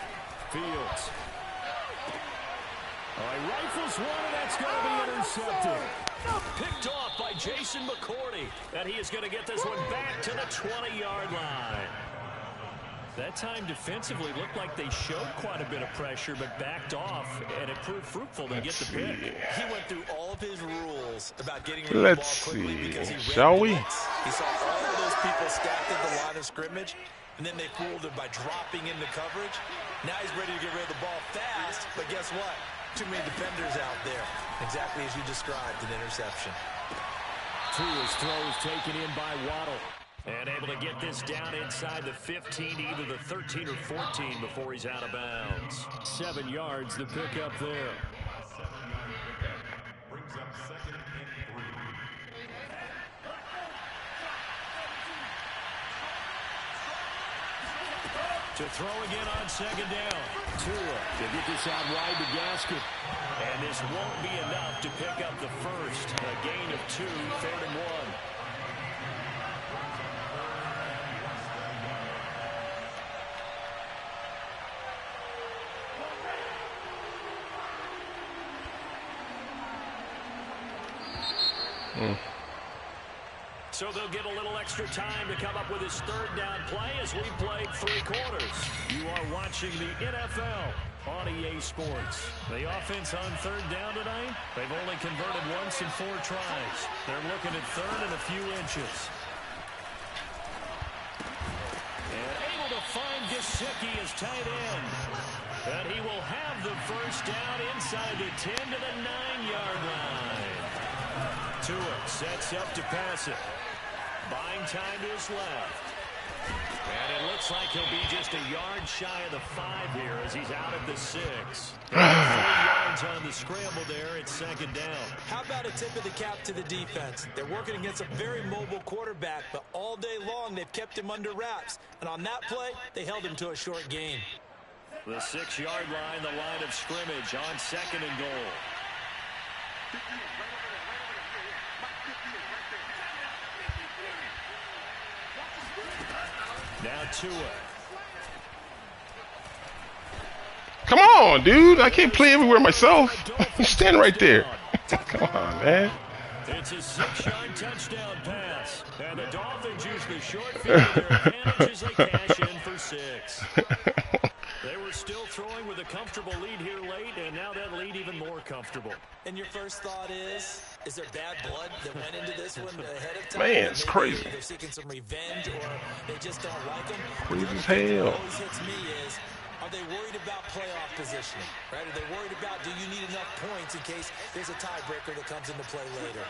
[SPEAKER 2] Fields. All right, rifles one, and that's going to be intercepted. Picked off by Jason McCourty. And he is going to get this one back to the 20-yard line. That time defensively looked like they showed quite a bit of pressure, but backed off, and it proved fruitful to get the pick.
[SPEAKER 3] He went through all of his rules about getting rid of the ball quickly because he
[SPEAKER 6] Shall we?
[SPEAKER 3] He saw all of those people stacked at the line of scrimmage, and then they fooled him by dropping into coverage. Now he's ready to get rid of the ball fast, but guess what? Too many defenders out there. Exactly as you described, an interception.
[SPEAKER 2] Tua's throws taken in by Waddle. And able to get this down inside the 15, either the 13 or 14 before he's out of bounds. 7 yards, the pickup there.
[SPEAKER 7] Brings up 2nd and 3.
[SPEAKER 2] To throw again on 2nd down. Tua to get this out wide to Gaskin. And this won't be enough to pick up the first. A gain of 2, 3rd and 1. So they'll get a little extra time to come up with his 3rd down play as we played 3 quarters. You are watching the NFL on EA Sports. The offense on 3rd down tonight, they've only converted once in 4 tries. They're looking at 3rd and a few inches. And able to find Gesicki as tight end. And he will have the first down inside the 10 to the 9-yard line.
[SPEAKER 1] Tua sets up to pass it. Buying time to his left. And it looks like he'll be just a yard shy of the 5 here as he's out at the 6. 3 yards on the scramble there. It's second down.
[SPEAKER 3] How about a tip of the cap to the defense? They're working against a very mobile quarterback, but all day long they've kept him under wraps. And on that play, they held him to a short gain.
[SPEAKER 1] The 6-yard line, the line of scrimmage on second and goal. Now Tua.
[SPEAKER 6] Come on, dude. I can't play everywhere myself. Stand right there. Come on, man.
[SPEAKER 1] It's a 6-yard touchdown pass. And the Dolphins use the short field to their advantage as they cash in for 6. They were still throwing with a comfortable lead here late, and now that lead even more comfortable.
[SPEAKER 3] And your first thought is there bad blood that went into this one ahead of time?
[SPEAKER 6] Man, it's crazy.
[SPEAKER 3] They're seeking some revenge, or they just don't like them.
[SPEAKER 6] Crazy as hell.
[SPEAKER 3] What always hits me is, are they worried about playoff positioning? Right? Are they worried about, do you need enough points in case there's a tiebreaker that comes into play later?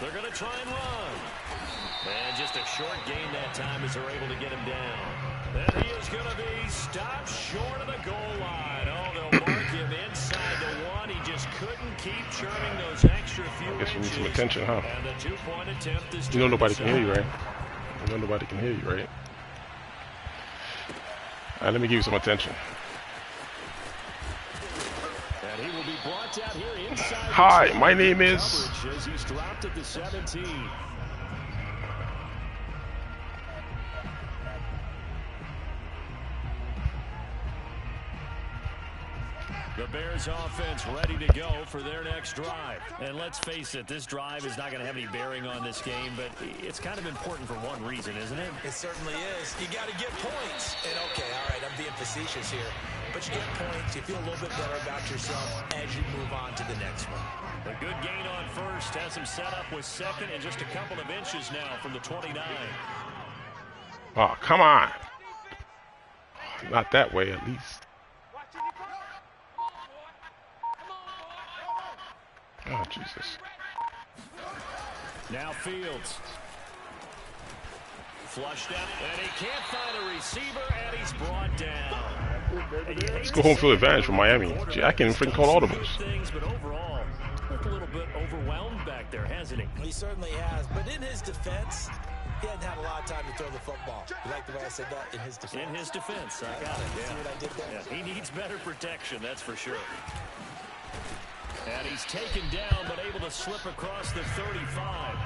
[SPEAKER 1] They're going to try and run. And just a short gain that time as they're able to get him down. And he is going to be stopped short of the goal line. Oh, they'll mark him inside the 1. He just couldn't keep churning those extra few inches.
[SPEAKER 6] I guess you need some attention, huh?
[SPEAKER 1] And the 2-point attempt is
[SPEAKER 6] you know nobody can hear you, right? You know nobody can hear you, right? All right, let me give you some attention.
[SPEAKER 1] And he will be brought out here inside.
[SPEAKER 6] Hi, my name is...
[SPEAKER 1] As he's dropped at the 17. The Bears offense ready to go for their next drive. And let's face it, this drive is not going to have any bearing on this game, but it's kind of important for one reason, isn't it?
[SPEAKER 3] It certainly is. You got to get points. And okay, all right, I'm being facetious here. But you get points, you feel a little bit better about yourself as you move on to the next one.
[SPEAKER 1] A good gain on first, has him set up with second and just a couple of inches now from the 29.
[SPEAKER 6] Oh, come on. Not that way, at least. Oh, Jesus.
[SPEAKER 1] Now Fields. Flushed out, and he can't find a receiver, and he's brought down.
[SPEAKER 6] Let's go home field advantage for Miami. Gee, I can't even freaking call audibles.
[SPEAKER 1] But overall, looked a little bit overwhelmed back there, hasn't he?
[SPEAKER 3] He certainly has, but in his defense, he hadn't had a lot of time to throw the football. You like the way I said that? In his defense.
[SPEAKER 1] In his defense, I got it. Yeah.
[SPEAKER 3] See what I did there?
[SPEAKER 1] Yeah, he needs better protection, that's for sure. And he's taken down, but able to slip across the 35.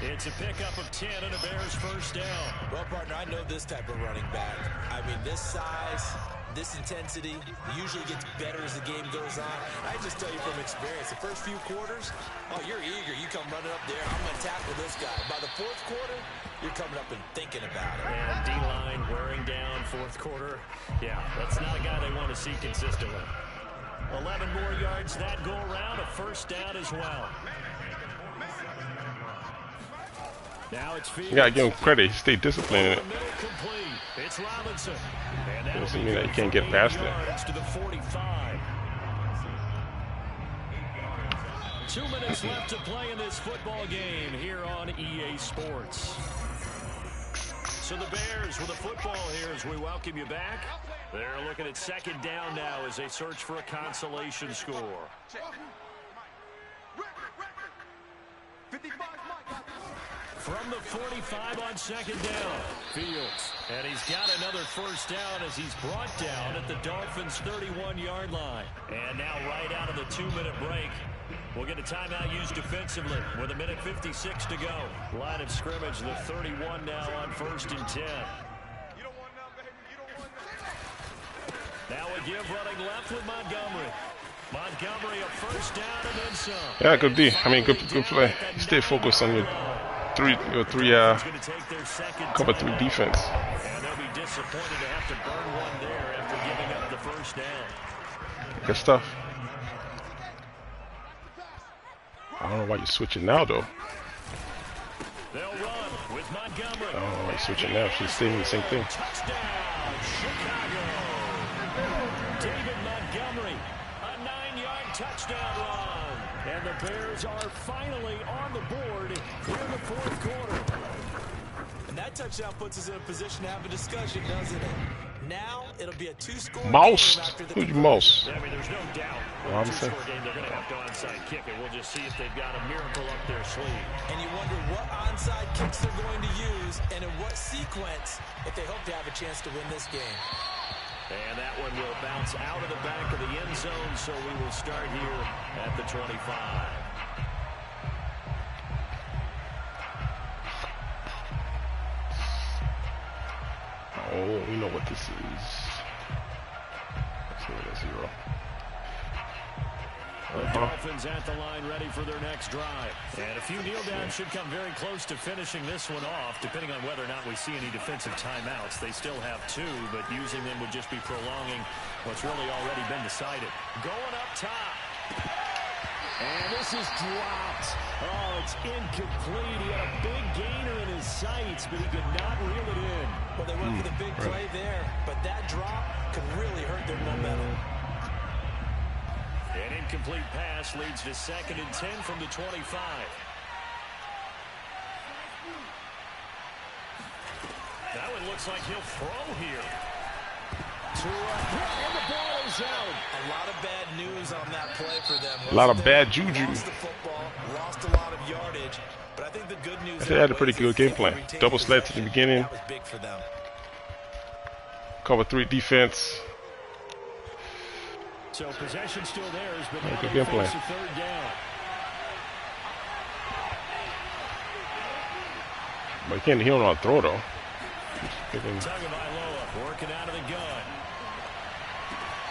[SPEAKER 1] It's a pickup of 10 and a Bears first down.
[SPEAKER 3] Well, partner, I know this type of running back. I mean, this size, this intensity usually gets better as the game goes on. I just tell you from experience, the first few quarters, oh, you're eager. You come running up there, I'm going to tackle this guy. By the fourth quarter, you're coming up and thinking about it.
[SPEAKER 1] And D-line wearing down fourth quarter. Yeah, that's not a guy they want to see consistently. 11 more yards that go around, a first down as well. Now it's Fields.
[SPEAKER 6] You gotta give him credit. He stayed disciplined in it.
[SPEAKER 1] It's Robinson.
[SPEAKER 6] Doesn't mean that you can't get past it.
[SPEAKER 1] To the 45. 2 minutes left to play in this football game here on EA Sports. So the Bears with a football here as we welcome you back. They're looking at second down now as they search for a consolation score. From the 45 on second down, Fields. And he's got another first down as he's brought down at the Dolphins' 31-yard line. And now right out of the 2-minute break, we'll get a timeout used defensively with 1:56 to go. Line of scrimmage, the 31 now on 1st and 10. Now a give running left with Montgomery. Montgomery a first down and then some.
[SPEAKER 6] Yeah, good D. I mean, good play. Stay focused on your cover 3 defense.
[SPEAKER 1] And they'll be disappointed to have to burn one there after giving up the first down.
[SPEAKER 6] Good stuff. I don't know why you're switching now, though.
[SPEAKER 1] They'll run with Montgomery.
[SPEAKER 6] I don't know why you're switching now. She's saying the same thing.
[SPEAKER 1] Touchdown, Chicago.
[SPEAKER 2] David Montgomery, a 9-yard touchdown run. And the Bears are finally on the board here in the fourth quarter.
[SPEAKER 3] And that touchdown puts us in a position to have a discussion, doesn't it? Now it'll be a 2-score
[SPEAKER 6] Mouse.
[SPEAKER 3] game after the
[SPEAKER 6] Who's Mouse?
[SPEAKER 1] I mean, there's no doubt.
[SPEAKER 6] Well,
[SPEAKER 1] With a 2-score game, they're going to have to onside kick it. We'll just see if they've got a miracle up their sleeve.
[SPEAKER 3] And you wonder what onside kicks they're going to use and in what sequence if they hope to have a chance to win this game.
[SPEAKER 1] And that one will bounce out of the back of the end zone, so we will start here at the 25.
[SPEAKER 6] Oh, we know what this is. Let's see what zero.
[SPEAKER 2] The Dolphins at the line, ready for their next drive. And a few kneel downs should come very close to finishing this one off, depending on whether or not we see any defensive timeouts. They still have 2, but using them would just be prolonging what's really already been decided.
[SPEAKER 1] Going up top.
[SPEAKER 2] And this is dropped. Oh, it's incomplete. He had a big gainer in his sights, but he could not reel it in.
[SPEAKER 3] Well, they went for the big play there, but that drop could really hurt their momentum.
[SPEAKER 2] An incomplete pass leads to 2nd and 10 from the 25. That one looks like he'll throw here. And the ball is out.
[SPEAKER 3] A lot of bad news on that play for them.
[SPEAKER 6] A lot of bad juju.
[SPEAKER 3] Lost the football, lost a lot of yardage, but I think the good news
[SPEAKER 6] They had a pretty good game plan. Double slants at the beginning.
[SPEAKER 3] That was big for them.
[SPEAKER 6] Cover 3 defense.
[SPEAKER 2] So possession still theirs, but now
[SPEAKER 6] Good
[SPEAKER 2] they
[SPEAKER 6] game plan.
[SPEAKER 2] face a 3rd down.
[SPEAKER 6] But he don't know how to throw though.
[SPEAKER 2] Tagovailoa working out of the gun.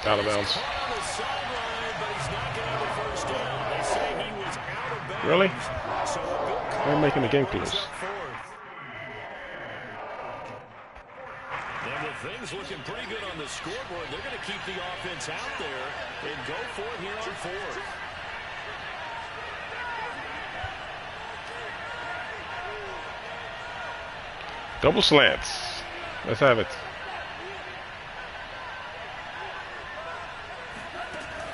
[SPEAKER 6] Out of bounds.
[SPEAKER 2] On the sideline, but he's not going to have a first down. They say he was out of bounds.
[SPEAKER 6] Really?
[SPEAKER 2] So a good call.
[SPEAKER 6] They're making the game
[SPEAKER 2] brings
[SPEAKER 6] close.
[SPEAKER 2] up 4th. And with things looking pretty good on the scoreboard, they're going to keep the offense out there and go for it here on 4th.
[SPEAKER 6] Double slants. Let's have it.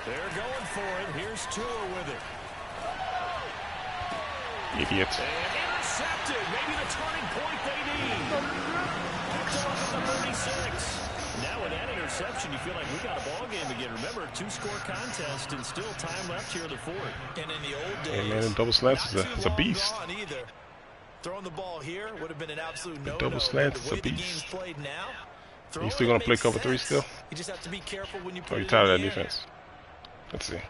[SPEAKER 2] They're going for it. Here's Tua with it.
[SPEAKER 6] Idiot.
[SPEAKER 2] And intercepted. Maybe the turning point they need. Picked off at the 36. Now with that interception, you feel like we got a ball game again. Remember, 2-score contest and still time left here in the 4th.
[SPEAKER 3] And in the old days,
[SPEAKER 6] Hey man, double slants is a beast.
[SPEAKER 3] Throwing the ball here would have been an absolute no-no.
[SPEAKER 6] Double slants is a
[SPEAKER 3] The way the
[SPEAKER 6] beast.
[SPEAKER 3] game's played now,
[SPEAKER 6] You still gonna play cover 3 still?
[SPEAKER 3] You just have to be careful when you put
[SPEAKER 6] Or you
[SPEAKER 3] it
[SPEAKER 6] tired
[SPEAKER 3] in
[SPEAKER 6] of
[SPEAKER 3] the
[SPEAKER 6] that
[SPEAKER 3] air.
[SPEAKER 6] defense? Let's see.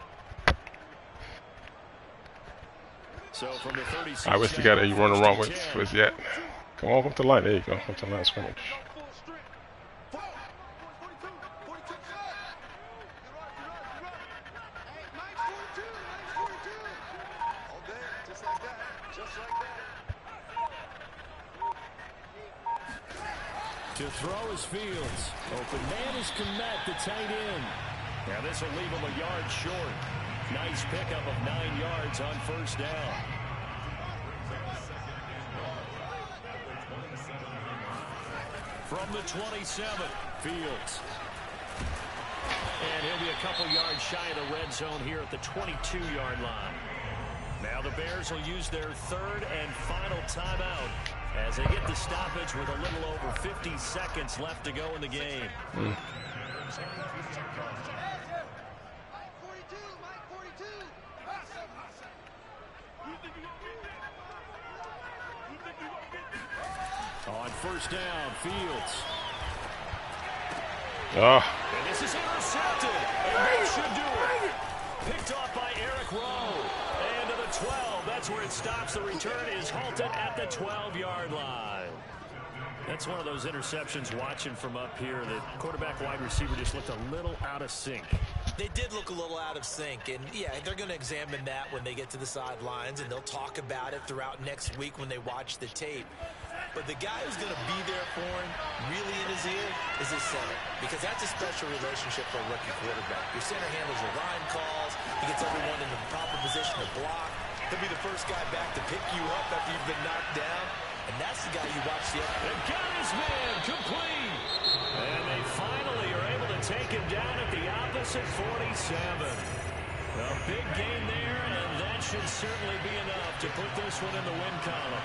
[SPEAKER 2] So from the 36.
[SPEAKER 6] I wish the guy that you run around with was yet. Come on, up the line. There you go. Up the line of scrimmage.
[SPEAKER 2] To throw is Fields. Open man is Komet, the tight end. Now this will leave him a yard short. Nice pickup of 9 yards on first down. From the 27, Fields. And he'll be a couple yards shy of the red zone here at the 22-yard line. Now the Bears will use their 3rd and final timeout as they get the stoppage with a little over 50 seconds left to go in the game. On first down, Fields.
[SPEAKER 6] Oh,
[SPEAKER 2] And this is intercepted. And that should do it. Picked off by Eric Rowe. And to the 12. That's where it stops. The return is halted at the 12-yard line. That's one of those interceptions watching from up here that quarterback wide receiver just looked a little out of sync.
[SPEAKER 3] They did look a little out of sync, and yeah, they're going to examine that when they get to the sidelines, and they'll talk about it throughout next week when they watch the tape. But the guy who's going to be there for him, really in his ear, is his center, because that's a special relationship for a rookie quarterback. Your center handles your line calls. He gets everyone in the proper position to block. He'll be the first guy back to pick you up after you've been knocked down, and that's the guy you watch the other.
[SPEAKER 2] And got his man complete. And they finally are able to take him him down at the opposite 47. A big gain there, and that should certainly be enough to put this one in the win column.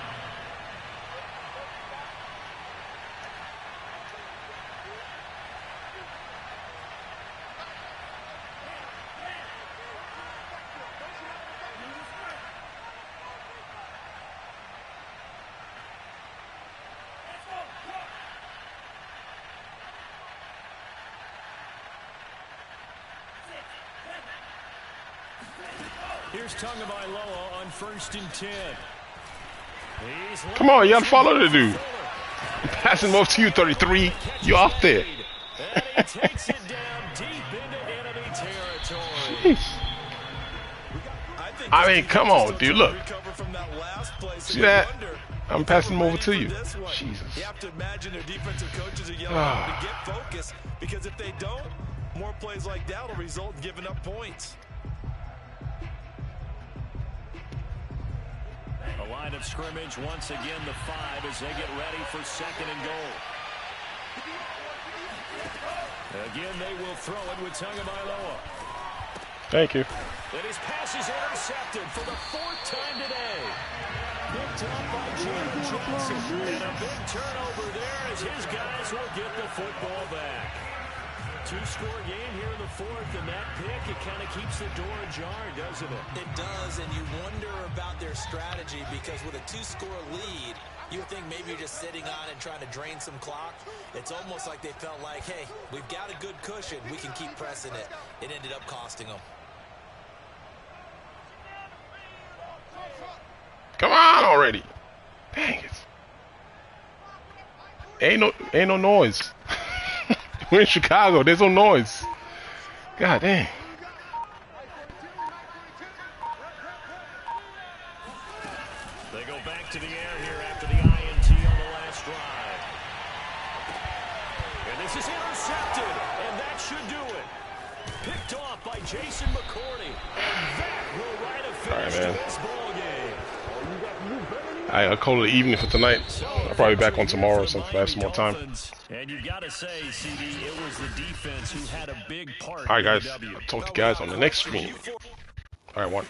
[SPEAKER 2] Here's Tagovailoa on 1st and 10.
[SPEAKER 6] Come on, you gotta follow the dude. Passing him off to you, 33. You out there.
[SPEAKER 2] And he takes it down deep into enemy territory.
[SPEAKER 6] Jeez. I mean, come on, dude. Look. See that? I'm passing him over to you. Jesus.
[SPEAKER 3] You have to imagine their defensive coaches are yelling to get focused, because if they don't, more plays like that will result in giving up points.
[SPEAKER 2] A line of scrimmage once again, the 5 as they get ready for 2nd and goal. Again, they will throw it with Tagovailoa.
[SPEAKER 6] Thank you.
[SPEAKER 2] And his pass is intercepted for the 4th time today. Picked up by Jaden Johnson. And a big turnover there as his guys will get the football back. 2-score game here in the 4th, and that pick, it kind of keeps the door ajar, doesn't it?
[SPEAKER 3] It does, and you wonder about their strategy, because with a 2-score lead, you would think maybe you're just sitting on it trying to drain some clock. It's almost like they felt like, hey, we've got a good cushion. We can keep pressing it. It ended up costing them.
[SPEAKER 6] Come on already. Dang it. Ain't no noise. We're in Chicago. There's no noise. God dang.
[SPEAKER 2] They go back to the air here after the INT on the last drive. And this is intercepted, and that should do it. Picked off by Jason McCourty, and that will write a finish to this ball game.
[SPEAKER 6] I'll call it evening for tonight. I'll probably be back on tomorrow or something if I have some more time.
[SPEAKER 2] And you got to say, CD, it was the defense who had a big part.
[SPEAKER 6] Alright guys, I'll talk to you guys on the next stream. Alright, one.